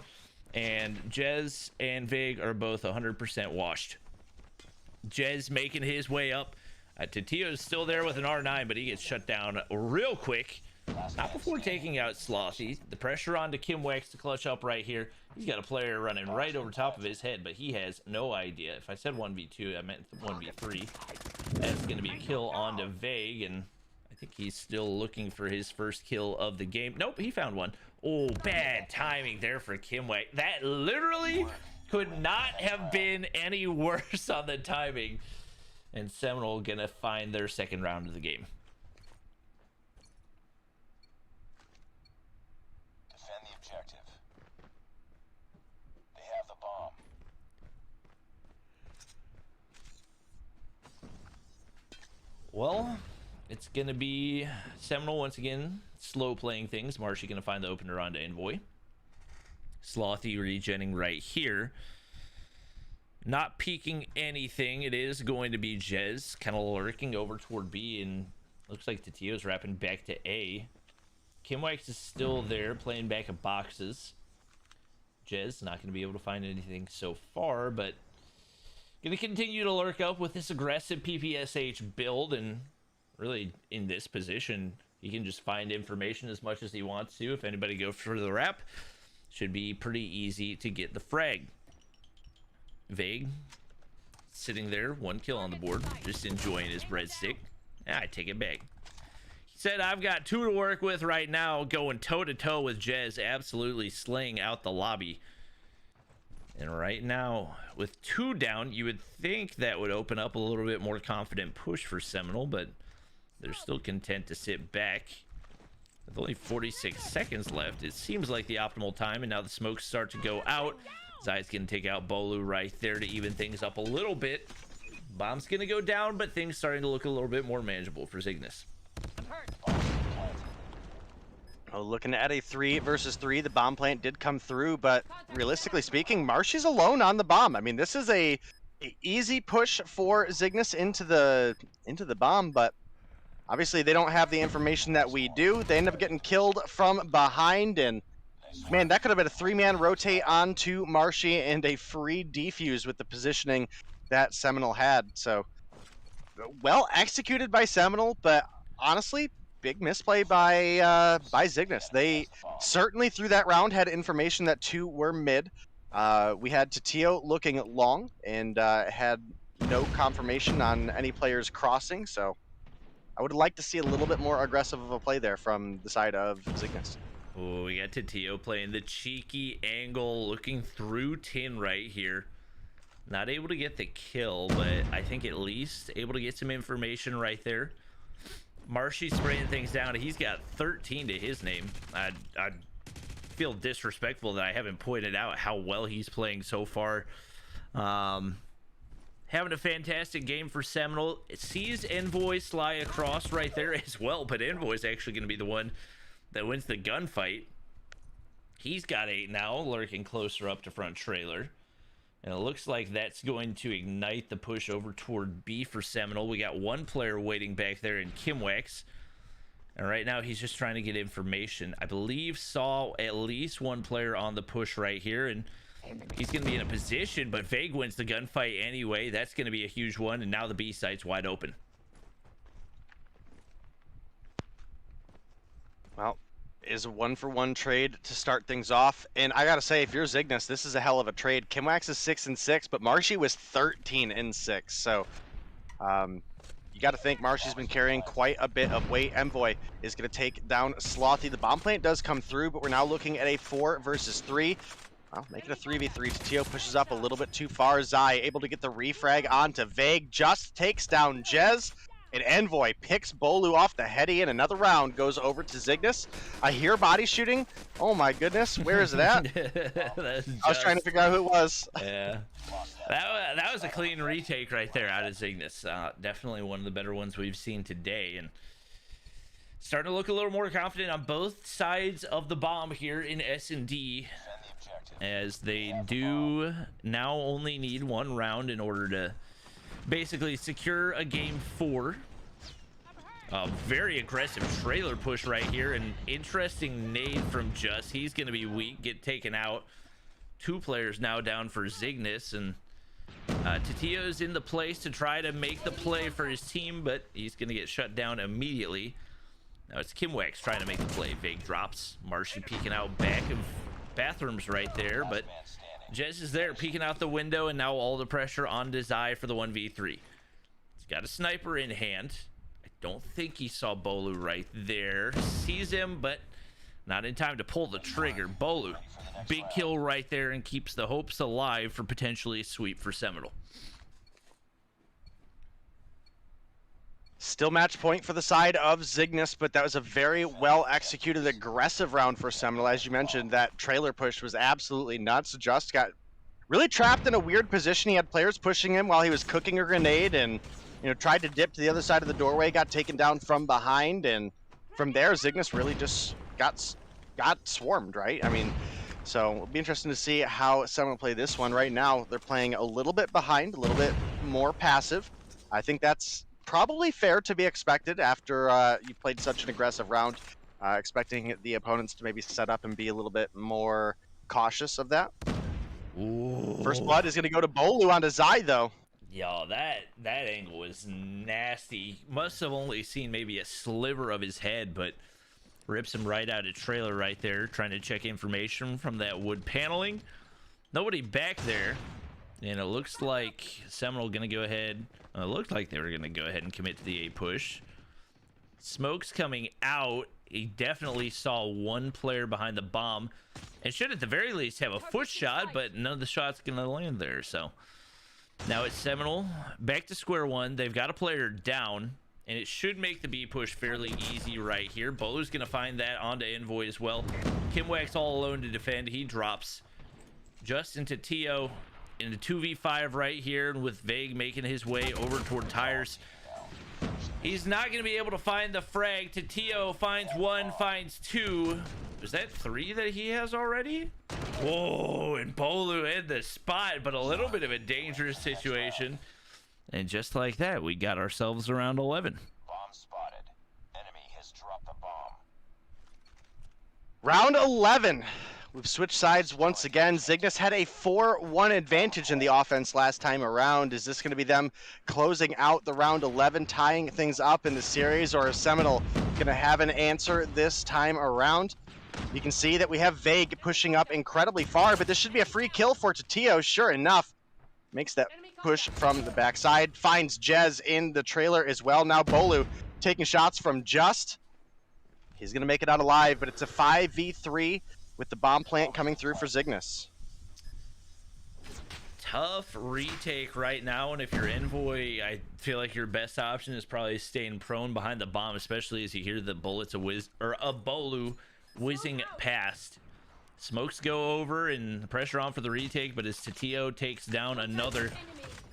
And Jez and Vig are both 100% washed. Jez making his way up. Tatio's still there with an R9, but he gets shut down real quick. Not before taking out Slothy. The pressure on to Kimwax to clutch up right here. He's got a player running right over top of his head, but he has no idea. If I said 1v2, I meant 1v3. That's going to be a kill onto Vague, and I think he's still looking for his first kill of the game. Nope, he found one. Oh, bad timing there for Kimwax. That literally could not have been any worse on the timing. And Seminole gonna find their second round of the game. Defend the objective. They have the bomb. Well, it's gonna be Seminole once again, slow playing things. Marshy gonna find the opener onto Envoy. Slothy regenning right here. Not peeking anything. It is going to be Jez kind of lurking over toward B, and looks like Tatio's wrapping back to A. Kimwax is still there playing back at boxes. Jez not going to be able to find anything so far, but going to continue to lurk up with this aggressive PPSH build, and really in this position he can just find information as much as he wants to. If anybody goes for the wrap, should be pretty easy to get the frag. Vague sitting there, 1 kill on the board, just enjoying his breadstick. I take it back. He said, I've got 2 to work with right now, going toe-to-toe with Jez, absolutely slaying out the lobby. And right now, with 2 down, you would think that would open up a little bit more confident push for Seminole, but they're still content to sit back. With only 46 seconds left, it seems like the optimal time, and now the smokes start to go out. Zai's gonna take out Bolu right there to even things up a little bit. Bomb's gonna go down, but things starting to look a little bit more manageable for Zygnus. Oh, looking at a 3 versus 3, the bomb plant did come through, but realistically speaking, Marshy's alone on the bomb. I mean, this is a easy push for Zygnus into the bomb, but obviously they don't have the information that we do. They end up getting killed from behind, and man, that could have been a 3-man rotate onto Marshy and a free defuse with the positioning that Seminole had. So, well executed by Seminole, but honestly, big misplay by Zygnus. They certainly through that round had information that 2 were mid. We had Tatio looking long and had no confirmation on any players crossing, so I would like to see a little bit more aggressive of a play there from the side of Zygnus. Oh, we got Tatio playing the cheeky angle, looking through tin right here. Not able to get the kill, but I think at least able to get some information right there. Marshy's spraying things down. He's got 13 to his name. I feel disrespectful that I haven't pointed out how well he's playing so far. Having a fantastic game for Seminole. It sees Envoy sly across right there as well, but Envoy's actually going to be the one that wins the gunfight. He's got 8 now, lurking closer up to front trailer. And it looks like that's going to ignite the push over toward B for Seminole. We got 1 player waiting back there in Kimwax. And right now he's just trying to get information. I believe saw at least 1 player on the push right here. And he's going to be in a position, but Vague wins the gunfight anyway. That's going to be a huge one. And now the B site's wide open. Well, is a 1-for-1 trade to start things off, and I gotta say, if you're Zygnus, this is a hell of a trade. Kimwax is 6-6, but Marshy was 13-6, so you got to think Marshy's been carrying quite a bit of weight. Envoy is going to take down Slothy. The bomb plant does come through, but we're now looking at a 4 versus 3. Well, make it a 3v3. Tatio pushes up a little bit too far. Zai able to get the refrag onto Vague, just takes down Jez. And Envoy picks Bolu off the heady, and another round goes over to Zygnus. I hear body shooting. Oh my goodness, where is it at? I was trying to figure out who it was. Yeah, that was a clean retake right there out of Zygnus. Definitely one of the better ones we've seen today, and starting to look a little more confident on both sides of the bomb here in S&D, as they do now only need 1 round in order to basically secure a game 4. A very aggressive trailer push right here. An interesting nade from Just. He's going to be weak, get taken out. 2 players now down for Zygnus, and Tatio's in the place to try to make the play for his team, but he's going to get shut down immediately. Now it's Kimwax trying to make the play. Vague drops. Marshy peeking out back of bathrooms right there, but Jez is there peeking out the window, and now all the pressure on Desai for the 1v3. He's got a sniper in hand. I don't think he saw Bolu right there. Sees him, but not in time to pull the trigger. Bolu, big kill right there, and keeps the hopes alive for potentially a sweep for Seminole. Still match point for the side of Zygnus, but that was a very well executed aggressive round for Seminole. As you mentioned, that trailer push was absolutely nuts. Just got really trapped in a weird position. He had players pushing him while he was cooking a grenade, and tried to dip to the other side of the doorway, got taken down from behind, and from there Zygnus really just got swarmed, right? I mean, so it'll be interesting to see how Seminole play this one. Right now they're playing a little bit behind, a little bit more passive. I think that's probably fair to be expected after you played such an aggressive round, expecting the opponents to maybe set up and be a little bit more cautious of that. Ooh. First blood is going to go to Bolu onto Zai, though. Yo, that angle was nasty. Must have only seen maybe a sliver of his head, but rips him right out of trailer right there, trying to check information from that wood paneling. Nobody back there. And it looks like Seminole going to go ahead. It looked like they were going to go ahead and commit to the A push. Smoke's coming out. He definitely saw 1 player behind the bomb. And should at the very least have a foot shot, but none of the shots going to land there. So now it's Seminole back to square one. They've got a player down, and it should make the B push fairly easy right here. Bolu's going to find that onto Envoy as well. Kimwax all alone to defend. He drops just into Tio. In the 2v5 right here, and with Vague making his way over toward tires. He's not going to be able to find the frag. Tatio finds 1, finds 2. Is that 3 that he has already? Whoa, and Bolu in the spot, but a little bit of a dangerous situation. And just like that, we got ourselves around 11. Bomb spotted. Enemy has dropped the bomb. Round 11. We've switched sides once again. Zygnus had a 4-1 advantage in the offense last time around. Is this going to be them closing out the round 11, tying things up in the series, or is Seminole going to have an answer this time around? You can see that we have Vague pushing up incredibly far, but this should be a free kill for Tatio, sure enough. Makes that push from the backside, finds Jez in the trailer as well. Now Bolu taking shots from Just. He's going to make it out alive, but it's a 5v3 with the bomb plant coming through for Zygnus. Tough retake right now, and if you're Envoy, I feel like your best option is probably staying prone behind the bomb, especially as you hear the bullets of Bolu whizzing past. Smokes go over and the pressure on for the retake, but as Tatio takes down another,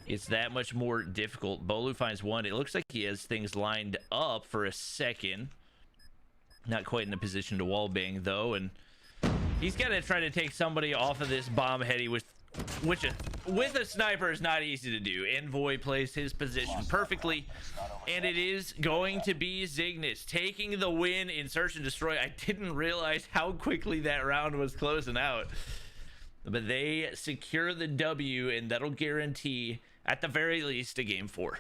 it's that much more difficult. Bolu finds one. It looks like he has things lined up for a second. Not quite in a position to wallbang though, and he's gonna try to take somebody off of this bomb heady, which with a sniper is not easy to do. Envoy plays his position perfectly, and it is going to be Zygnus taking the win in Search and Destroy. I didn't realize how quickly that round was closing out, but they secure the W, and that'll guarantee at the very least a game 4.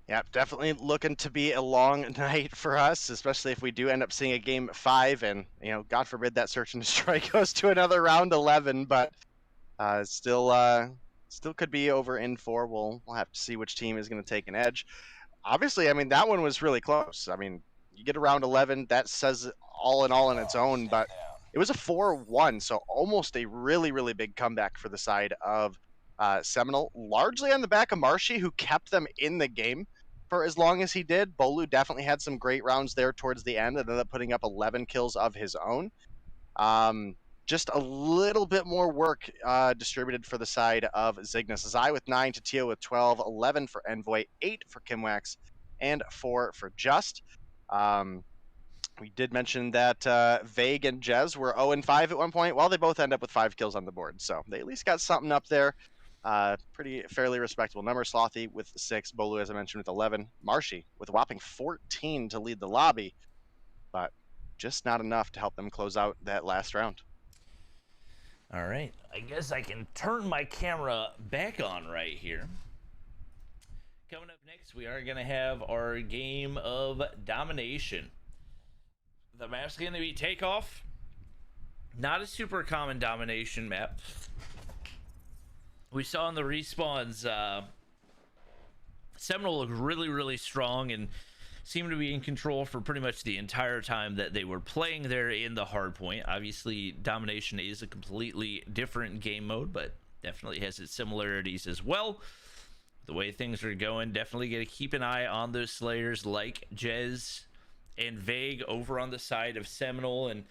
Yeah, definitely looking to be a long night for us, especially if we do end up seeing a game 5, and God forbid that Search and Destroy goes to another round 11. But still could be over in 4. We'll have to see which team is going to take an edge. Obviously, I mean, that one was really close. I mean, you get around 11, that says all in all on its own. But it was a 4-1, so almost a really, really big comeback for the side of Seminole, largely on the back of Marshy, who kept them in the game for as long as he did. Bolu definitely had some great rounds there towards the end, and ended up putting up 11 kills of his own. Just a little bit more work distributed for the side of Zygnus. Zai with 9, Tatio with 12, 11 for Envoy, 8 for Kimwax, and 4 for Just. We did mention that Vague and Jez were 0-5 at one point. Well, they both end up with 5 kills on the board, so they at least got something up there. Pretty fairly respectable number. Slothy with 6, Bolu, as I mentioned, with 11, Marshy with a whopping 14 to lead the lobby, but just not enough to help them close out that last round. All right, I guess I can turn my camera back on right here. Coming up next, we are going to have our game of domination. The map's going to be Takeoff. Not a super common domination map. We saw in the respawns, Seminole looked really, really strong and seemed to be in control for pretty much the entire time that they were playing there in the hardpoint. Obviously, domination is a completely different game mode, but definitely has its similarities as well. The way things are going, definitely got to keep an eye on those Slayers like Jez and Vague over on the side of Seminole. And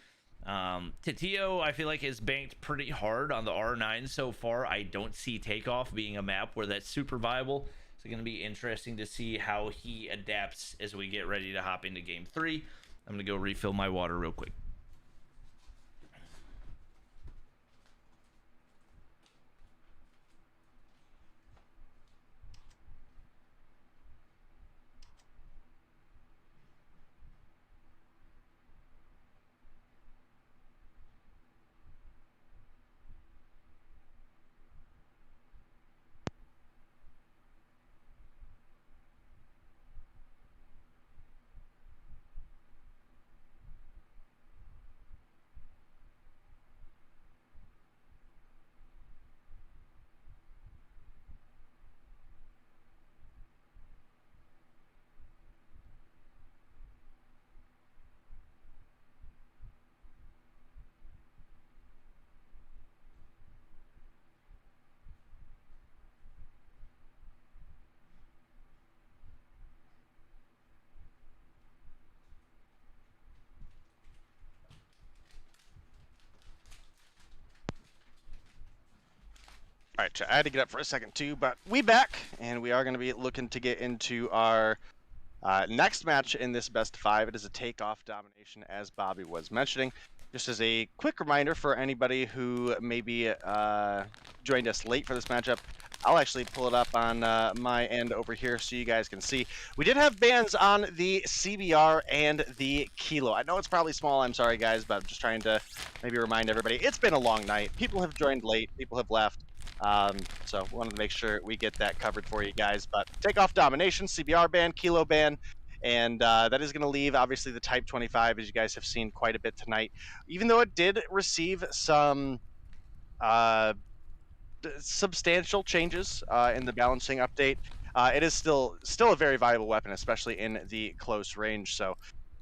Tatio, I feel like, has banked pretty hard on the R9 so far. I don't see Takeoff being a map where that's super viable. It's going to be interesting to see how he adapts as we get ready to hop into game 3. I'm going to go refill my water real quick. All right, I had to get up for a second too, but we back, and we are going to be looking to get into our next match in this best of 5. It is a Takeoff domination, as Bobby was mentioning. Just as a quick reminder for anybody who maybe joined us late for this matchup, I'll actually pull it up on my end over here so you guys can see. We did have bans on the CBR and the Kilo. I know it's probably small, I'm sorry guys, but I'm just trying to maybe remind everybody. It's been a long night. People have joined late, people have left. So wanted to make sure we get that covered for you guys. But Takeoff Domination, CBR ban, Kilo ban, and that is going to leave, obviously, the Type 25, as you guys have seen quite a bit tonight. Even though it did receive some substantial changes in the balancing update, it is still a very viable weapon, especially in the close range. So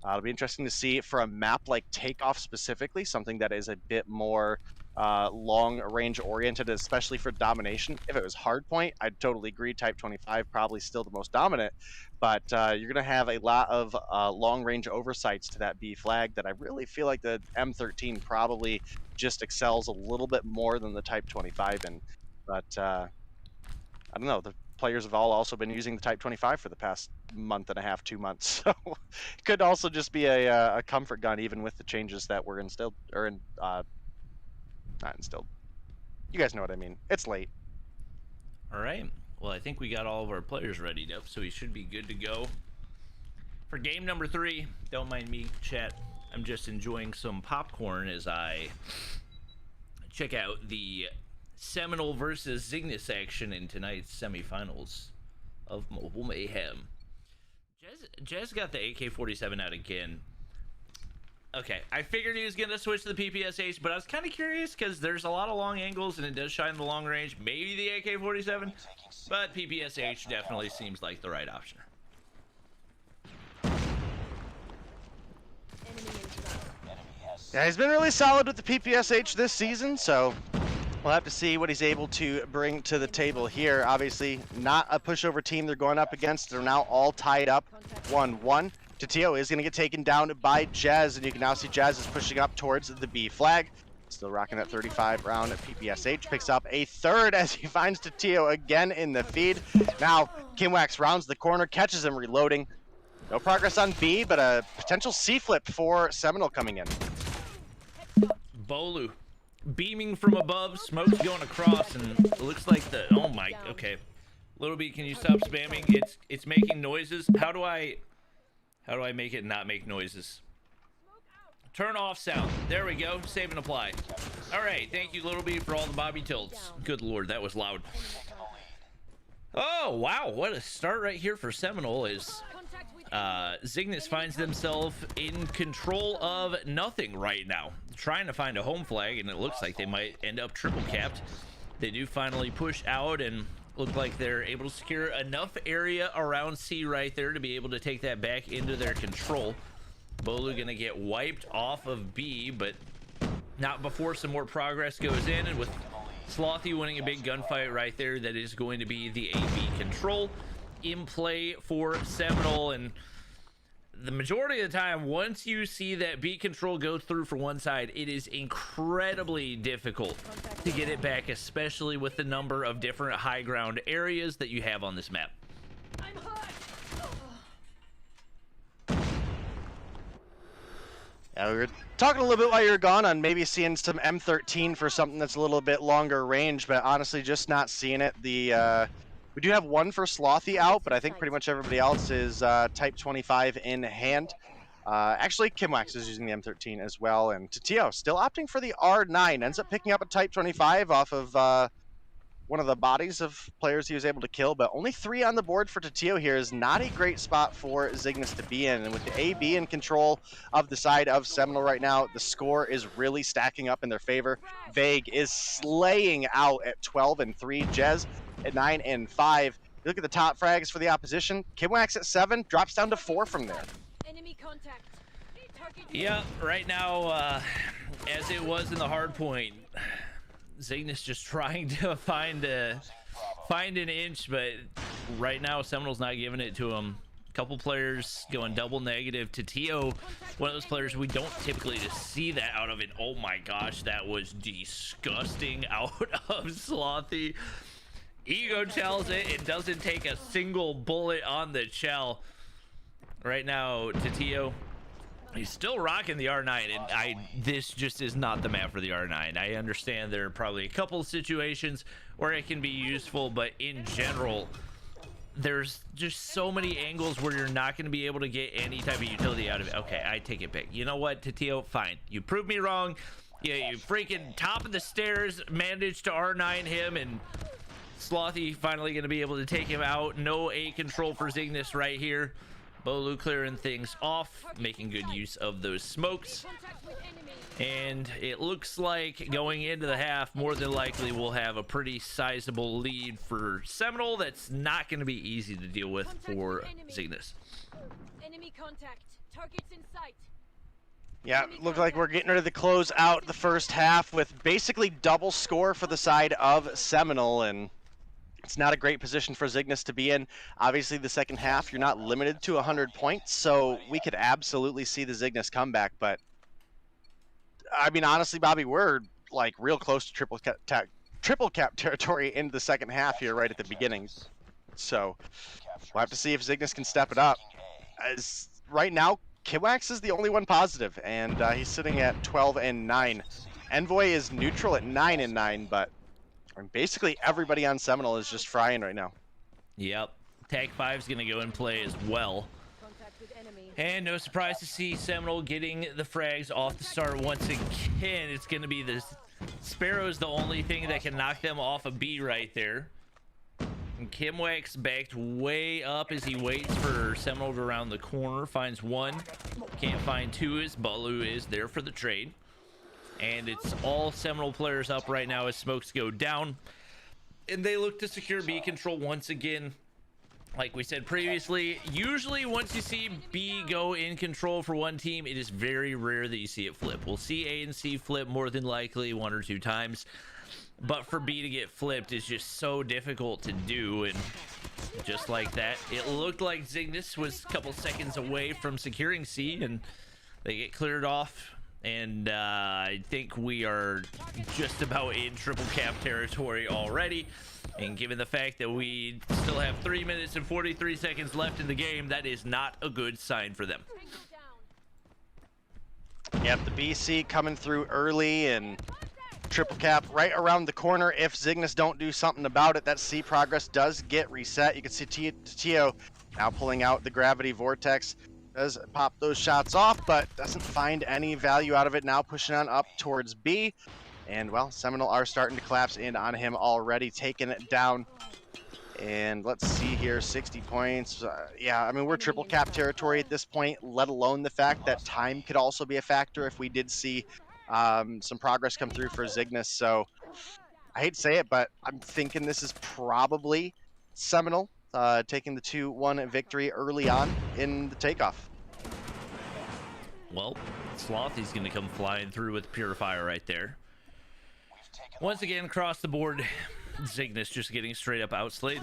it'll be interesting to see for a map like Takeoff specifically, something that is a bit more long range oriented, especially for domination. If it was hardpoint, I'd totally agree. Type 25 probably still the most dominant, but you're going to have a lot of long range oversights to that B flag that I really feel like the M13 probably just excels a little bit more than the Type 25 in. But I don't know, the players have all also been using the Type 25 for the past month and a half, 2 months, so it could also just be a comfort gun, even with the changes that were instilled, or not instilled. You guys know what I mean. It's late. All right. Well, I think we got all of our players readied up, so we should be good to go for game number 3. Don't mind me, chat. I'm just enjoying some popcorn as I check out the Seminal versus Zygnus action in tonight's semifinals of Mobile Mayhem. Jez got the AK-47 out again. Okay, I figured he was going to switch to the PPSH, but I was kind of curious because there's a lot of long angles and it does shine the long range. Maybe the AK-47, but PPSH definitely seems like the right option. Yeah, he's been really solid with the PPSH this season, so we'll have to see what he's able to bring to the table here. Obviously, not a pushover team they're going up against. They're now all tied up 1-1. Tatio is going to get taken down by Jazz, and you can now see Jazz is pushing up towards the B flag. Still rocking that 35 round at PPSH. Picks up a third as he finds Tatio again in the feed. Now, Kimwax rounds the corner, catches him reloading. No progress on B, but a potential C flip for Seminole coming in. Bolu beaming from above, smoke's going across, and it looks like the, oh my, okay. Little B, can you stop spamming? It's making noises. How do I make it not make noises? Turn off sound. There we go. Save and apply. All right. Thank you, Little B, for all the Bobby tilts. Good Lord, that was loud. Oh, wow. What a start right here for Seminole is Zygnus finds themselves in control of nothing right now. Trying to find a home flag, and it looks like they might end up triple capped. They do finally push out and look like they're able to secure enough area around C right there to be able to take that back into their control. Bolu gonna get wiped off of B, but not before some more progress goes in, and with Slothy winning a big gunfight right there, that is going to be the AB control in play for Seminole. And the majority of the time, once you see that B control go through for one side, it is incredibly difficult to get it back, especially with the number of different high ground areas that you have on this map. Yeah, we were talking a little bit while you were gone on maybe seeing some M13 for something that's a little bit longer range, but honestly just not seeing it. We do have one for Slothy out, but I think pretty much everybody else is Type 25 in hand. Actually, Kimwax is using the M13 as well, and Tatio still opting for the R9. Ends up picking up a Type 25 off of one of the bodies of players he was able to kill, but only 3 on the board for Tatio here is not a great spot for Zygnus to be in. And with the AB in control of the side of Seminole right now, the score is really stacking up in their favor. Vague is slaying out at 12 and 3. Jez at 9 and 5. You look at the top frags for the opposition. Kimwax at 7, drops down to 4 from there. Enemy contact. Yeah, right now, as it was in the hard point, Zygnus just trying to find an inch, but right now Seminole's not giving it to him. A couple players going double negative. Tatio, one of those players we don't typically just see that out of it. Oh my gosh, that was disgusting out of Slothy. Ego tells it. It doesn't take a single bullet on the shell. Right now, Tatio He's still rocking the R9, and this just is not the map for the R9. I understand there are probably a couple of situations where it can be useful, but in general, there's just so many angles where you're not going to be able to get any type of utility out of it. Okay, I take it back. You know what, Tatio? Fine. You proved me wrong. Yeah, you freaking top of the stairs managed to R9 him, and Slothy finally going to be able to take him out. No A control for Zygnus right here. Bolu clearing things off, making good use of those smokes. And it looks like going into the half, more than likely we'll have a pretty sizable lead for Seminole. That's not going to be easy to deal with for Zygnus. Enemy contact. Targets in sight. Yeah, look like we're getting ready to close out the first half with basically double score for the side of Seminole, and it's not a great position for Zygnus to be in. Obviously, the second half, you're not limited to 100 points, so we could absolutely see the Zygnus comeback. But, I mean, honestly, Bobby, we're, like, real close to triple cap territory into the second half here right at the beginning. So, we'll have to see if Zygnus can step it up. As right now, Kimwax is the only one positive, and he's sitting at 12-9. Envoy is neutral at 9-9, but basically everybody on Seminole is just frying right now. Yep. Tag 5 is going to go and play as well. And no surprise to see Seminole getting the frags off the start once again. It's going to be the Sparrow's the only thing that can knock them off a B right there. And Kimwax backed way up as he waits for Seminole to around the corner. Finds one. Can't find two as Bolu is there for the trade. And it's all Seminole players up right now as smokes go down. And they look to secure B control once again. Like we said previously, usually once you see B go in control for one team, it is very rare that you see it flip. We'll see A and C flip more than likely 1 or 2 times. But for B to get flipped is just so difficult to do. And just like that, it looked like Zygnus was a couple seconds away from securing C, and they get cleared off. And I think we are just about in triple cap territory already. And given the fact that we still have 3 minutes and 43 seconds left in the game, that is not a good sign for them. Yep, the BC coming through early, and triple cap right around the corner. If Zygnus don't do something about it, that C progress does get reset. You can see Tio now pulling out the gravity vortex. Does pop those shots off, but doesn't find any value out of it. Now pushing on up towards B. And, well, Seminole are starting to collapse in on him already, taking it down. And let's see here, 60 points. Yeah, I mean, we're triple cap territory at this point, let alone the fact that time could also be a factor if we did see some progress come through for Zygnus. So I hate to say it, but I'm thinking this is probably Seminole taking the 2-1 victory early on in the takeoff. Well, Slothy's going to come flying through with Purifier right there. Once again, across the board, Zygnus just getting straight up outslayed.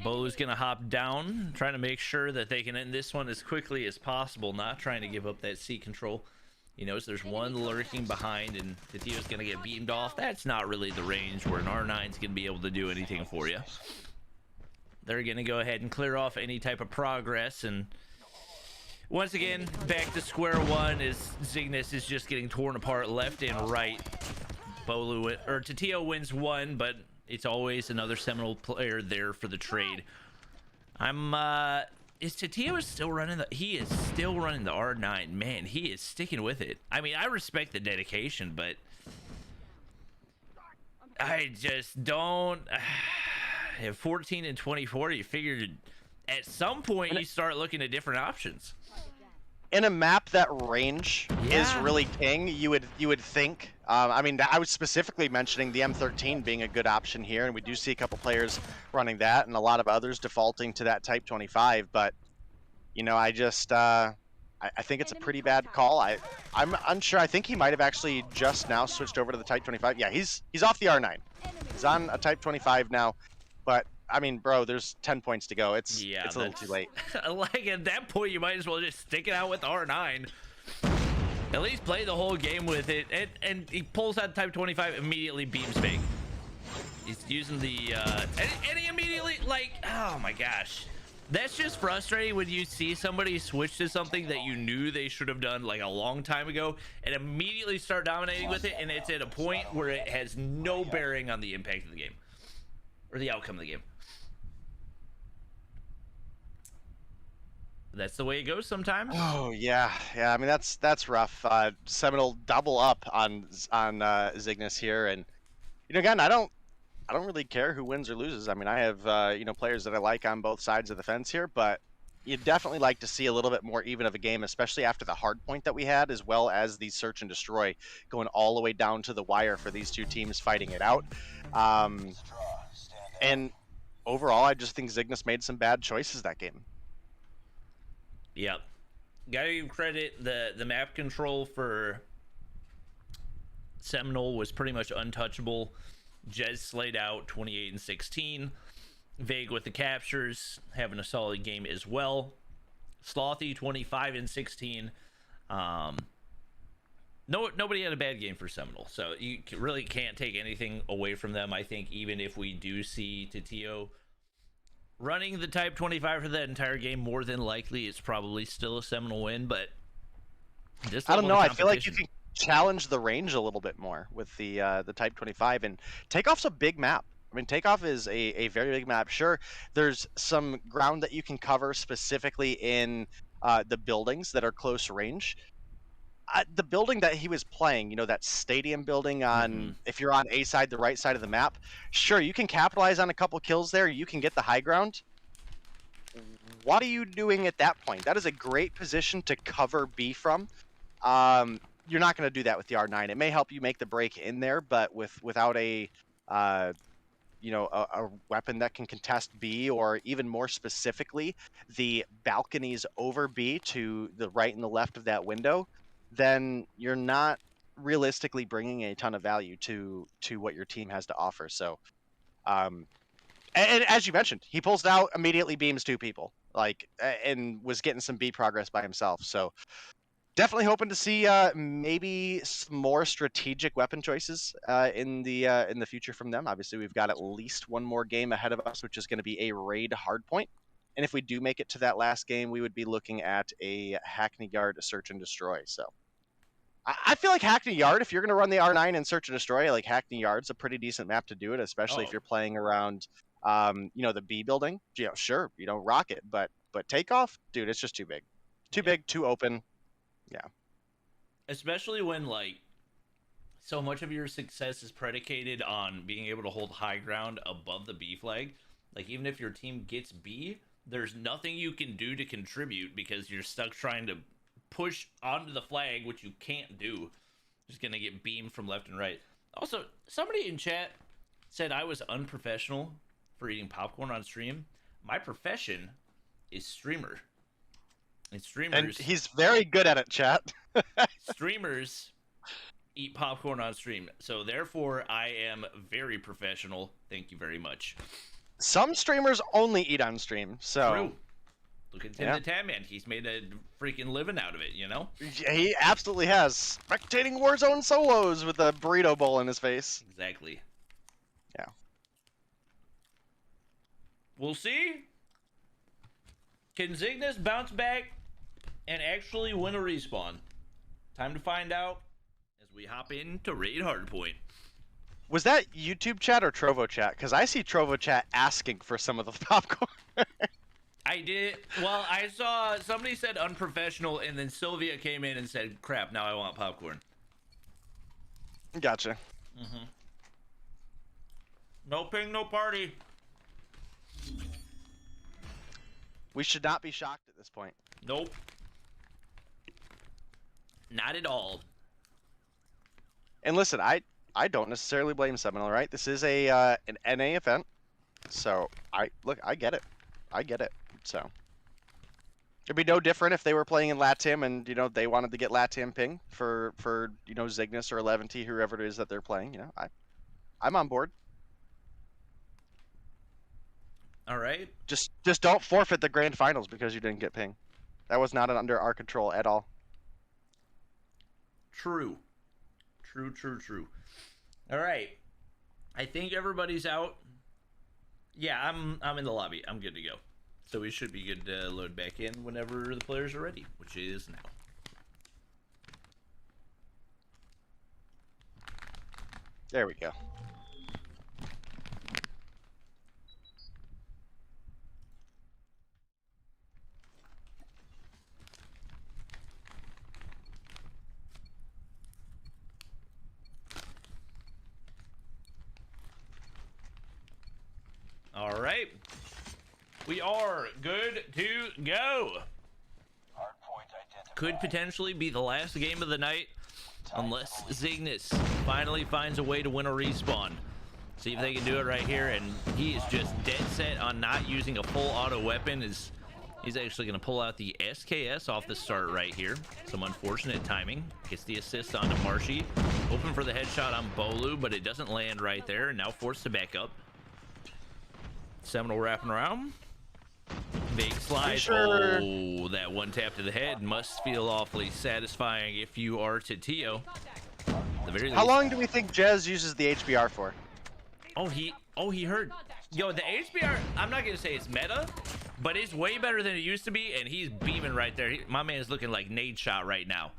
Bo's going to hop down, trying to make sure that they can end this one as quickly as possible, not trying to give up that C control. He knows there's one lurking behind, and Tatio's going to get beamed off. That's not really the range where an R9's going to be able to do anything for you. They're going to go ahead and clear off any type of progress, and once again, back to square one as Zygnus is just getting torn apart left and right. Tatio wins one, but it's always another Seminole player there for the trade. Is Tatio still running the... He is still running the R9. Man, he is sticking with it. I mean, I respect the dedication, but I just don't... At 14 and 24, you figured at some point you start looking at different options. In a map that range is really king, you would think. I mean, I was specifically mentioning the M13 being a good option here, and we do see a couple players running that, and a lot of others defaulting to that Type 25. But you know, I just I think it's a pretty bad call. I'm unsure. I think he might have actually just now switched over to the Type 25. Yeah, he's off the R9. He's on a Type 25 now. But I mean, bro, there's 10 points to go. It's a little too late. Like at that point, you might as well just stick it out with R9. At least play the whole game with it. And he pulls out Type 25, immediately beams big. He's using the and he immediately, like, oh my gosh. That's just frustrating when you see somebody switch to something that you knew they should have done like a long time ago and immediately start dominating with it, and it's at a point where it has no bearing on the impact of the game or the outcome of the game. That's the way it goes sometimes. Oh yeah. I mean that's rough. Seminole double up on Zygnus here, and again, I don't really care who wins or loses. I mean, I have players that I like on both sides of the fence here, but you'd definitely like to see a little bit more even of a game, especially after the hard point that we had, as well as the search and destroy going all the way down to the wire for these two teams fighting it out. And overall, I just think Zygnus made some bad choices that game. Yep. Gotta give credit, the map control for Seminole was pretty much untouchable. Jez slayed out 28 and 16. Vague with the captures, having a solid game as well. Slothy 25 and 16. Nobody had a bad game for Seminole, so you really can't take anything away from them. I think even if we do see Titio running the Type 25 for that entire game, more than likely it's probably still a Seminole win, but I don't know. I feel like you can challenge the range a little bit more with the Type 25, and Takeoff's a big map. I mean, Takeoff is a very big map. Sure, there's some ground that you can cover specifically in the buildings that are close range. The building that he was playing, that stadium building on, if you're on A side, the right side of the map, sure, you can capitalize on a couple kills there. You can get the high ground. What are you doing at that point? That is a great position to cover B from. You're not going to do that with the R9. It may help you make the break in there, but without a weapon that can contest B, or even more specifically, the balconies over B to the right and the left of that window, then you're not realistically bringing a ton of value to what your team has to offer. So, and as you mentioned, he pulls it out, immediately beams two people, and was getting some B progress by himself. So, definitely hoping to see maybe some more strategic weapon choices in the future from them. Obviously, we've got at least one more game ahead of us, which is going to be a raid hardpoint. And if we do make it to that last game, we would be looking at a Hackney Yard search and destroy. So I feel like Hackney Yard, if you're going to run the R9 and search and destroy, like Hackney Yard's a pretty decent map to do it, especially if you're playing around, the B building. Sure, rock it, but Takeoff, dude, it's just too big, big, too open. Yeah. Especially when so much of your success is predicated on being able to hold high ground above the B flag. Even if your team gets B, there's nothing you can do to contribute because you're stuck trying to push onto the flag, which you can't do. Just gonna get beamed from left and right. Also, somebody in chat said I was unprofessional for eating popcorn on stream. My profession is streamer. And streamers, and he's very good at it, chat. Streamers eat popcorn on stream, so therefore I am very professional. Thank you very much. Some streamers only eat on stream, so true. Look at Tim the Tam Man. He's made a freaking living out of it, Yeah, he absolutely has. Spectating Warzone solos with a burrito bowl in his face. Exactly. Yeah. We'll see. Can Zygnus bounce back and actually win a respawn? Time to find out as we hop into Raid Hardpoint. Was that YouTube chat or Trovo chat? Because I see Trovo chat asking for some of the popcorn. I did. Well, I saw somebody said unprofessional, and then Sylvia came in and said, crap, now I want popcorn. Gotcha. No ping, no party. We should not be shocked at this point. Nope. Not at all. And listen, I don't necessarily blame Seminole, right? This is an NA event, so I get it. I get it. So it'd be no different if they were playing in LATAM and they wanted to get LATAM ping for Zygnus or 11T, whoever it is that they're playing. I'm on board. All right. Just don't forfeit the grand finals because you didn't get ping. That was not under our control at all. True. All right. I think everybody's out. Yeah, I'm in the lobby. I'm good to go. So we should be good to load back in whenever the players are ready, which is now. There we go. All right. We are good to go. Could potentially be the last game of the night unless Zygnus finally finds a way to win a respawn. See if they can do it right here, and he is just dead set on not using a full auto weapon. He's actually going to pull out the SKS off the start right here. Some unfortunate timing. Gets the assist onto Marshy. Open for the headshot on Bolu, but it doesn't land right there, and now forced to back up. Seminal wrapping around. Big slide. Sure. Oh, that one tap to the head must feel awfully satisfying if you are Tio. The very How long do we think Jez uses the HBR for? Oh, he heard. Yo, the HBR, I'm not gonna say it's meta, but it's way better than it used to be, and he's beaming right there. My man's looking like nade shot right now.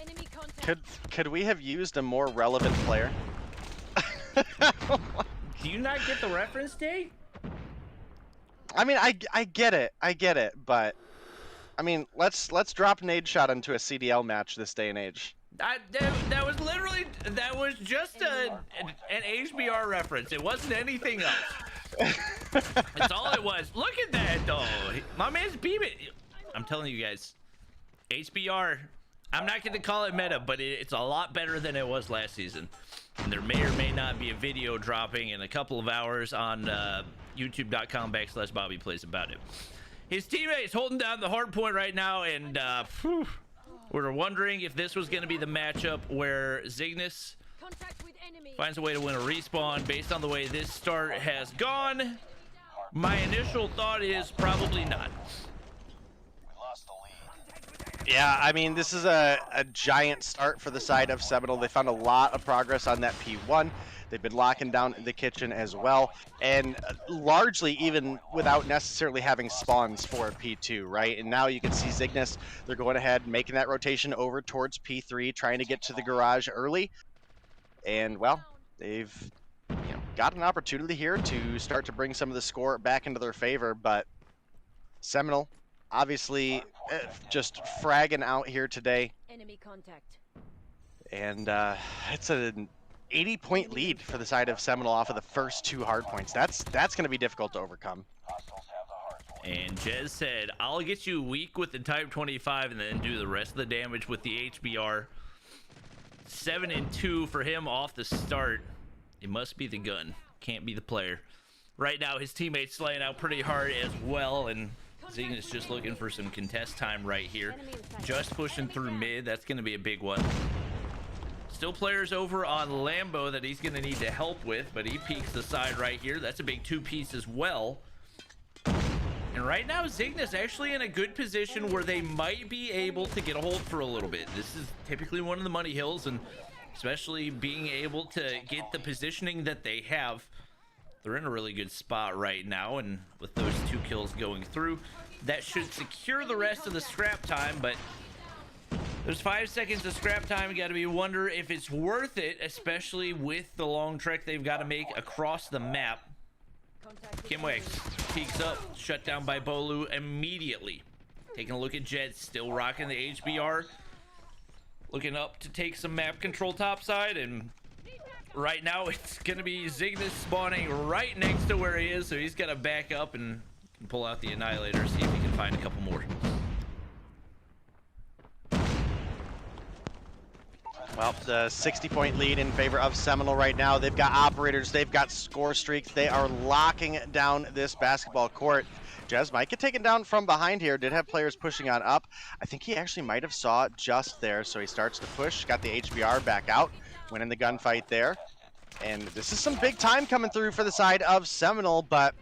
Enemy contact. Could we have used a more relevant player? Do you not get the reference, Tay? I mean, I get it, but I mean, let's drop nade shot into a CDL match this day and age. That was literally, that was just an HBR reference. It wasn't anything else. That's all it was. Look at that, though. My man's beaming. I'm telling you guys, HBR, I'm not going to call it meta, but it's a lot better than it was last season. And there may or may not be a video dropping in a couple of hours on youtube.com/BobbyPlays about it. His teammate's holding down the hard point right now, and we're wondering if this was going to be the matchup where Zygnus finds a way to win a respawn based on the way this start has gone. My initial thought is probably not. Yeah, I mean, this is a giant start for the side of Seminole. They found a lot of progress on that P1. They've been locking down the kitchen as well, and largely even without necessarily having spawns for P2, right? And now you can see Zygnus, they're going ahead, making that rotation over towards P3, trying to get to the garage early. And, well, they've got an opportunity here to start to bring some of the score back into their favor, but Seminole obviously just fragging out here today. Enemy contact. And it's an 80-point lead for the side of Seminole off of the first 2 hard points. That's going to be difficult to overcome. And Jez said, I'll get you weak with the Type 25 and then do the rest of the damage with the HBR. 7 and 2 for him off the start. It must be the gun. Can't be the player. Right now, his teammate's slaying out pretty hard as well, and Zygnus just looking for some contest time right here. Just pushing through mid. That's going to be a big one. Still players over on Lambo that he's going to need to help with, but he peeks the side right here. That's a big 2-piece as well. And right now, Zygnus actually in a good position where they might be able to get a hold for a little bit. This is typically one of the money hills, and especially being able to get the positioning that they have, they're in a really good spot right now. And with those 2 kills going through, that should secure the rest of the scrap time. But there's 5 seconds of scrap time. You got to be wonder if it's worth it, especially with the long trek they've got to make across the map. Kimway peeks up, shut down by Bolu immediately. Taking a look at Jed, still rocking the HBR. Looking up to take some map control topside, and right now it's going to be Zygnus spawning right next to where he is, so he's got to back up and pull out the Annihilator, see if he can find a couple more. Well, the 60-point lead in favor of Seminole right now. They've got operators, they've got score streaks. They are locking down this basketball court. Jez might get taken down from behind here. Did have players pushing on up. I think he actually might have saw it just there, so he starts to push. Got the HBR back out, winning the gunfight there. And this is some big time coming through for the side of Seminole, but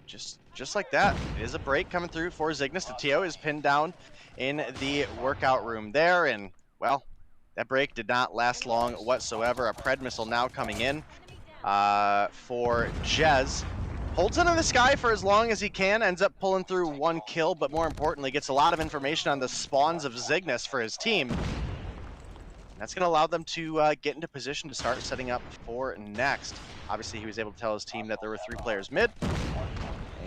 just like that, it is a break coming through for Zygnus. The TO is pinned down in the workout room there, and, well, that break did not last long whatsoever. A Pred missile now coming in for Jez. holds it in the sky for as long as he can, ends up pulling through 1 kill, but more importantly, gets a lot of information on the spawns of Zygnus for his team. And that's going to allow them to get into position to start setting up for next. Obviously, he was able to tell his team that there were 3 players mid,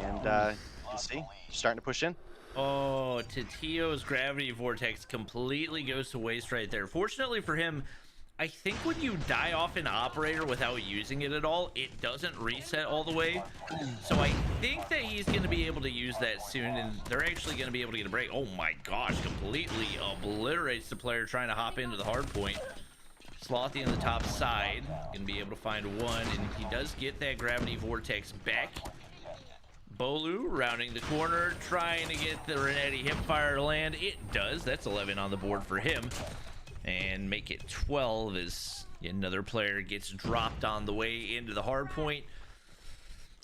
and you see, starting to push in. Oh, Titio's gravity vortex completely goes to waste right there. Fortunately for him, I think when you die off an operator without using it at all, it doesn't reset all the way. So I think that he's going to be able to use that soon, and they're actually going to be able to get a break. Oh my gosh, completely obliterates the player trying to hop into the hard point. Slothy on the top side, going to be able to find one, and he does get that gravity vortex back. Bolu rounding the corner, trying to get the Renetti hipfire to land. It does. That's 11 on the board for him. And make it 12 as another player gets dropped on the way into the hard point.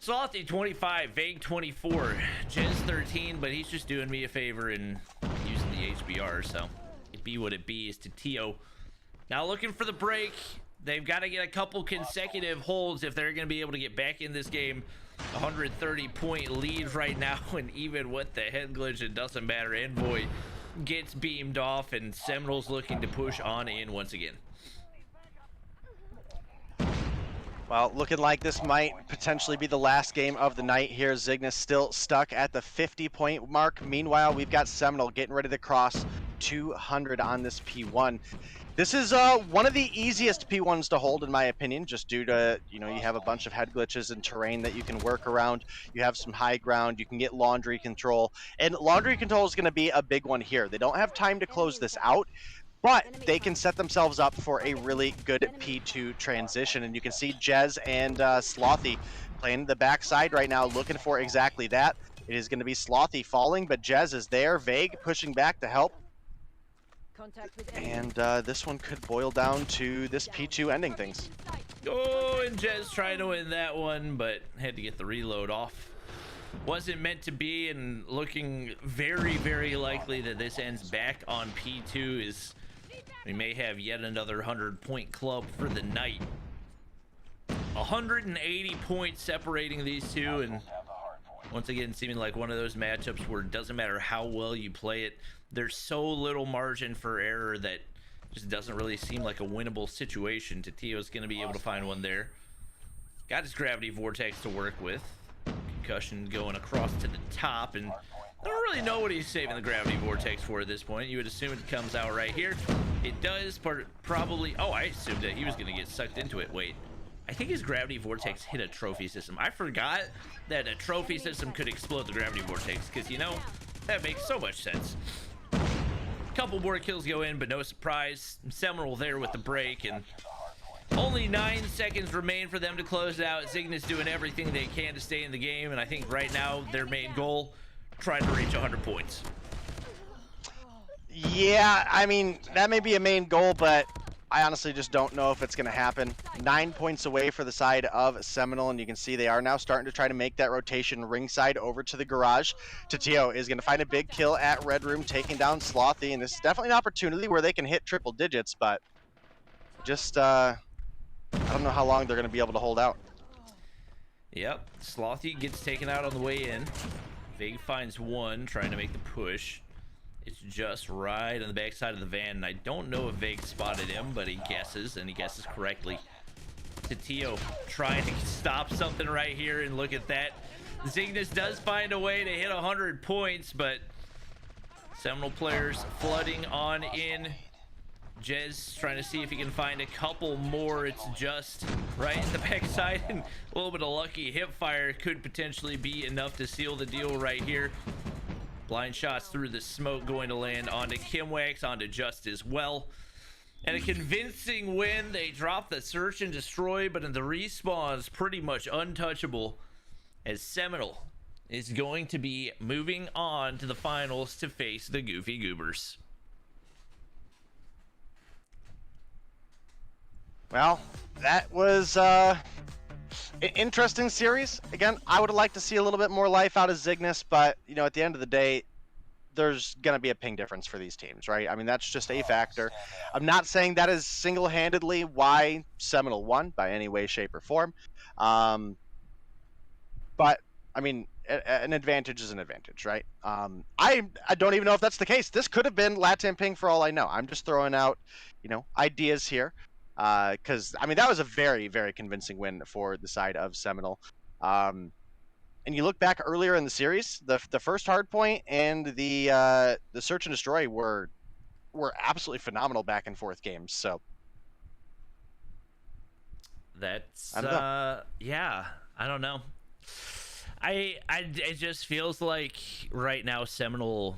Slothy 25, Vague 24, Jez 13, but he's just doing me a favor and using the HBR, so it be what it be is to Tio. Now looking for the break. They've got to get a couple consecutive holds if they're going to be able to get back in this game. 130-point lead right now, and even with the head glitch, it doesn't matter. Envoy gets beamed off, and Seminol's looking to push on in once again. Well, looking like this might potentially be the last game of the night here. Zygnus still stuck at the 50-point mark. Meanwhile, we've got Seminole getting ready to cross 200 on this P1. This is one of the easiest P1s to hold, in my opinion, just due to, you have a bunch of head glitches and terrain that you can work around. You have some high ground. You can get laundry control. And laundry control is going to be a big one here. They don't have time to close this out, but they can set themselves up for a really good P2 transition. And you can see Jez and Slothy playing the backside right now, looking for exactly that. It is going to be Slothy falling, but Jez is there. Vague pushing back to help. And this one could boil down to this P2 ending things. Oh, and Jez trying to win that one, but had to get the reload off. Wasn't meant to be, and looking very, very likely that this ends back on P2 is we may have yet another 100-point club for the night. 180 points separating these two, and once again, seeming like one of those matchups where it doesn't matter how well you play it, there's so little margin for error that just doesn't really seem like a winnable situation. Titio's going to be able to find one there. Got his gravity vortex to work with. Concussion going across to the top, and I don't really know what he's saving the gravity vortex for at this point. You would assume it comes out right here. It does, probably. Oh, I assumed that he was going to get sucked into it. Wait. I think his gravity vortex hit a trophy system. I forgot that a trophy system could explode the gravity vortex, because, that makes so much sense. Couple more kills go in, but no surprise. Seminole there with the break, and only 9 seconds remain for them to close it out. Zygnus doing everything they can to stay in the game, and I think right now their main goal, trying to reach 100 points. Yeah, I mean, that may be a main goal, but I honestly just don't know if it's going to happen. 9 points away for the side of Seminole, and you can see they are now starting to try to make that rotation ringside over to the garage. Titio is going to find a big kill at Red Room, taking down Slothy, and this is definitely an opportunity where they can hit triple digits, but just, I don't know how long they're going to be able to hold out. Yep, Slothy gets taken out on the way in. Vig finds one, trying to make the push. It's just right on the backside of the van, and I don't know if Vague spotted him, but he guesses, and he guesses correctly. Titio trying to stop something right here, and look at that. Zygnus does find a way to hit 100 points, but Seminole players flooding on in. Jez trying to see if he can find a couple more. It's just right in the backside, and a little bit of lucky hip fire could potentially be enough to seal the deal right here. Blind shots through the smoke going to land onto Kimwax, onto Just as well. And a convincing win. They drop the search and destroy, but in the respawns, pretty much untouchable, as Seminole is going to be moving on to the finals to face the Goofy Goobers. Well, that was an interesting series. Again, I would have liked to see a little bit more life out of Zygnus, but, at the end of the day, there's going to be a ping difference for these teams, right? I mean, that's just a factor. I'm not saying that is single-handedly why Seminole won by any way, shape, or form. but I mean, an advantage is an advantage, right? I don't even know if that's the case. This could have been Latam Ping for all I know. I'm just throwing out, ideas here, because I mean that was a very, very convincing win for the side of Seminole. And you look back earlier in the series, the first hard point and the search and destroy were absolutely phenomenal back and forth games. So that's yeah, I don't know. It just feels like right now Seminole.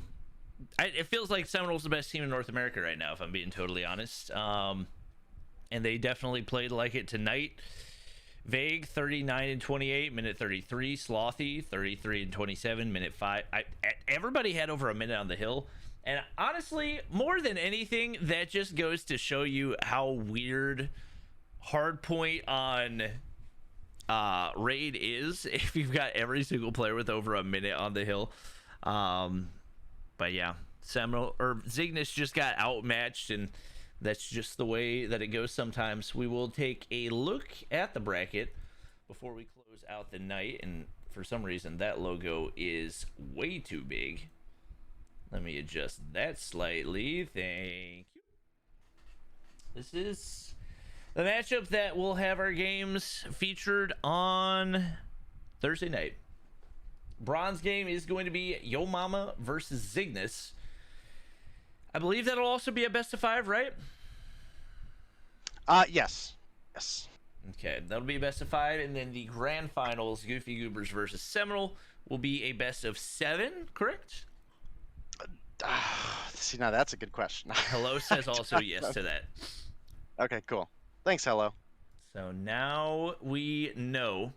It feels like Seminole's the best team in North America right now, if I'm being totally honest. And they definitely played like it tonight. Vague 39 and 28, minute 33. Slothy 33 and 27, minute 5. Everybody had over a minute on the hill, and honestly, more than anything, that just goes to show you how weird hardpoint on raid is if you've got every single player with over a minute on the hill. But yeah, Seminole or Zygnus just got outmatched, and that's just the way that it goes sometimes. We will take a look at the bracket before we close out the night, and for some reason that logo is way too big. Let me adjust that slightly. Thank you. This is the matchup that will have our games featured on Thursday night. Bronze game is going to be Yo Mama versus Zygnus. I believe that'll also be a best of 5, right? Yes. Okay, that'll be a best of 5, and then the grand finals, Goofy Goobers versus Seminole, will be a best of 7, correct? See, now that's a good question. Hello says also yes to that. Okay, cool. Thanks, Hello. So now we know.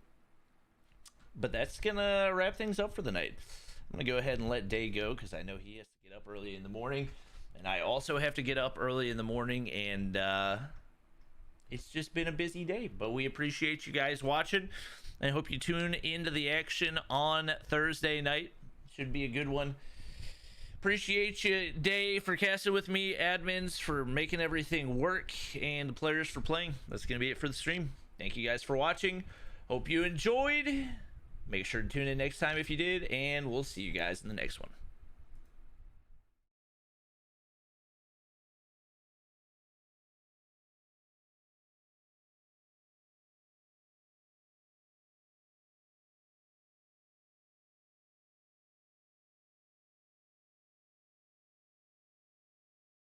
But that's gonna wrap things up for the night. I'm gonna go ahead and let Day go because I know he has to get up early in the morning, and I also have to get up early in the morning, and it's just been a busy day. But we appreciate you guys watching, and I hope you tune into the action on Thursday night. Should be a good one. Appreciate you, Day, for casting with me, admins for making everything work, and the players for playing. That's gonna be it for the stream. Thank you guys for watching. Hope you enjoyed. Make sure to tune in next time if you did, and we'll see you guys in the next one.